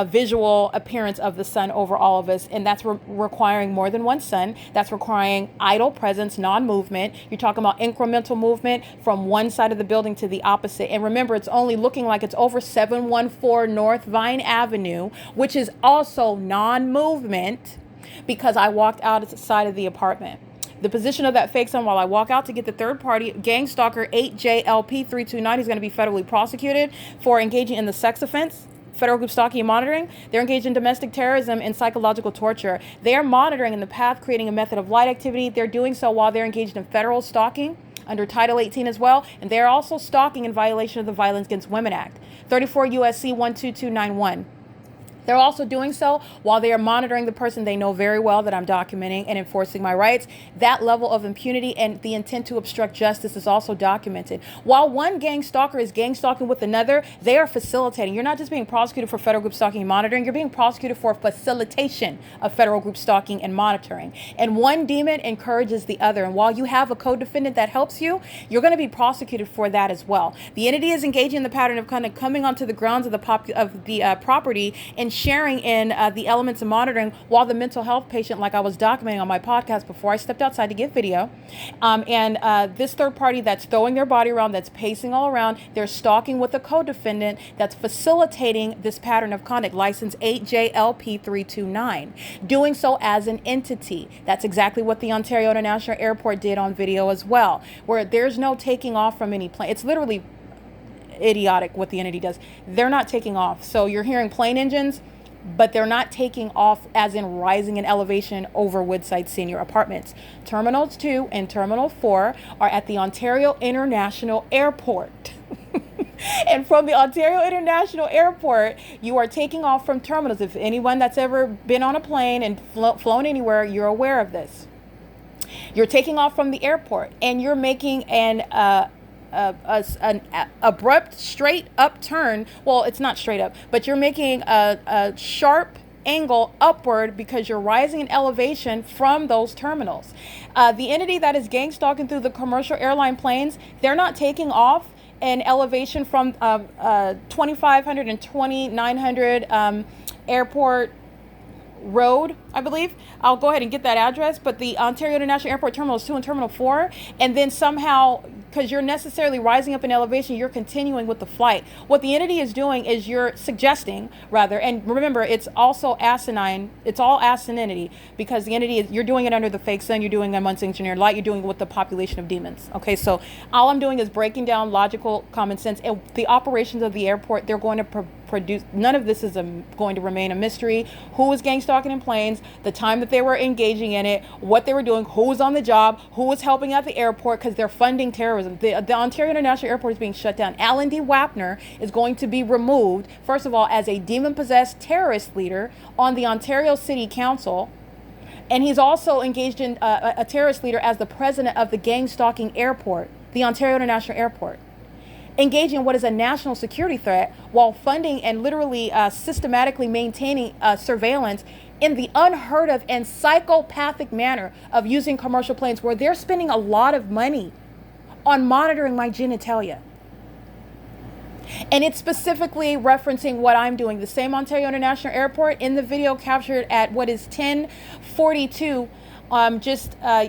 visual appearance of the sun over all of us, and that's requiring more than one sun. That's requiring idle presence, non-movement. You're talking about incremental movement from one side of the building to the opposite. And remember, it's only looking like it's over 714 North Vine Avenue, which is also non-movement because I walked outside of the apartment. The position of that fake son while I walk out to get the third party, gang stalker 8JLP329, he's going to be federally prosecuted for engaging in the sex offense. Federal group stalking and monitoring. They're engaged in domestic terrorism and psychological torture. They are monitoring in the path, creating a method of light activity. They're doing so while they're engaged in federal stalking under Title 18 as well. And they're also stalking in violation of the Violence Against Women Act, 34 U.S.C. 12291. They're also doing so while they are monitoring the person they know very well that I'm documenting and enforcing my rights. That level of impunity and the intent to obstruct justice is also documented. While one gang stalker is gang stalking with another, they are facilitating. You're not just being prosecuted for federal group stalking and monitoring. You're being prosecuted for facilitation of federal group stalking and monitoring. And one demon encourages the other. And while you have a co-defendant that helps you, you're going to be prosecuted for that as well. The entity is engaging in the pattern of kind of coming onto the grounds of the property and sharing in the elements of monitoring while the mental health patient, like I was documenting on my podcast before I stepped outside to get video, and this third party that's throwing their body around, that's pacing all around, they're stalking with a co-defendant that's facilitating this pattern of conduct, license 8JLP329, doing so as an entity. That's exactly what the Ontario International Airport did on video as well, where there's no taking off from any plane. It's literally idiotic what the entity does. They're not taking off. So you're hearing plane engines, but they're not taking off as in rising in elevation over Woodside Senior Apartments. Terminals 2 and Terminal 4 are at the Ontario International Airport. And from the Ontario International Airport, you are taking off from terminals. If anyone that's ever been on a plane and flown anywhere, you're aware of this. You're taking off from the airport and you're making an abrupt straight up turn. Well, it's not straight up, but you're making a sharp angle upward because you're rising in elevation from those terminals. The entity that is gang stalking through the commercial airline planes, they're not taking off in elevation from 2500 and 2900 airport road, I believe. I'll go ahead and get that address, but the Ontario International Airport Terminals 2 and Terminal 4, and then somehow, because you're necessarily rising up in elevation, you're continuing with the flight. What the entity is doing is you're suggesting, rather, and remember, it's also asinine, it's all asininity, because the entity is, you're doing it under the fake sun, you're doing it amongst engineered light, you're doing it with the population of demons. Okay, so all I'm doing is breaking down logical common sense, and the operations of the airport, they're going to produce, none of this is going to remain a mystery. Who was gang stalking in planes, the time that they were engaging in it, what they were doing, who was on the job, who was helping at the airport, because they're funding terrorism. The Ontario International Airport is being shut down. Alan D. WAPNER is going to be removed, first of all, as a demon-possessed terrorist leader on the Ontario City Council. And he's also engaged in a terrorist leader as the president of the gang stalking airport, the Ontario International Airport, engaging in what is a national security threat while funding and literally systematically maintaining surveillance in the unheard of and psychopathic manner of using commercial planes where they're spending a lot of money on monitoring my genitalia. And it's specifically referencing what I'm doing. The same Ontario International Airport in the video captured at what is 10:42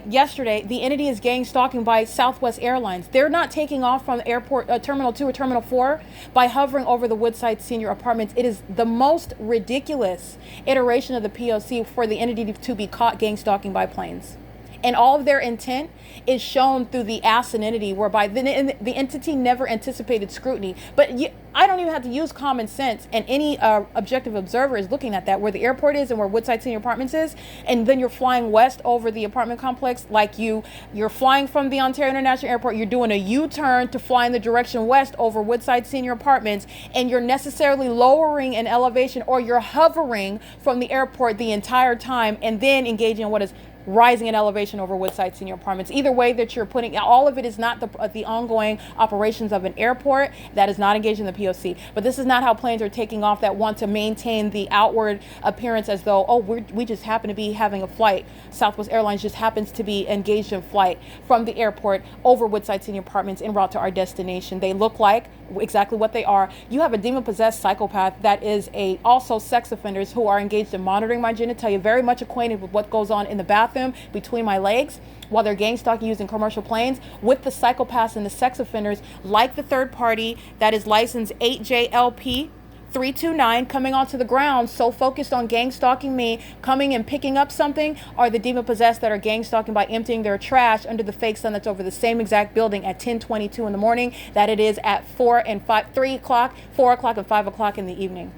yesterday, the entity is gang stalking by Southwest Airlines. They're not taking off from airport Terminal 2 or Terminal 4 by hovering over the Woodside Senior Apartments. It is the most ridiculous iteration of the P.O.C. for the entity to be caught gang stalking by planes. And all of their intent is shown through the asininity, whereby the entity never anticipated scrutiny. But I don't even have to use common sense, and any objective observer is looking at that, where the airport is and where Woodside Senior Apartments is, and then you're flying west over the apartment complex, like you're flying from the Ontario International Airport, you're doing a U-turn to fly in the direction west over Woodside Senior Apartments, and you're necessarily lowering in elevation, or you're hovering from the airport the entire time, and then engaging in what is rising in elevation over Woodside Senior Apartments. Either way that you're putting, all of it is not the ongoing operations of an airport that is not engaged in the P.O.C. But this is not how planes are taking off that want to maintain the outward appearance as though, oh, we just happen to be having a flight. Southwest Airlines just happens to be engaged in flight from the airport over Woodside Senior Apartments en route to our destination. They look like exactly what they are. You have a demon-possessed psychopath that is also sex offenders who are engaged in monitoring my genitalia, very much acquainted with what goes on in the bathroom between my legs while they're gang stalking using commercial planes, with the psychopaths and the sex offenders like the third party that is licensed 8JLP 329 coming onto the ground, so focused on gang stalking me, coming and picking up something, are the demon possessed that are gang stalking by emptying their trash under the fake sun that's over the same exact building at 10:22 in the morning that it is at 4 and 5, 3 o'clock, 4 o'clock, and 5 o'clock in the evening.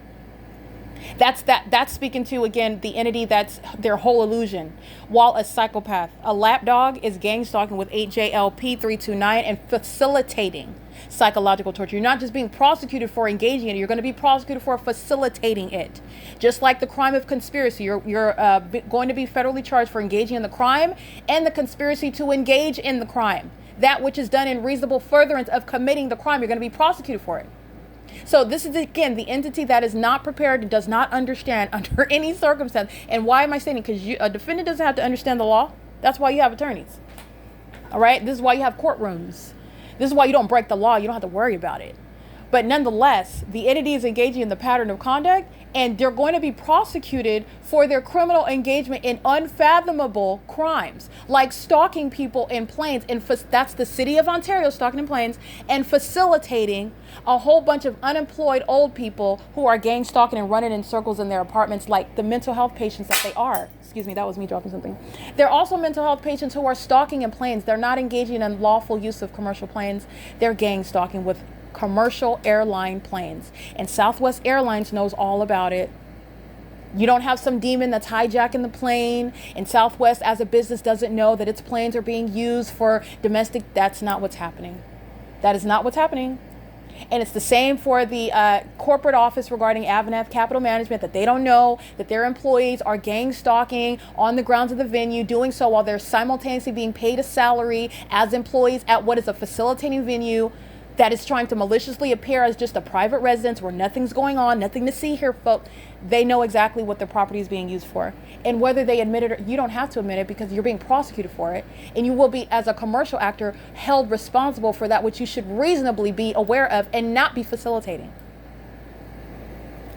That's speaking to, again, the entity that's their whole illusion. While a psychopath, a lapdog, is gang stalking with 8JLP329 and facilitating psychological torture. You're not just being prosecuted for engaging in it, you're going to be prosecuted for facilitating it. Just like the crime of conspiracy, you're going to be federally charged for engaging in the crime and the conspiracy to engage in the crime. That which is done in reasonable furtherance of committing the crime, you're going to be prosecuted for it. So this is, again, the entity that is not prepared and does not understand under any circumstance. And why am I saying it? Because a defendant doesn't have to understand the law. That's why you have attorneys. All right? This is why you have courtrooms. This is why you don't break the law. You don't have to worry about it. But nonetheless, the entity is engaging in the pattern of conduct, and they're going to be prosecuted for their criminal engagement in unfathomable crimes, like stalking people in planes. And that's the city of Ontario, stalking in planes, and facilitating a whole bunch of unemployed old people who are gang stalking and running in circles in their apartments, like the mental health patients that they are. Excuse me, that was me dropping something. They're also mental health patients who are stalking in planes. They're not engaging in unlawful use of commercial planes. They're gang stalking with commercial airline planes, and Southwest Airlines knows all about it. You don't have some demon that's hijacking the plane, and Southwest as a business doesn't know that its planes are being used for domestic. That's not what's happening. That is not what's happening. And it's the same for the corporate office regarding AVANATH Capital Management, that they don't know that their employees are gang stalking on the grounds of the venue, doing so while they're simultaneously being paid a salary as employees at what is a facilitating venue that is trying to maliciously appear as just a private residence where nothing's going on, nothing to see here, folks. They know exactly what their property is being used for. And whether they admit it or you don't have to admit it, because you're being prosecuted for it. And you will be, as a commercial actor, held responsible for that which you should reasonably be aware of and not be facilitating.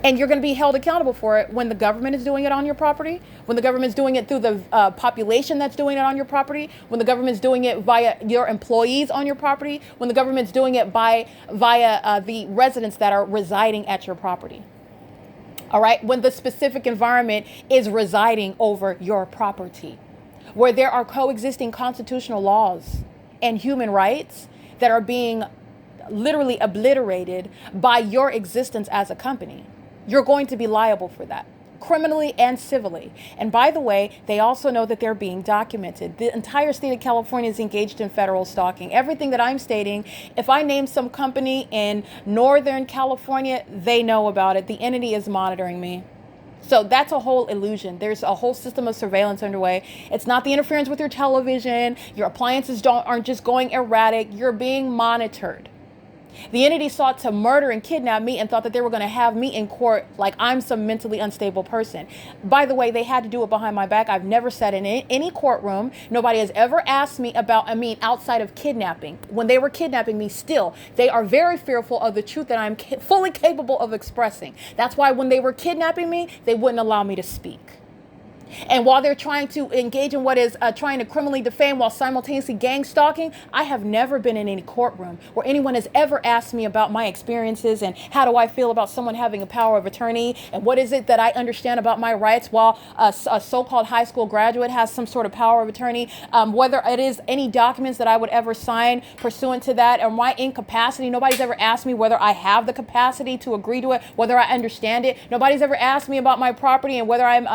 And you're going to be held accountable for it when the government is doing it on your property, when the government's doing it through the population that's doing it on your property, when the government's doing it via your employees on your property, when the government's doing it via the residents that are residing at your property. All right, when the specific environment is residing over your property, where there are coexisting constitutional laws and human rights that are being literally obliterated by your existence as a company. You're going to be liable for that, criminally and civilly. And by the way, they also know that they're being documented. The entire state of California is engaged in federal stalking. Everything that I'm stating, if I name some company in Northern California, they know about it. The entity is monitoring me. So that's a whole illusion. There's a whole system of surveillance underway. It's not the interference with your television. Your appliances aren't just going erratic. You're being monitored. The entity sought to murder and kidnap me and thought that they were going to have me in court like I'm some mentally unstable person. By the way, they had to do it behind my back. I've never sat in any courtroom. Nobody has ever asked me about, outside of kidnapping. When they were kidnapping me, still, they are very fearful of the truth that I'm fully capable of expressing. That's why when they were kidnapping me, they wouldn't allow me to speak. And while they're trying to engage in what is trying to criminally defame while simultaneously gang stalking, I have never been in any courtroom where anyone has ever asked me about my experiences and how do I feel about someone having a power of attorney and what is it that I understand about my rights while a so-called high school graduate has some sort of power of attorney, whether it is any documents that I would ever sign pursuant to that or my incapacity. Nobody's ever asked me whether I have the capacity to agree to it, whether I understand it. Nobody's ever asked me about my property and whether I'm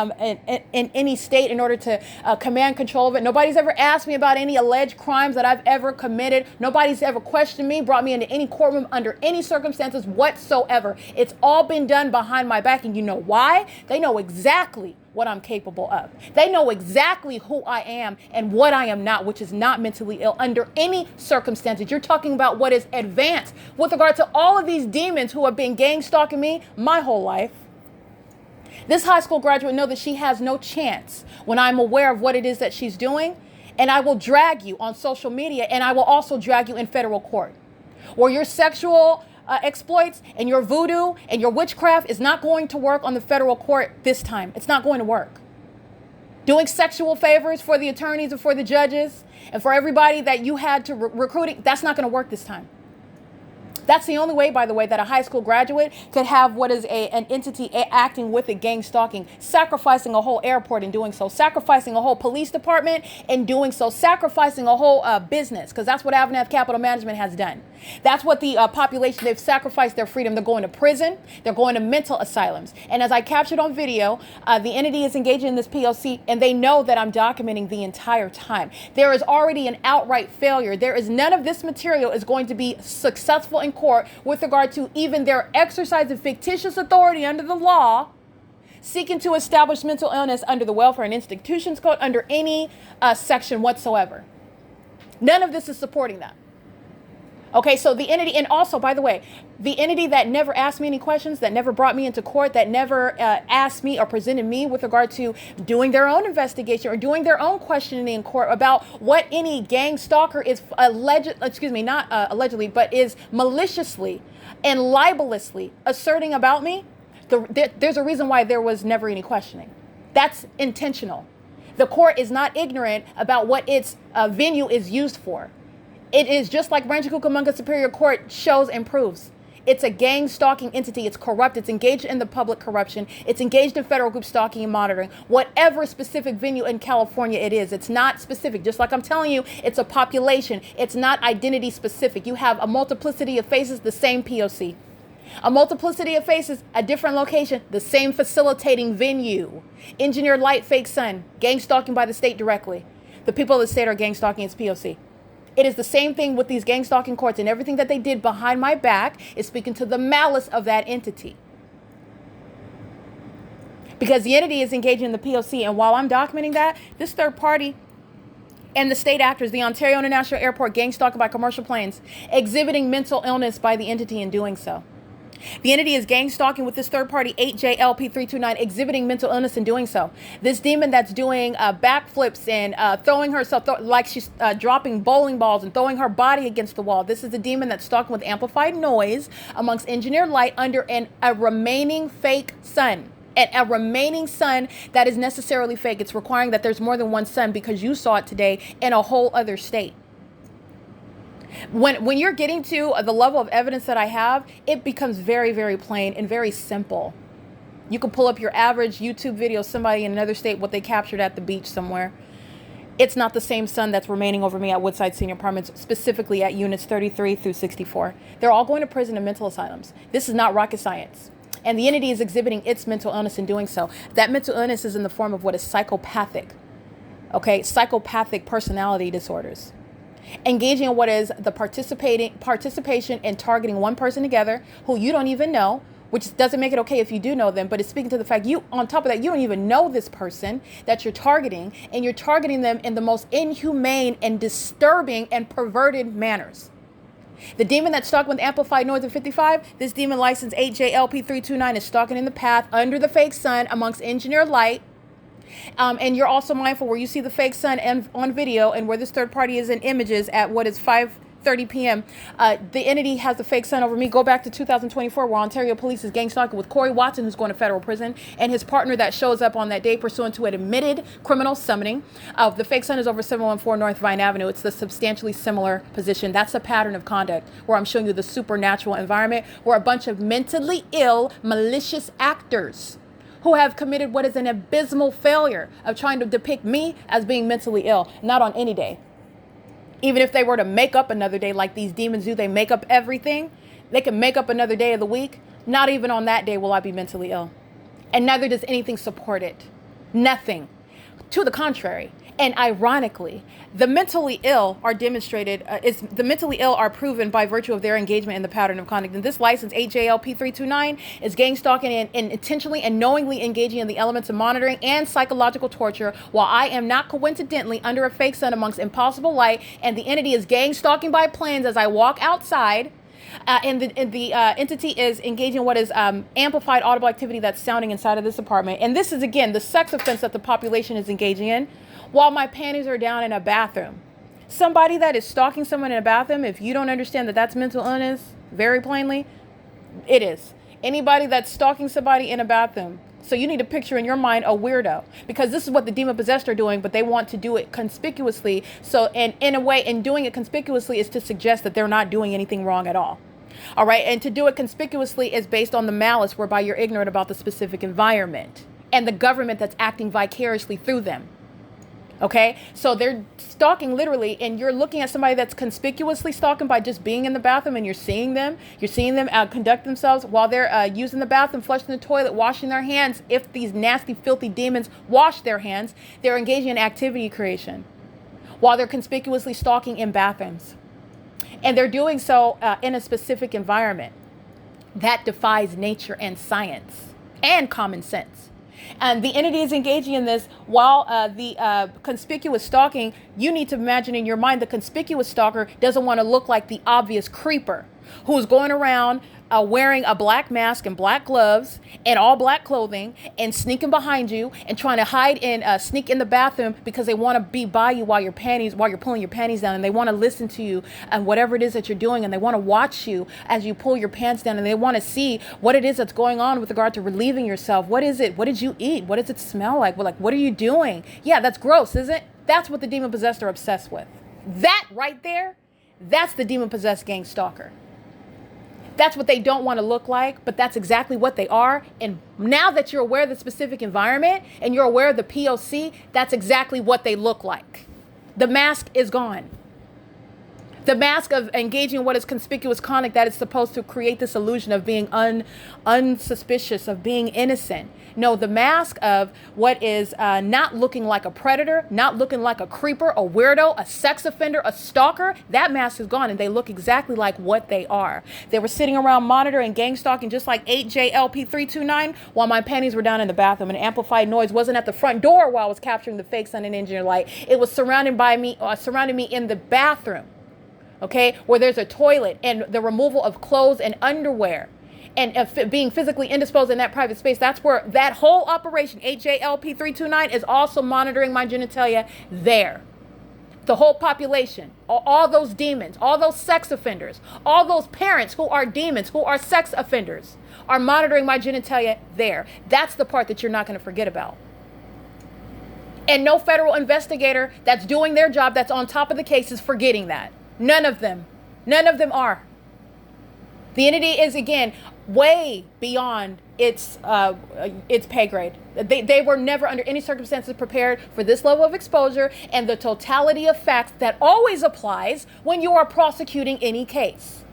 in any state in order to command control of it. Nobody's ever asked me about any alleged crimes that I've ever committed. Nobody's ever questioned me, brought me into any courtroom under any circumstances whatsoever. It's all been done behind my back. And you know why? They know exactly what I'm capable of. They know exactly who I am and what I am not, which is not mentally ill under any circumstances. You're talking about what is advanced with regard to all of these demons who have been gang stalking me my whole life. This high school graduate knows that she has no chance when I'm aware of what it is that she's doing, and I will drag you on social media, and I will also drag you in federal court, where your sexual exploits and your voodoo and your witchcraft is not going to work on the federal court this time. It's not going to work. Doing sexual favors for the attorneys and for the judges and for everybody that you had to recruiting, that's not going to work this time. That's the only way, by the way, that a high school graduate could have what is an entity acting with a gang stalking, sacrificing a whole airport in doing so, sacrificing a whole police department in doing so, sacrificing a whole business, because that's what AVANATH Capital Management has done. That's what the population, they've sacrificed their freedom. They're going to prison. They're going to mental asylums. And as I captured on video, the entity is engaging in this P.O.C. and they know that I'm documenting the entire time. There is already an outright failure. There is none of this material is going to be successful in court with regard to even their exercise of fictitious authority under the law, seeking to establish mental illness under the Welfare and Institutions Code, under any section whatsoever. None of this is supporting that. Okay, so the entity, and also, by the way, the entity that never asked me any questions, that never brought me into court, that never asked me or presented me with regard to doing their own investigation or doing their own questioning in court about what any gang stalker is allegedly, but is maliciously and libelously asserting about me, there's a reason why there was never any questioning. That's intentional. The court is not ignorant about what its venue is used for. It is just like Rancho Cucamonga Superior Court shows and proves. It's a gang stalking entity. It's corrupt. It's engaged in the public corruption. It's engaged in federal group stalking and monitoring. Whatever specific venue in California it is, it's not specific. Just like I'm telling you, it's a population. It's not identity specific. You have a multiplicity of faces, the same P.O.C. A multiplicity of faces, a different location, the same facilitating venue. Engineered light, fake sun, gang stalking by the state directly. The people of the state are gang stalking, it's P.O.C. It is the same thing with these gang stalking courts, and everything that they did behind my back is speaking to the malice of that entity. Because the entity is engaging in the P.O.C., and while I'm documenting that, this third party and the state actors, the Ontario International Airport gang stalking by commercial planes, exhibiting mental illness by the entity in doing so. The entity is gang stalking with this third party 8JLP329, exhibiting mental illness in doing so. This demon that's doing backflips and throwing herself like she's dropping bowling balls and throwing her body against the wall. This is a demon that's stalking with amplified noise amongst engineered light under a remaining fake sun. And a remaining sun that is necessarily fake. It's requiring that there's more than one sun because you saw it today in a whole other state. When you're getting to the level of evidence that I have, it becomes very, very plain and very simple. You can pull up your average YouTube video, somebody in another state, what they captured at the beach somewhere. It's not the same sun that's remaining over me at Woodside Senior Apartments, specifically at units 33 through 64. They're all going to prison and mental asylums. This is not rocket science. And the entity is exhibiting its mental illness in doing so. That mental illness is in the form of what is psychopathic. Okay, psychopathic personality disorders. Engaging in what is the participation in targeting one person together who you don't even know, which doesn't make it okay if you do know them, but it's speaking to the fact you, on top of that, you don't even know this person that you're targeting, and you're targeting them in the most inhumane and disturbing and perverted manners. The demon that's stalking with amplified noise of 55, this demon license 8JLP329 is stalking in the path under the fake sun amongst engineered light. And you're also mindful where you see the fake sun and on video and where this third party is in images at what is 5:30 p.m. The entity has the fake sun over me. Go back to 2024 where Ontario police is gang stalking with Corey Watson, who's going to federal prison, and his partner that shows up on that day pursuant to an admitted criminal summoning. The fake sun is over 714 North Vine Avenue. It's the substantially similar position. That's a pattern of conduct where I'm showing you the supernatural environment where a bunch of mentally ill, malicious actors who have committed what is an abysmal failure of trying to depict me as being mentally ill, not on any day. Even if they were to make up another day like these demons do, they make up everything. They can make up another day of the week. Not even on that day will I be mentally ill. And neither does anything support it. Nothing. To the contrary. And ironically, the mentally ill are demonstrated, the mentally ill are proven by virtue of their engagement in the pattern of conduct. And this license, 8JLP329, is gang stalking and intentionally and knowingly engaging in the elements of monitoring and psychological torture, while I am not coincidentally under a fake sun amongst impossible light, and the entity is gang stalking by planes as I walk outside. And the entity is engaging in what is amplified audible activity that's sounding inside of this apartment. And this is, again, the sex offense that the population is engaging in while my panties are down in a bathroom. Somebody that is stalking someone in a bathroom, if you don't understand that that's mental illness, very plainly, it is. Anybody that's stalking somebody in a bathroom. So you need to picture in your mind a weirdo, because this is what the demon possessed are doing, but they want to do it conspicuously. So, and in a way, in doing it conspicuously is to suggest that they're not doing anything wrong at all. All right. And to do it conspicuously is based on the malice whereby you're ignorant about the specific environment and the government that's acting vicariously through them. Okay, so they're stalking literally, and you're looking at somebody that's conspicuously stalking by just being in the bathroom, and you're seeing them conduct themselves while they're using the bathroom, flushing the toilet, washing their hands. If these nasty, filthy demons wash their hands, they're engaging in activity creation while they're conspicuously stalking in bathrooms. And they're doing so in a specific environment that defies nature and science and common sense. And the entity is engaging in this while the conspicuous stalking, you need to imagine in your mind the conspicuous stalker doesn't want to look like the obvious creeper who's going around wearing a black mask and black gloves and all black clothing and sneaking behind you and trying to hide and sneak in the bathroom because they want to be by you while you're pulling your panties down, and they want to listen to you and whatever it is that you're doing, and they want to watch you as you pull your pants down, and they want to see what it is that's going on with regard to relieving yourself. What is it? What did you eat? What does it smell like? What are you doing? Yeah, that's gross, isn't it? That's what the demon possessed are obsessed with. That right there, that's the demon possessed gang stalker. That's what they don't want to look like, but that's exactly what they are. And now that you're aware of the specific environment and you're aware of the P.O.C, that's exactly what they look like. The mask is gone. The mask of engaging in what is conspicuous conduct that is supposed to create this illusion of being unsuspicious, of being innocent. No, the mask of what is not looking like a predator, not looking like a creeper, a weirdo, a sex offender, a stalker, that mask is gone, and they look exactly like what they are. They were sitting around monitoring gang stalking just like 8JLP329 while my panties were down in the bathroom, and amplified noise wasn't at the front door while I was capturing the fake sun and engineer light. It was surrounding me in the bathroom. Okay, where there's a toilet and the removal of clothes and underwear and being physically indisposed in that private space. That's where that whole operation, HJLP329, is also monitoring my genitalia there. The whole population, all those demons, all those sex offenders, all those parents who are demons, who are sex offenders, are monitoring my genitalia there. That's the part that you're not going to forget about. And no federal investigator that's doing their job, that's on top of the case, is forgetting that. None of them are. The entity is, again, way beyond its pay grade. They were never under any circumstances prepared for this level of exposure and the totality of facts that always applies when you are prosecuting any case.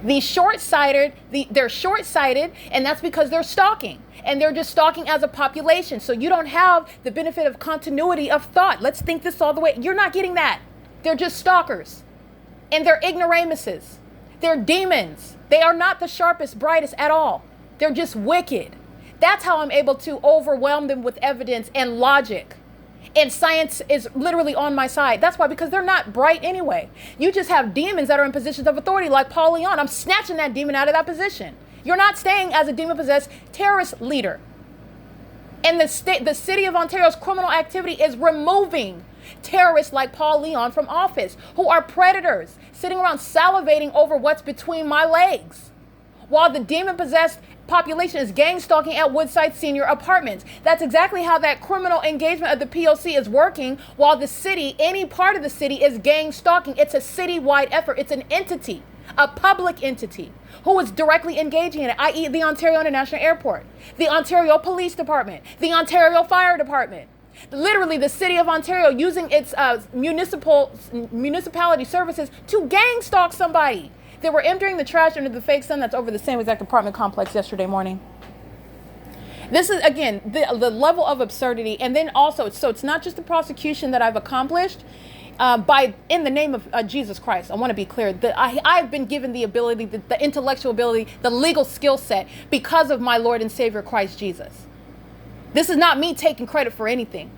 They're short-sighted, and that's because they're stalking. And they're just stalking as a population. So you don't have the benefit of continuity of thought. Let's think this all the way. You're not getting that. They're just stalkers. And they're ignoramuses. They're demons. They are not the sharpest, brightest at all. They're just wicked. That's how I'm able to overwhelm them with evidence and logic. And science is literally on my side. That's why, because they're not bright anyway. You just have demons that are in positions of authority like Paul Leon. I'm snatching that demon out of that position. You're not staying as a demon-possessed terrorist leader. And the city of Ontario's criminal activity is removing terrorists like Paul Leon from office, who are predators, sitting around salivating over what's between my legs, while the demon-possessed population is gang stalking at Woodside Senior Apartments. That's exactly how that criminal engagement of the P.O.C. is working, while the city, any part of the city, is gang stalking. It's a citywide effort. It's an entity, a public entity, who is directly engaging in it, i.e. the Ontario International Airport, the Ontario Police Department, the Ontario Fire Department. Literally, the city of Ontario using its municipality services to gang stalk somebody. They were emptying the trash under the fake sun that's over the same exact apartment complex yesterday morning. This is, again, the level of absurdity. And then also, so it's not just the prosecution that I've accomplished in the name of Jesus Christ. I want to be clear that I've been given the ability, the intellectual ability, the legal skill set because of my Lord and Savior Christ Jesus. This is not me taking credit for anything.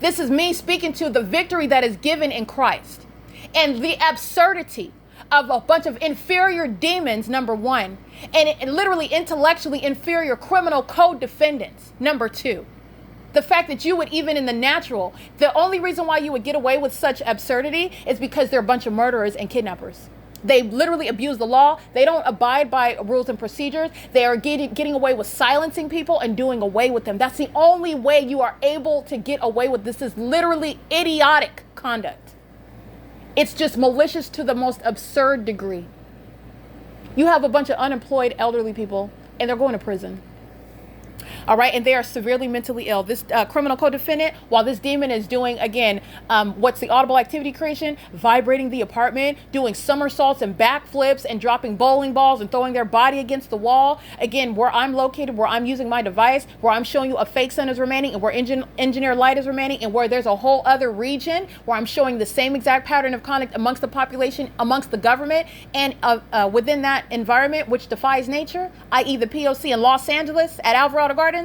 This is me speaking to the victory that is given in Christ and the absurdity of a bunch of inferior demons, number one, and literally intellectually inferior criminal code defendants, number two. The fact that you would, even in the natural, the only reason why you would get away with such absurdity is because they're a bunch of murderers and kidnappers. They literally abuse the law. They don't abide by rules and procedures. They are getting away with silencing people and doing away with them. That's the only way you are able to get away with this. Is literally idiotic conduct. It's just malicious to the most absurd degree. You have a bunch of unemployed elderly people, and they're going to prison. All right, and they are severely mentally ill. This criminal co-defendant, while this demon is doing, again, what's the audible activity creation? Vibrating the apartment, doing somersaults and backflips and dropping bowling balls and throwing their body against the wall. Again, where I'm located, where I'm using my device, where I'm showing you a fake sun is remaining, and where engineer light is remaining, and where there's a whole other region where I'm showing the same exact pattern of conduct amongst the population, amongst the government, and within that environment, which defies nature, i.e. the P.O.C. in Los Angeles at Alvarado Gardens.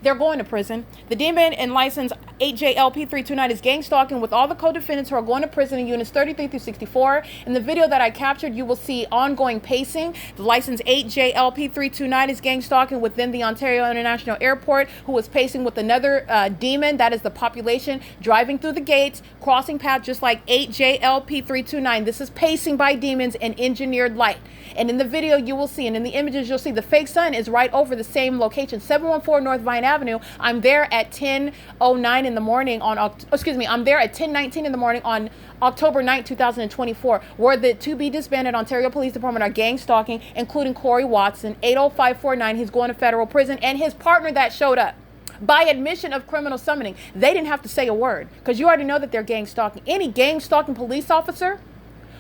They're going to prison. The demon in license 8JLP329 is gang stalking with all the co-defendants who are going to prison in units 33 through 64. In the video that I captured, you will see ongoing pacing. The license 8JLP329 is gang stalking within the Ontario International Airport, who is pacing with another demon, that is the population, driving through the gates, crossing paths just like 8JLP329. This is pacing by demons and engineered light. And in the video you will see, and in the images you'll see, the fake sun is right over the same location, 714 North Vine Avenue. I'm there at 10:09 in the morning on, I'm there at 10:19 in the morning on October 9, 2024, where the to-be disbanded Ontario Police Department are gang stalking, including Corey Watson, 80549. He's going to federal prison, and his partner that showed up by admission of criminal summoning. They didn't have to say a word, because you already know that they're gang stalking. Any gang stalking police officer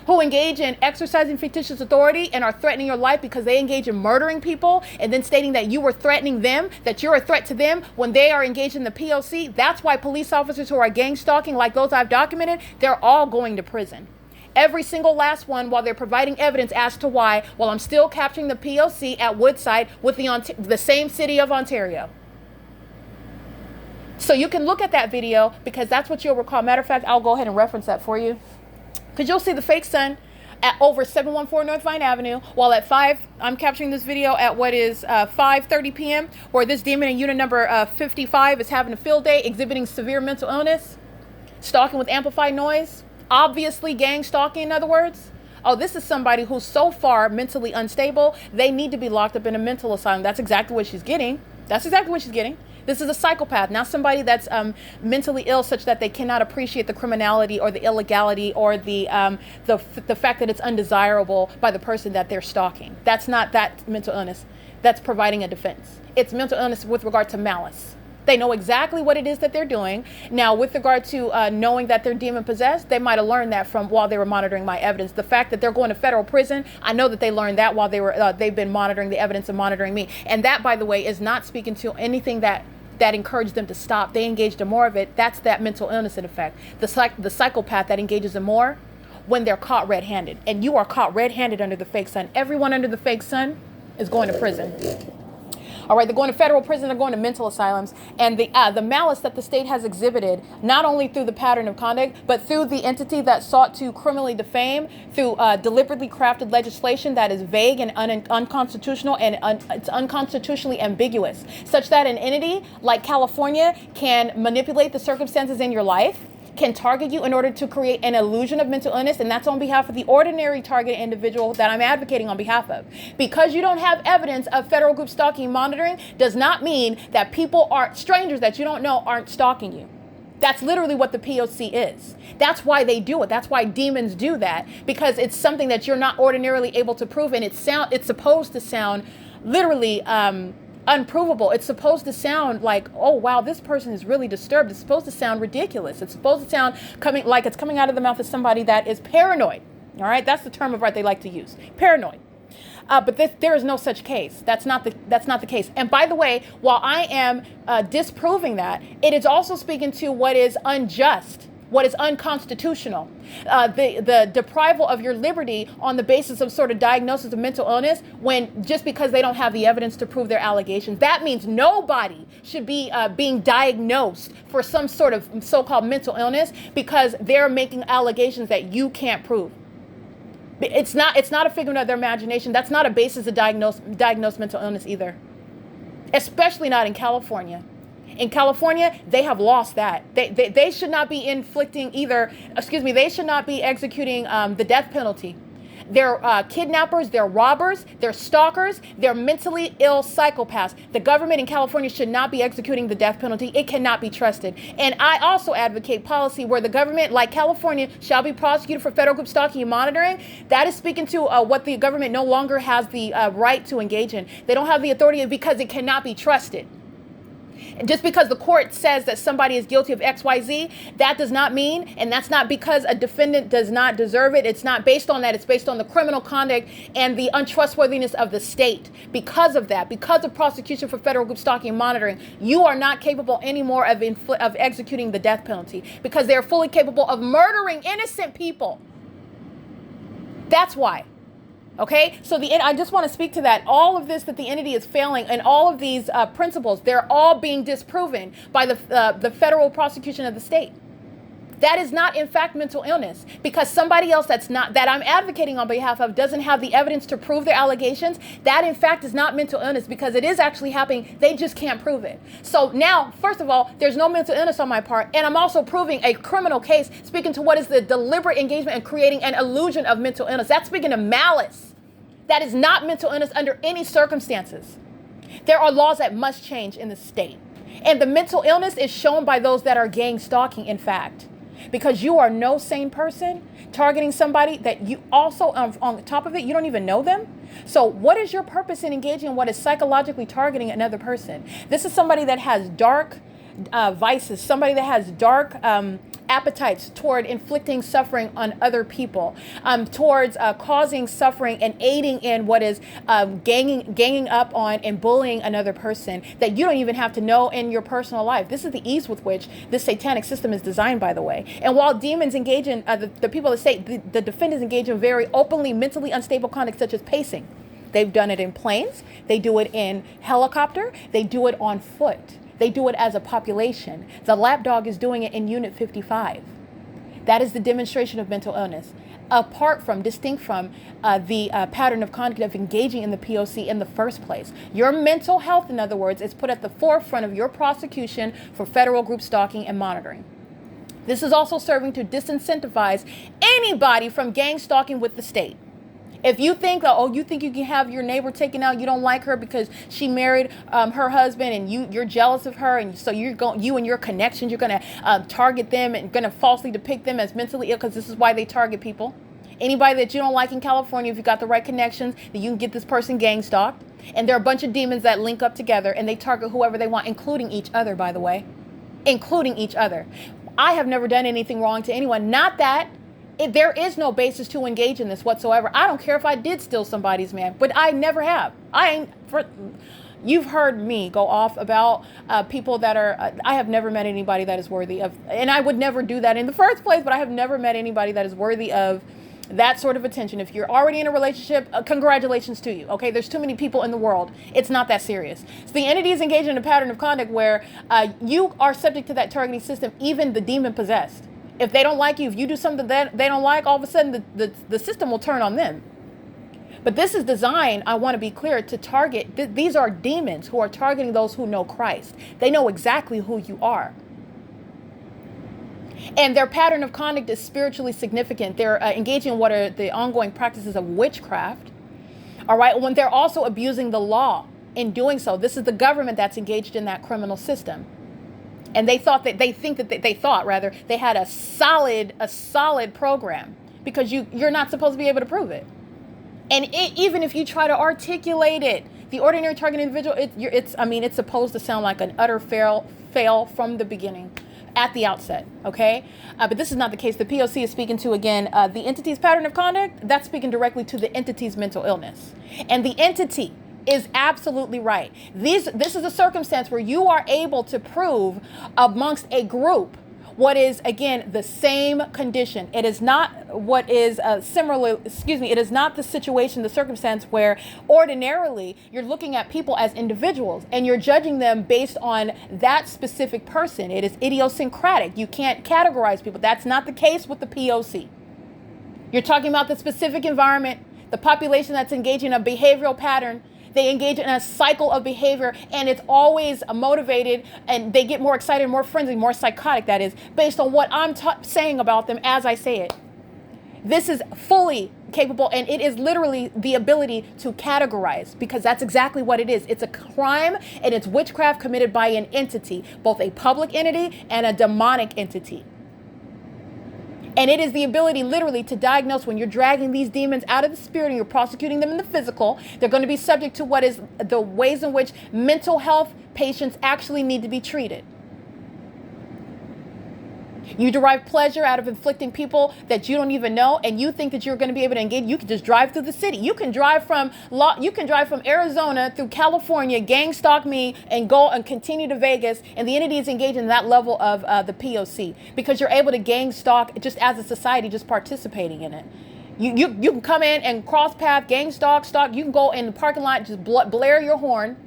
who engage in exercising fictitious authority and are threatening your life because they engage in murdering people and then stating that you were threatening them, that you're a threat to them when they are engaged in the P.O.C. That's why police officers who are gang stalking, like those I've documented, they're all going to prison. Every single last one, while they're providing evidence as to why, while I'm still capturing the P.O.C. at Woodside with the same city of Ontario. So you can look at that video, because that's what you'll recall. Matter of fact, I'll go ahead and reference that for you, because you'll see the fake sun at over 714 North Vine Avenue, while at 5, I'm capturing this video at what is 5:30 p.m., where this demon in unit number 55 is having a field day, exhibiting severe mental illness, stalking with amplified noise, obviously gang stalking, in other words. Oh, this is somebody who's so far mentally unstable, they need to be locked up in a mental asylum. That's exactly what she's getting. That's exactly what she's getting. This is a psychopath, not somebody that's mentally ill such that they cannot appreciate the criminality or the illegality or the fact that it's undesirable by the person that they're stalking. That's not that mental illness. That's providing a defense. It's mental illness with regard to malice. They know exactly what it is that they're doing. Now, with regard to knowing that they're demon possessed, they might have learned that from while they were monitoring my evidence. The fact that they're going to federal prison, I know that they learned that while they've been monitoring the evidence and monitoring me. And that, by the way, is not speaking to anything that encouraged them to stop. They engaged in more of it. That's that mental illness in effect. The psychopath that engages in more when they're caught red-handed. And you are caught red-handed under the fake sun. Everyone under the fake sun is going to prison. All right, they're going to federal prison, they're going to mental asylums. And the malice that the state has exhibited, not only through the pattern of conduct, but through the entity that sought to criminally defame, through deliberately crafted legislation that is vague and unconstitutional, and it's unconstitutionally ambiguous, such that an entity like California can manipulate the circumstances in your life, can target you in order to create an illusion of mental illness, and that's on behalf of the ordinary target individual that I'm advocating on behalf of. Because you don't have evidence of federal group stalking monitoring does not mean that people are strangers that you don't know aren't stalking you. That's literally what the P.O.C. is. That's why they do it. That's why demons do that, because it's something that you're not ordinarily able to prove, and it's supposed to sound literally unprovable. It's supposed to sound like, oh wow, this person is really disturbed. It's supposed to sound ridiculous. It's supposed to sound coming out of the mouth of somebody that is paranoid. All right, that's the term of art they like to use, paranoid. But there is no such case. That's not the case. And by the way, while I am disproving that, it is also speaking to what is unjust, what is unconstitutional, the deprival of your liberty on the basis of sort of diagnosis of mental illness, when just because they don't have the evidence to prove their allegations. That means nobody should be being diagnosed for some sort of so-called mental illness because they're making allegations that you can't prove. It's not a figment of their imagination. That's not a basis to diagnose mental illness either, especially not in California. In California, they have lost that. They should not be inflicting they should not be executing the death penalty. They're kidnappers, they're robbers, they're stalkers, they're mentally ill psychopaths. The government in California should not be executing the death penalty. It cannot be trusted. And I also advocate policy where the government, like California, shall be prosecuted for federal group stalking and monitoring. That is speaking to what the government no longer has the right to engage in. They don't have the authority because it cannot be trusted. Just because the court says that somebody is guilty of XYZ, that does not mean, and that's not because a defendant does not deserve it. It's not based on that. It's based on the criminal conduct and the untrustworthiness of the state. Because of that, because of prosecution for federal group stalking and monitoring, you are not capable anymore of executing the death penalty because they are fully capable of murdering innocent people. That's why. Okay, so I just want to speak to that. All of this that the entity is failing and all of these principles, they're all being disproven by the federal prosecution of the state. That is not, in fact, mental illness because somebody else that I'm advocating on behalf of doesn't have the evidence to prove their allegations. That, in fact, is not mental illness because it is actually happening. They just can't prove it. So now, first of all, there's no mental illness on my part. And I'm also proving a criminal case speaking to what is the deliberate engagement and creating an illusion of mental illness. That's speaking to malice. That is not mental illness under any circumstances. There are laws that must change in the state. And the mental illness is shown by those that are gang stalking, in fact. Because you are no sane person targeting somebody that you also, on top of it, you don't even know them. So what is your purpose in engaging in what is psychologically targeting another person? This is somebody that has dark vices, somebody that has dark appetites toward inflicting suffering on other people, towards causing suffering and aiding in what is ganging up on and bullying another person that you don't even have to know in your personal life. This is the ease with which this satanic system is designed, by the way. And while demons engage in, the people that say, the defendants engage in very openly mentally unstable conduct such as pacing. They've done it in planes. They do it in helicopter. They do it on foot. They do it as a population. The lapdog is doing it in Unit 55. That is the demonstration of mental illness. Distinct from the pattern of conduct of engaging in the P.O.C. in the first place. Your mental health, in other words, is put at the forefront of your prosecution for federal group stalking and monitoring. This is also serving to disincentivize anybody from gang stalking with the state. If you think that, you think you can have your neighbor taken out, you don't like her because she married her husband and you're jealous of her, and so you and your connections, you're going to target them and going to falsely depict them as mentally ill because this is why they target people. Anybody that you don't like in California, if you got the right connections, then you can get this person gang stalked. And there are a bunch of demons that link up together and they target whoever they want, including each other, by the way. Including each other. I have never done anything wrong to anyone. Not that. There is no basis to engage in this whatsoever. I don't care if I did steal somebody's man, but I never have. You've heard me go off about people that are, I have never met anybody that is worthy of, and I would never do that in the first place, but I have never met anybody that is worthy of that sort of attention. If you're already in a relationship, congratulations to you. Okay, there's too many people in the world. It's not that serious. So the entity is engaged in a pattern of conduct where you are subject to that targeting system, even the demon possessed. If they don't like you, if you do something that they don't like, all of a sudden the system will turn on them. But this is designed, I want to be clear, to target, these are demons who are targeting those who know Christ. They know exactly who you are. And their pattern of conduct is spiritually significant. They're engaging in what are the ongoing practices of witchcraft. All right, when they're also abusing the law in doing so. This is the government that's engaged in that criminal system. And they thought they had a solid program because you're not supposed to be able to prove it. And even if you try to articulate it, the ordinary target individual, it's supposed to sound like an utter fail from the beginning, at the outset, okay? But this is not the case. The P.O.C. is speaking to, again, the entity's pattern of conduct. That's speaking directly to the entity's mental illness. And the entity is absolutely right. This is a circumstance where you are able to prove amongst a group what is, again, the same condition. It is not what is it is not the situation, the circumstance where ordinarily you're looking at people as individuals and you're judging them based on that specific person. It is idiosyncratic. You can't categorize people. That's not the case with the P.O.C. You're talking about the specific environment, the population that's engaging in a behavioral pattern. They engage in a cycle of behavior, and it's always motivated, and they get more excited, more frenzied, more psychotic, that is, based on what I'm saying about them as I say it. This is fully capable, and it is literally the ability to categorize, because that's exactly what it is. It's a crime, and it's witchcraft committed by an entity, both a public entity and a demonic entity. And it is the ability literally to diagnose when you're dragging these demons out of the spirit and you're prosecuting them in the physical. They're going to be subject to what is the ways in which mental health patients actually need to be treated. You derive pleasure out of inflicting people that you don't even know, and you think that you're going to be able to engage. You can just drive through the city. You can drive from Arizona through California, gang stalk me, and go and continue to Vegas, and the entity is engaged in that level of the P.O.C. because you're able to gang stalk just as a society, just participating in it. You can come in and cross path, gang stalk. You can go in the parking lot, just blare your horn.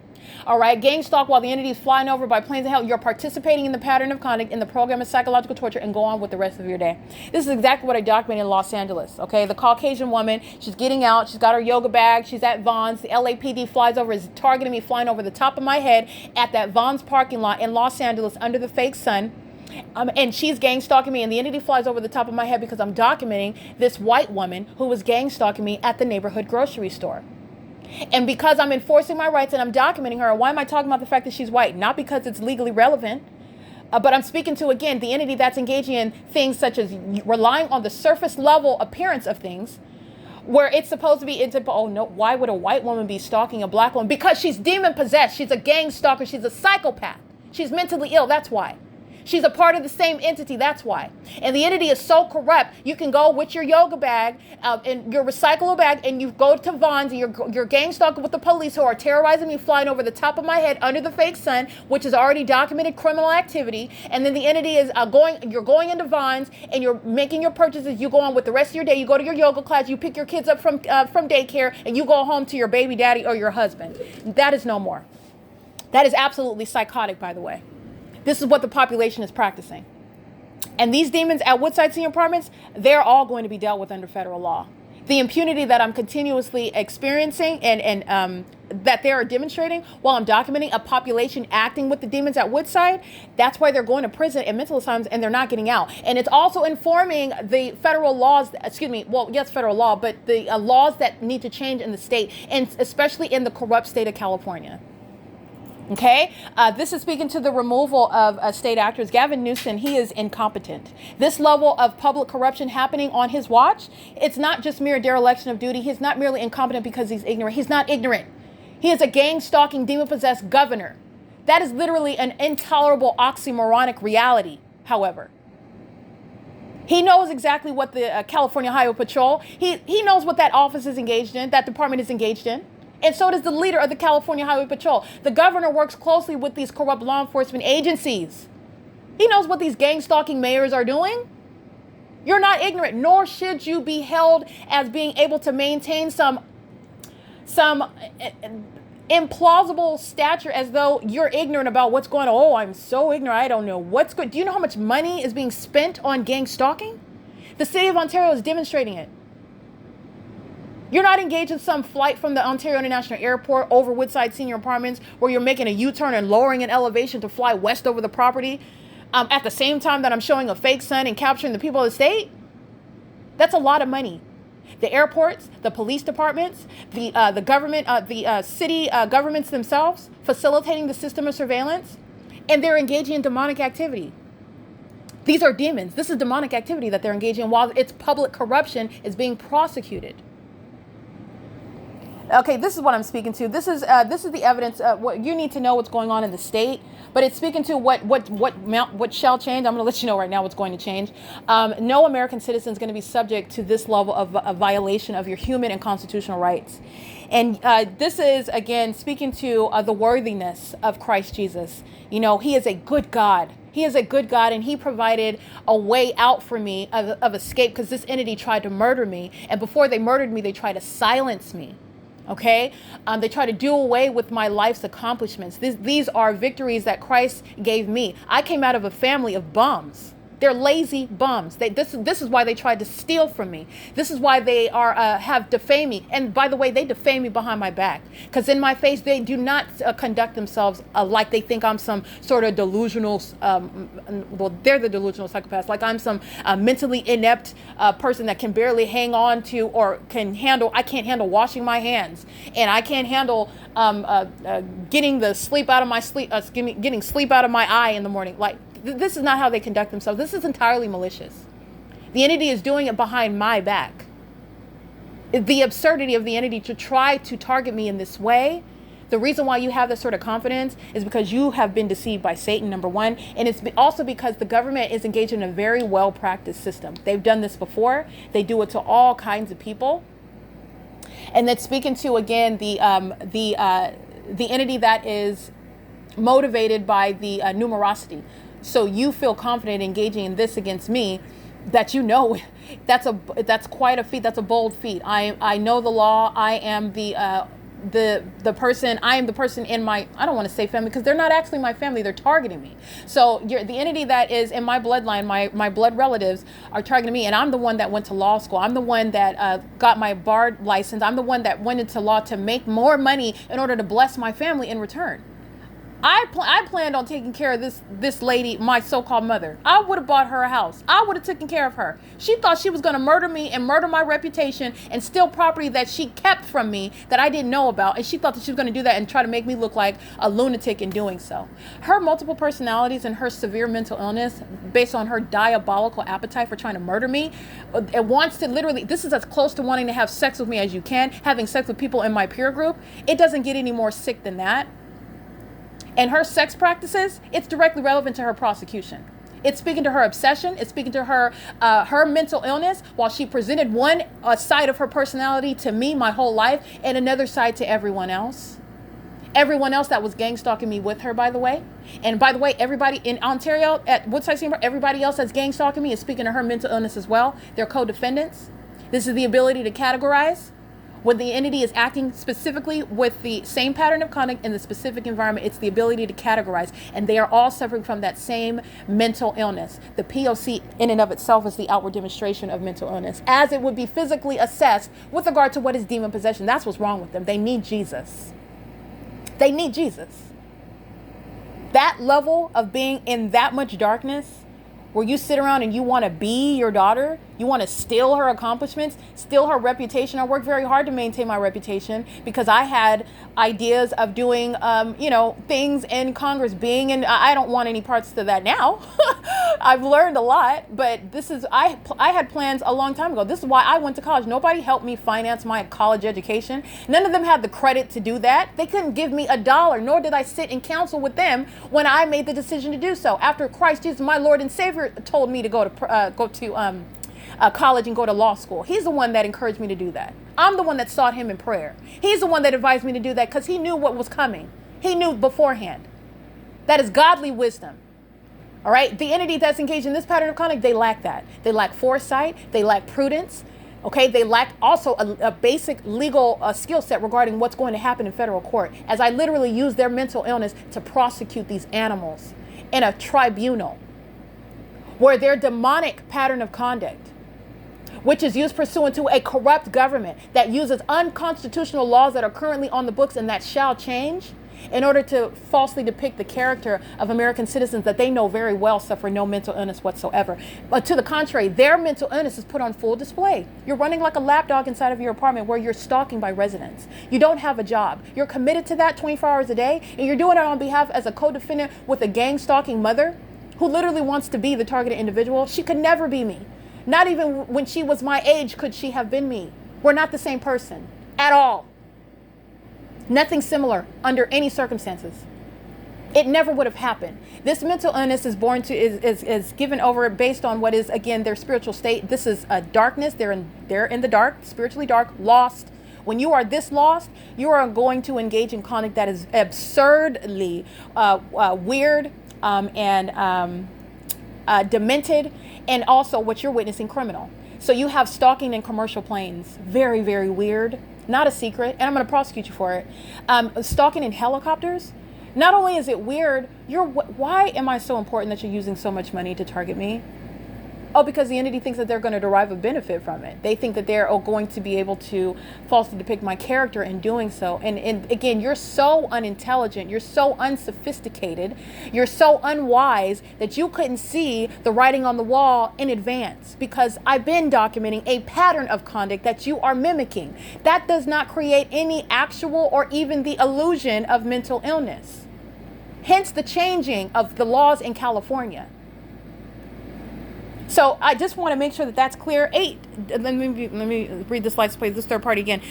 All right, gang stalk while the entity is flying over by planes of hell. You're participating in the pattern of conduct in the program of psychological torture, and go on with the rest of your day. This is exactly what I documented in Los Angeles. Okay, the Caucasian woman, she's getting out, she's got her yoga bag, she's at Vaughn's. The LAPD flies over, is targeting me, flying over the top of my head at that Vaughn's parking lot in Los Angeles under the fake sun. And she's gang stalking me, and the entity flies over the top of my head because I'm documenting this white woman who was gang stalking me at the neighborhood grocery store. And because I'm enforcing my rights and I'm documenting her, why am I talking about the fact that she's white? Not because it's legally relevant, but I'm speaking to, again, the entity that's engaging in things such as relying on the surface level appearance of things, where it's supposed to be, oh no, why would a white woman be stalking a black woman? Because she's demon possessed. She's a gang stalker. She's a psychopath. She's mentally ill. That's why. She's a part of the same entity. That's why. And the entity is so corrupt. You can go with your yoga bag and your recyclable bag, and you go to Vaughn's, and you're gang stalking with the police who are terrorizing me, flying over the top of my head under the fake sun, which is already documented criminal activity. And then the entity is you're going into Vaughn's and you're making your purchases. You go on with the rest of your day. You go to your yoga class. You pick your kids up from daycare, and you go home to your baby daddy or your husband. That is no more. That is absolutely psychotic, by the way. This is what the population is practicing. And these demons at Woodside Senior Apartments, they're all going to be dealt with under federal law. The impunity that I'm continuously experiencing and that they are demonstrating while I'm documenting a population acting with the demons at Woodside, that's why they're going to prison and mental asylums, and they're not getting out. And it's also informing the federal laws, federal law, but the laws that need to change in the state, and especially in the corrupt state of California. Okay, this is speaking to the removal of state actors. Gavin Newsom, he is incompetent. This level of public corruption happening on his watch, it's not just mere dereliction of duty. He's not merely incompetent because he's ignorant. He's not ignorant. He is a gang-stalking, demon-possessed governor. That is literally an intolerable oxymoronic reality, however. He knows exactly what the California Highway Patrol, he knows what that office is engaged in, that department is engaged in. And so does the leader of the California Highway Patrol. The governor works closely with these corrupt law enforcement agencies. He knows what these gang-stalking mayors are doing. You're not ignorant, nor should you be held as being able to maintain some implausible stature as though you're ignorant about what's going on. Oh, I'm so ignorant, I don't know what's good. Do you know how much money is being spent on gang stalking? The city of Ontario is demonstrating it. You're not engaged in some flight from the Ontario International Airport over Woodside Senior Apartments where you're making a U-turn and lowering an elevation to fly west over the property at the same time that I'm showing a fake sun and capturing the people of the state. That's a lot of money. The airports, the police departments, the government, the city governments themselves facilitating the system of surveillance, and they're engaging in demonic activity. These are demons. This is demonic activity that they're engaging in while its public corruption is being prosecuted. Okay, this is what I'm speaking to. This is the evidence. What you need to know what's going on in the state, but it's speaking to what shall change. I'm going to let you know right now what's going to change. No American citizen is going to be subject to this level of a violation of your human and constitutional rights. And this is, again, speaking to the worthiness of Christ Jesus. You know, he is a good God. He is a good God, and he provided a way out for me of escape because this entity tried to murder me. And before they murdered me, they tried to silence me. Okay, they try to do away with my life's accomplishments. These are victories that Christ gave me. I came out of a family of bums. They're lazy bums. This is why they tried to steal from me. This is why they have defamed me. And by the way, they defame me behind my back, because in my face they do not conduct themselves like they think I'm some sort of delusional. Well, they're the delusional psychopaths. Like I'm some mentally inept person that can barely hang on to or can handle. I can't handle washing my hands, and I can't handle getting the sleep out of my sleep, getting sleep out of my eye in the morning. Like. This is not how they conduct themselves. This is entirely malicious. The entity is doing it behind my back. The absurdity of the entity to try to target me in this way, the reason why you have this sort of confidence is because you have been deceived by Satan, number one. And it's also because the government is engaged in a very well-practiced system. They've done this before. They do it to all kinds of people. And that's speaking to, again, the entity that is motivated by the numerosity. So you feel confident engaging in this against me, that you know that's quite a feat. That's a bold feat. I know the law. I am the person. I am the person in my, I don't want to say family, because they're not actually my family. They're targeting me. So the entity that is in my bloodline, my blood relatives are targeting me, and I'm the one that went to law school. I'm the one that got my bar license. I'm the one that went into law to make more money in order to bless my family in return. I planned on taking care of this lady, my so-called mother. I would have bought her a house. I would have taken care of her. She thought she was going to murder me and murder my reputation and steal property that she kept from me that I didn't know about. And she thought that she was going to do that and try to make me look like a lunatic in doing so. Her multiple personalities and her severe mental illness, based on her diabolical appetite for trying to murder me, it wants to literally, this is as close to wanting to have sex with me as you can, having sex with people in my peer group. It doesn't get any more sick than that. And her sex practices, it's directly relevant to her prosecution. It's speaking to her obsession. It's speaking to her her mental illness, while she presented one side of her personality to me my whole life and another side to everyone else. Everyone else that was gang stalking me with her, by the way. And by the way, everybody in Ontario at Woodside, everybody else that's gang stalking me is speaking to her mental illness as well. They're co-defendants. This is the ability to categorize. When the entity is acting specifically with the same pattern of conduct in the specific environment, it's the ability to categorize. And they are all suffering from that same mental illness. The P.O.C. in and of itself is the outward demonstration of mental illness, as it would be physically assessed with regard to what is demon possession. That's what's wrong with them. They need Jesus. They need Jesus. That level of being in that much darkness, where you sit around and you want to be your daughter, you want to steal her accomplishments, steal her reputation. I worked very hard to maintain my reputation because I had ideas of doing, things in Congress, I don't want any parts to that now. I've learned a lot, but I had plans a long time ago. This is why I went to college. Nobody helped me finance my college education. None of them had the credit to do that. They couldn't give me $1, nor did I sit in counsel with them when I made the decision to do so. After Christ Jesus, my Lord and Savior, told me to go to college and go to law school. He's the one that encouraged me to do that. I'm the one that sought him in prayer. He's the one that advised me to do that because he knew what was coming. He knew beforehand. That is godly wisdom. All right. The entity that's engaged in this pattern of conduct, they lack that. They lack foresight. They lack prudence. Okay. They lack also a basic legal skill set regarding what's going to happen in federal court, as I literally use their mental illness to prosecute these animals in a tribunal where their demonic pattern of conduct, which is used pursuant to a corrupt government that uses unconstitutional laws that are currently on the books and that shall change, in order to falsely depict the character of American citizens that they know very well suffer no mental illness whatsoever. But to the contrary, their mental illness is put on full display. You're running like a lapdog inside of your apartment where you're stalking by residents. You don't have a job. You're committed to that 24 hours a day, and you're doing it on behalf as a co-defendant with a gang stalking mother who literally wants to be the targeted individual. She could never be me. Not even when she was my age could she have been me. We're not the same person at all. Nothing similar under any circumstances. It never would have happened. This mental illness is is given over based on what is, again, their spiritual state. This is a darkness. They're in the dark, spiritually dark, lost. When you are this lost, you are going to engage in conduct that is absurdly weird, and demented, and also what you're witnessing, criminal. So you have stalking in commercial planes. Very, very weird. Not a secret, and I'm going to prosecute you for it. Stalking in helicopters. Not only is it weird, why am I so important that you're using so much money to target me? Oh, because the entity thinks that they're going to derive a benefit from it. They think that they're going to be able to falsely depict my character in doing so. And again, you're so unintelligent, you're so unsophisticated, you're so unwise that you couldn't see the writing on the wall in advance, because I've been documenting a pattern of conduct that you are mimicking. That does not create any actual or even the illusion of mental illness. Hence the changing of the laws in California. So I just want to make sure that that's clear. Let me read this license plate. This third party again.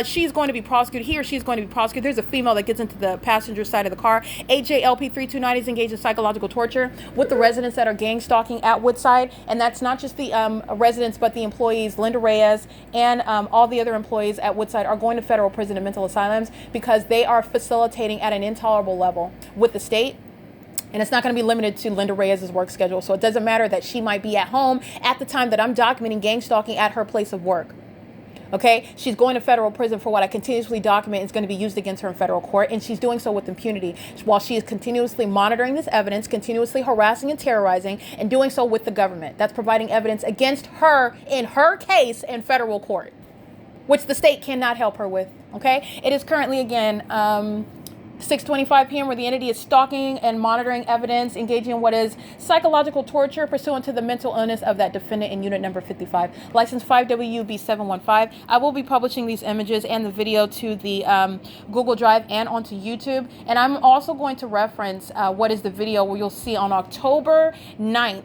She's going to be prosecuted. He or she is going to be prosecuted. There's a female that gets into the passenger side of the car. AJLP329 is engaged in psychological torture with the residents that are gang stalking at Woodside. And that's not just the residents, but the employees. Linda Reyes and all the other employees at Woodside are going to federal prison and mental asylums because they are facilitating at an intolerable level with the state. And it's not going to be limited to Linda Reyes' work schedule. So it doesn't matter that she might be at home at the time that I'm documenting gang stalking at her place of work. Okay, she's going to federal prison for what I continuously document is going to be used against her in federal court. And she's doing so with impunity while she is continuously monitoring this evidence, continuously harassing and terrorizing, and doing so with the government. That's providing evidence against her in her case in federal court, which the state cannot help her with. Okay, it is currently, again, 6:25 p.m. where the entity is stalking and monitoring evidence, engaging in what is psychological torture pursuant to the mental illness of that defendant in unit number 55. License 5WB715. I will be publishing these images and the video to the Google Drive and onto YouTube. And I'm also going to reference what is the video where you'll see on October 9th,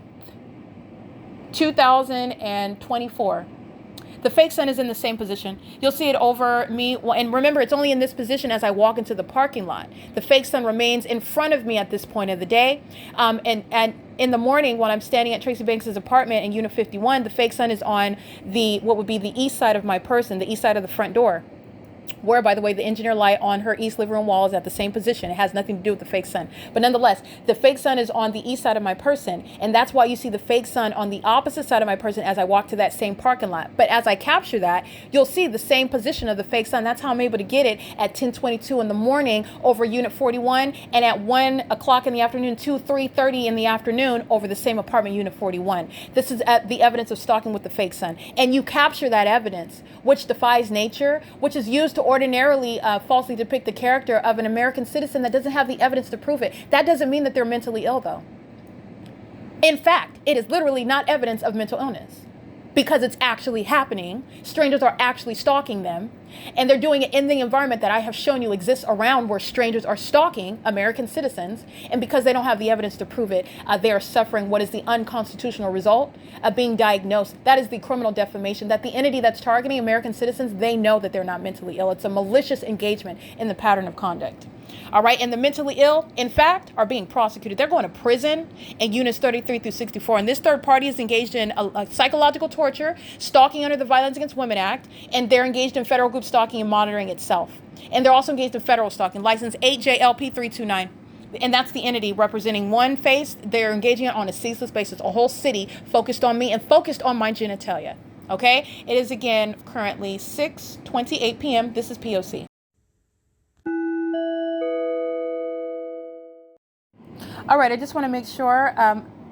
2024. The fake sun is in the same position. You'll see it over me. And remember, it's only in this position as I walk into the parking lot. The fake sun remains in front of me at this point of the day. And in the morning, when I'm standing at Tracy Banks's apartment in Unit 51, the fake sun is on what would be the east side of my person, the east side of the front door. Where, by the way, the engineer light on her east living room wall is at the same position. It has nothing to do with the fake sun. But nonetheless, the fake sun is on the east side of my person. And that's why you see the fake sun on the opposite side of my person as I walk to that same parking lot. But as I capture that, you'll see the same position of the fake sun. That's how I'm able to get it at 10:22 in the morning over Unit 41, and at 1 o'clock in the afternoon to 3:30 in the afternoon over the same apartment, Unit 41. This is the evidence of stalking with the fake sun. And you capture that evidence, which defies nature, which is used to ordinarily falsely depict the character of an American citizen that doesn't have the evidence to prove it. That doesn't mean that they're mentally ill, though. In fact, it is literally not evidence of mental illness because it's actually happening. Strangers are actually stalking them, and they're doing it in the environment that I have shown you exists around where strangers are stalking American citizens. And because they don't have the evidence to prove it, they are suffering what is the unconstitutional result of being diagnosed. That is the criminal defamation that the entity that's targeting American citizens, they know that they're not mentally ill. It's a malicious engagement in the pattern of conduct. All right. And the mentally ill, in fact, are being prosecuted. They're going to prison in units 33 through 64. And this third party is engaged in a psychological torture, stalking under the Violence Against Women Act, and they're engaged in federal group stalking and monitoring itself. And they're also engaged in federal stalking, license 8JLP329. And that's the entity representing one face. They're engaging it on a ceaseless basis, a whole city focused on me and focused on my genitalia. Okay. It is, again, currently 6:28 p.m. This is P.O.C. All right, I just want to make sure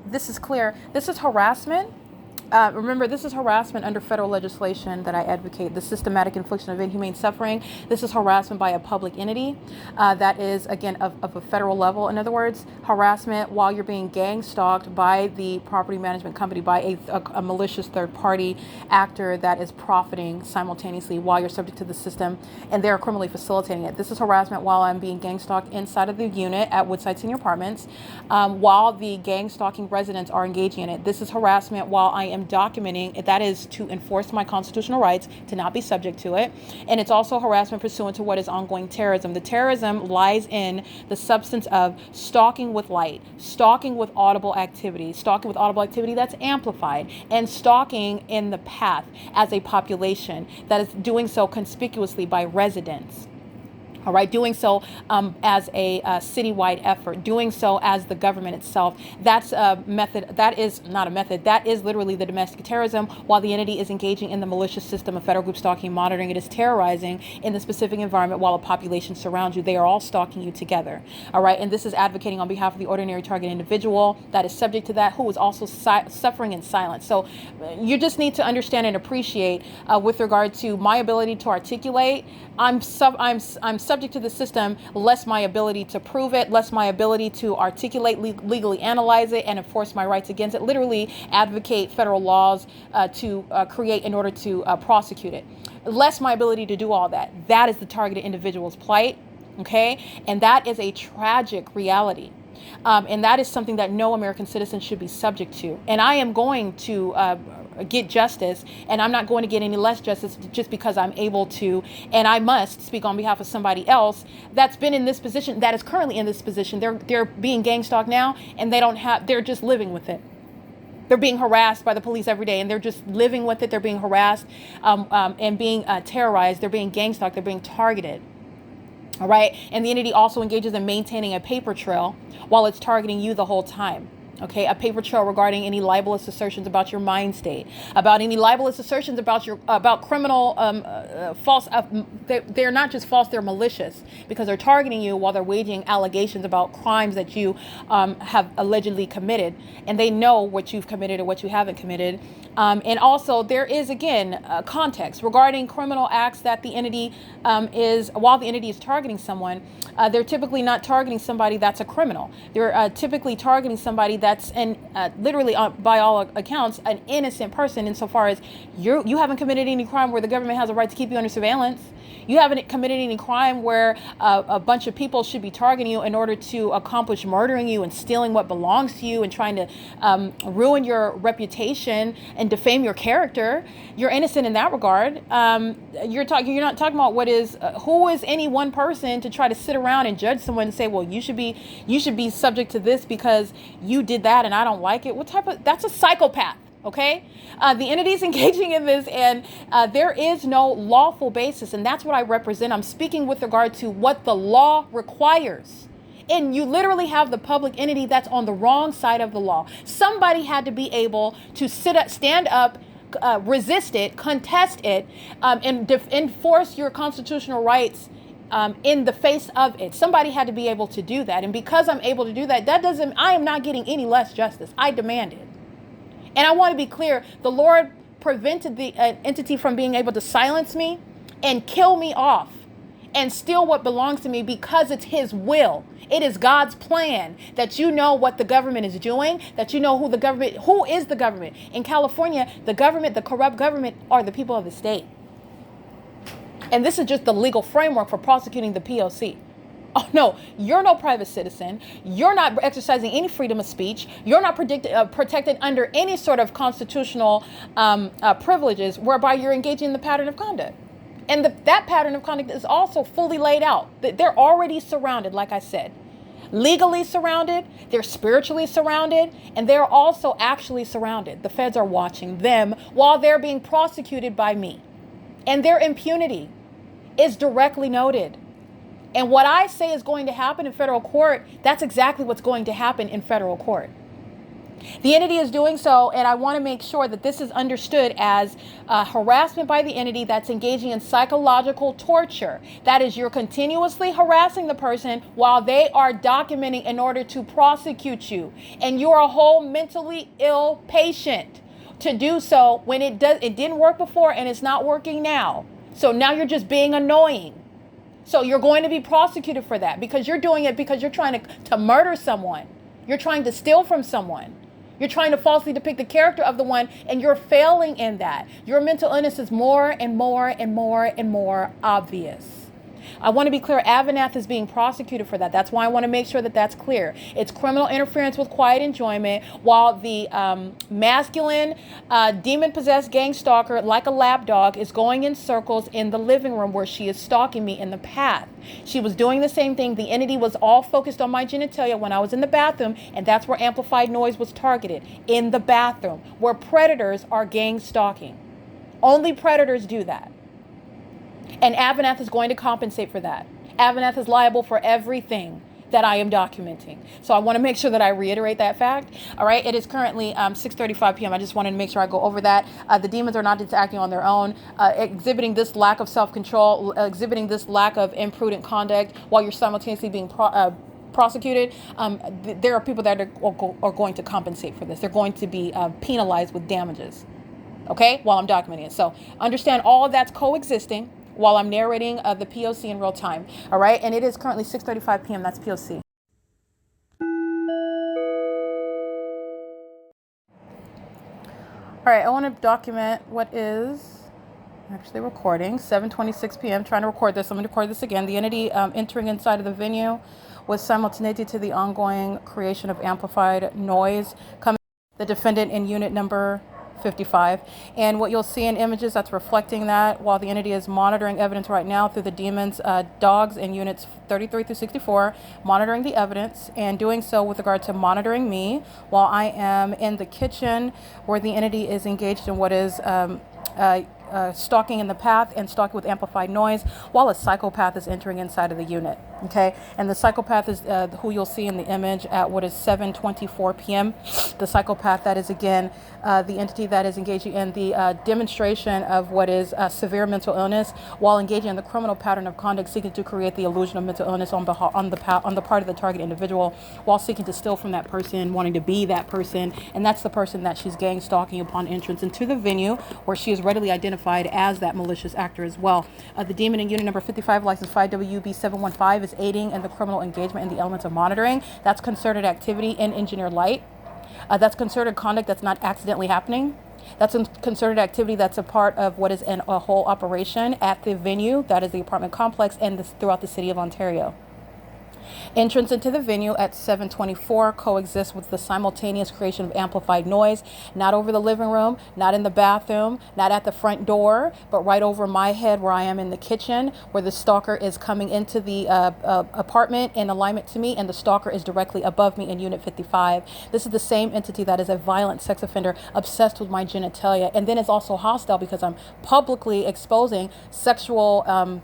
this is clear. This is harassment. Remember, this is harassment under federal legislation that I advocate, the systematic infliction of inhumane suffering. This is harassment by a public entity that is, again, of a federal level. In other words, harassment while you're being gang stalked by the property management company, by a malicious third-party actor that is profiting simultaneously while you're subject to the system, and they're criminally facilitating it. This is harassment while I'm being gang stalked inside of the unit at Woodside Senior Apartments, while the gang stalking residents are engaging in it. This is harassment while I am documenting. That is to enforce my constitutional rights to not be subject to it. And it's also harassment pursuant to what is ongoing terrorism. The terrorism lies in the substance of stalking with light, stalking with audible activity that's amplified, and stalking in the path as a population that is doing so conspicuously by residents. All right, doing so as a citywide effort, doing so as the government itself. That's a method. That is not a method. That is literally the domestic terrorism. While the entity is engaging in the malicious system of federal group stalking, monitoring, it is terrorizing in the specific environment while a population surrounds you. They are all stalking you together. All right, and this is advocating on behalf of the ordinary target individual that is subject to that, who is also suffering in silence. So you just need to understand and appreciate with regard to my ability to articulate. I'm subject to the system, less my ability to prove it, less my ability to articulate, legally analyze it, and enforce my rights against it. Literally advocate federal laws to create in order to prosecute it. Less my ability to do all that. That is the targeted individual's plight, okay? And that is a tragic reality. And that is something that no American citizen should be subject to. And I am going to get justice, and I'm not going to get any less justice just because I'm able to, and I must speak on behalf of somebody else that's been in this position, that is currently in this position. They're being gang stalked now, and they're just living with it. They're being harassed by the police every day, and they're just living with it. They're being harassed and being terrorized. They're being gang stalked. They're being targeted. All right. And the entity also engages in maintaining a paper trail while it's targeting you the whole time. Okay, a paper trail regarding any libelous assertions about your mind state, about any libelous assertions about criminal false. They're not just false; they're malicious because they're targeting you while they're waging allegations about crimes that you have allegedly committed, and they know what you've committed and what you haven't committed. And also, there is again context regarding criminal acts that the entity while the entity is targeting someone. They're typically not targeting somebody that's a criminal. They're typically targeting somebody that's literally, by all accounts, an innocent person insofar as you haven't committed any crime where the government has a right to keep you under surveillance. You haven't committed any crime where a bunch of people should be targeting you in order to accomplish murdering you and stealing what belongs to you and trying to ruin your reputation and defame your character. You're innocent in that regard. You're not talking about who is any one person to try to sit around and judge someone and say, well, you should be subject to this because you did that and I don't like it. That's a psychopath. Okay, the entity is engaging in this, and there is no lawful basis, and that's what I represent. I'm speaking with regard to what the law requires. And you literally have the public entity that's on the wrong side of the law. Somebody had to be able to stand up, resist it, contest it, and enforce your constitutional rights in the face of it. Somebody had to be able to do that. And because I'm able to do that, I am not getting any less justice. I demand it. And I want to be clear, the Lord prevented the entity from being able to silence me and kill me off and steal what belongs to me because it's his will. It is God's plan that you know what the government is doing, that you know who is the government. In California, the corrupt government are the people of the state. And this is just the legal framework for prosecuting the P.O.C. Oh, no, you're no private citizen. You're not exercising any freedom of speech. You're not protected under any sort of constitutional privileges whereby you're engaging in the pattern of conduct. And that pattern of conduct is also fully laid out. They're already surrounded, like I said. Legally surrounded, they're spiritually surrounded, and they're also actually surrounded. The feds are watching them while they're being prosecuted by me. And their impunity is directly noted. And what I say is going to happen in federal court, that's exactly what's going to happen in federal court. The entity is doing so, and I want to make sure that this is understood as harassment by the entity that's engaging in psychological torture. That is, you're continuously harassing the person while they are documenting in order to prosecute you. And you're a whole mentally ill patient to do so when it didn't work before and it's not working now. So now you're just being annoying. So you're going to be prosecuted for that because you're doing it because you're trying to murder someone. You're trying to steal from someone. You're trying to falsely depict the character of the one, and you're failing in that. Your mental illness is more and more and more and more obvious. I want to be clear, AVANATH is being prosecuted for that. That's why I want to make sure that that's clear. It's criminal interference with quiet enjoyment, while the masculine, demon-possessed gang stalker, like a lapdog, is going in circles in the living room where she is stalking me in the path. She was doing the same thing. The entity was all focused on my genitalia when I was in the bathroom, and that's where amplified noise was targeted, in the bathroom, where predators are gang stalking. Only predators do that. And AVANATH is going to compensate for that. AVANATH is liable for everything that I am documenting. So I want to make sure that I reiterate that fact. All right. It is currently 6:35 p.m. I just wanted to make sure I go over that. The demons are not just acting on their own, exhibiting this lack of self-control, exhibiting this lack of imprudent conduct while you're simultaneously being prosecuted. There are people that are going to compensate for this. They're going to be penalized with damages. Okay, while I'm documenting it. So understand all of that's coexisting while I'm narrating the P.O.C. in real time. All right, and it is currently 6:35 p.m. That's P.O.C. All right, I want to document what is actually recording. 7:26 p.m. Trying to record this. I'm going to record this again. The entity entering inside of the venue was simultaneity to the ongoing creation of amplified noise coming. The defendant in unit number 55, and what you'll see in images that's reflecting that while the entity is monitoring evidence right now through the demons dogs in units 33 through 64, monitoring the evidence and doing so with regard to monitoring me while I am in the kitchen where the entity is engaged in what is stalking in the path and stalking with amplified noise while a psychopath is entering inside of the unit. Okay, and the psychopath is who you'll see in the image at what is 7:24 p.m. The psychopath that is again the entity that is engaging in the demonstration of what is severe mental illness while engaging in the criminal pattern of conduct seeking to create the illusion of mental illness on the part of the target individual while seeking to steal from that person, wanting to be that person, and that's the person that she's gang stalking upon entrance into the venue where she is readily identified as that malicious actor as well. The demon in unit number 55, license 5WB715, is aiding in the criminal engagement in the elements of monitoring. That's concerted activity in engineered light. That's concerted conduct that's not accidentally happening. That's a concerted activity that's a part of what is a whole operation at the venue, that is the apartment complex, and throughout the city of Ontario. Entrance into the venue at 7:24 coexists with the simultaneous creation of amplified noise, not over the living room, not in the bathroom, not at the front door, but right over my head where I am in the kitchen, where the stalker is coming into the apartment in alignment to me, and the stalker is directly above me in unit 55. This is the same entity that is a violent sex offender obsessed with my genitalia, and then is also hostile because I'm publicly exposing sexual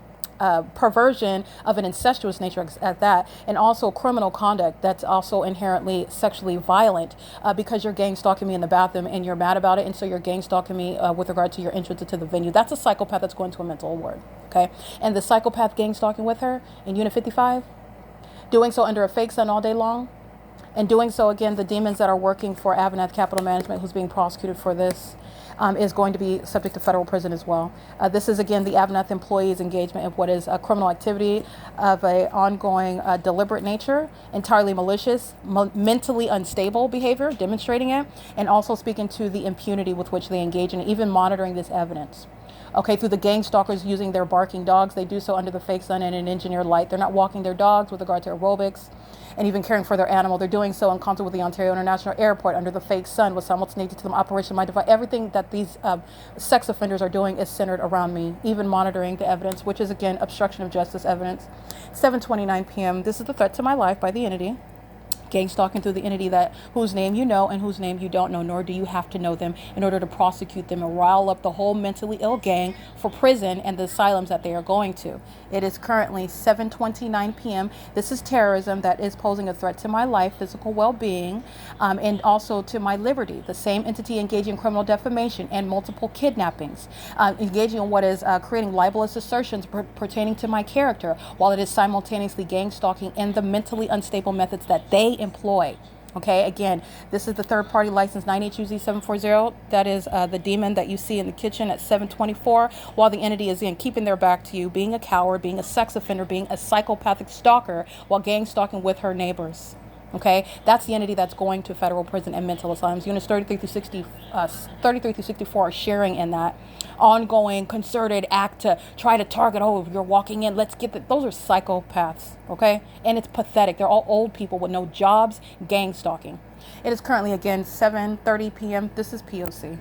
perversion of an incestuous nature at that, and also criminal conduct that's also inherently sexually violent because you're gang stalking me in the bathroom and you're mad about it, and so you're gang stalking me with regard to your entrance into the venue. That's a psychopath that's going to a mental ward. Okay, and the psychopath gang stalking with her in unit 55, doing so under a fake sun all day long, and doing so again, the demons that are working for AVANATH Capital Management, who's being prosecuted for this, is going to be subject to federal prison as well. This is again the AVANATH employees' engagement of what is a criminal activity of a ongoing deliberate nature, entirely malicious, mentally unstable behavior, demonstrating it, and also speaking to the impunity with which they engage in, even monitoring this evidence. Okay, through the gang stalkers using their barking dogs, they do so under the fake sun and in engineered light. They're not walking their dogs with regard to aerobics and even caring for their animal. They're doing so in concert with the Ontario International Airport under the fake sun with simultaneity to them Operation Mindify. Everything that these sex offenders are doing is centered around me, even monitoring the evidence, which is again obstruction of justice evidence. 7:29 p.m. This is the threat to my life by the entity. Gang stalking through the entity that whose name you know and whose name you don't know, nor do you have to know them in order to prosecute them and rile up the whole mentally ill gang for prison and the asylums that they are going to. It is currently 7:29 p.m. This is terrorism that is posing a threat to my life, physical well-being, and also to my liberty. The same entity engaging in criminal defamation and multiple kidnappings, engaging in what is creating libelous assertions pertaining to my character, while it is simultaneously gang stalking and the mentally unstable methods that they employ. Okay, again, this is the third party license 9HUZ740. That is the demon that you see in the kitchen at 7:24, while the entity is in keeping their back to you, being a coward, being a sex offender, being a psychopathic stalker, while gang stalking with her neighbors. Okay, that's the entity that's going to federal prison and mental asylums. Units 33 through 64 are sharing in that ongoing concerted act to try to target, oh, you're walking in, let's get those are psychopaths, okay? And it's pathetic. They're all old people with no jobs, gang stalking. It is currently, again, 7:30 p.m. This is P.O.C.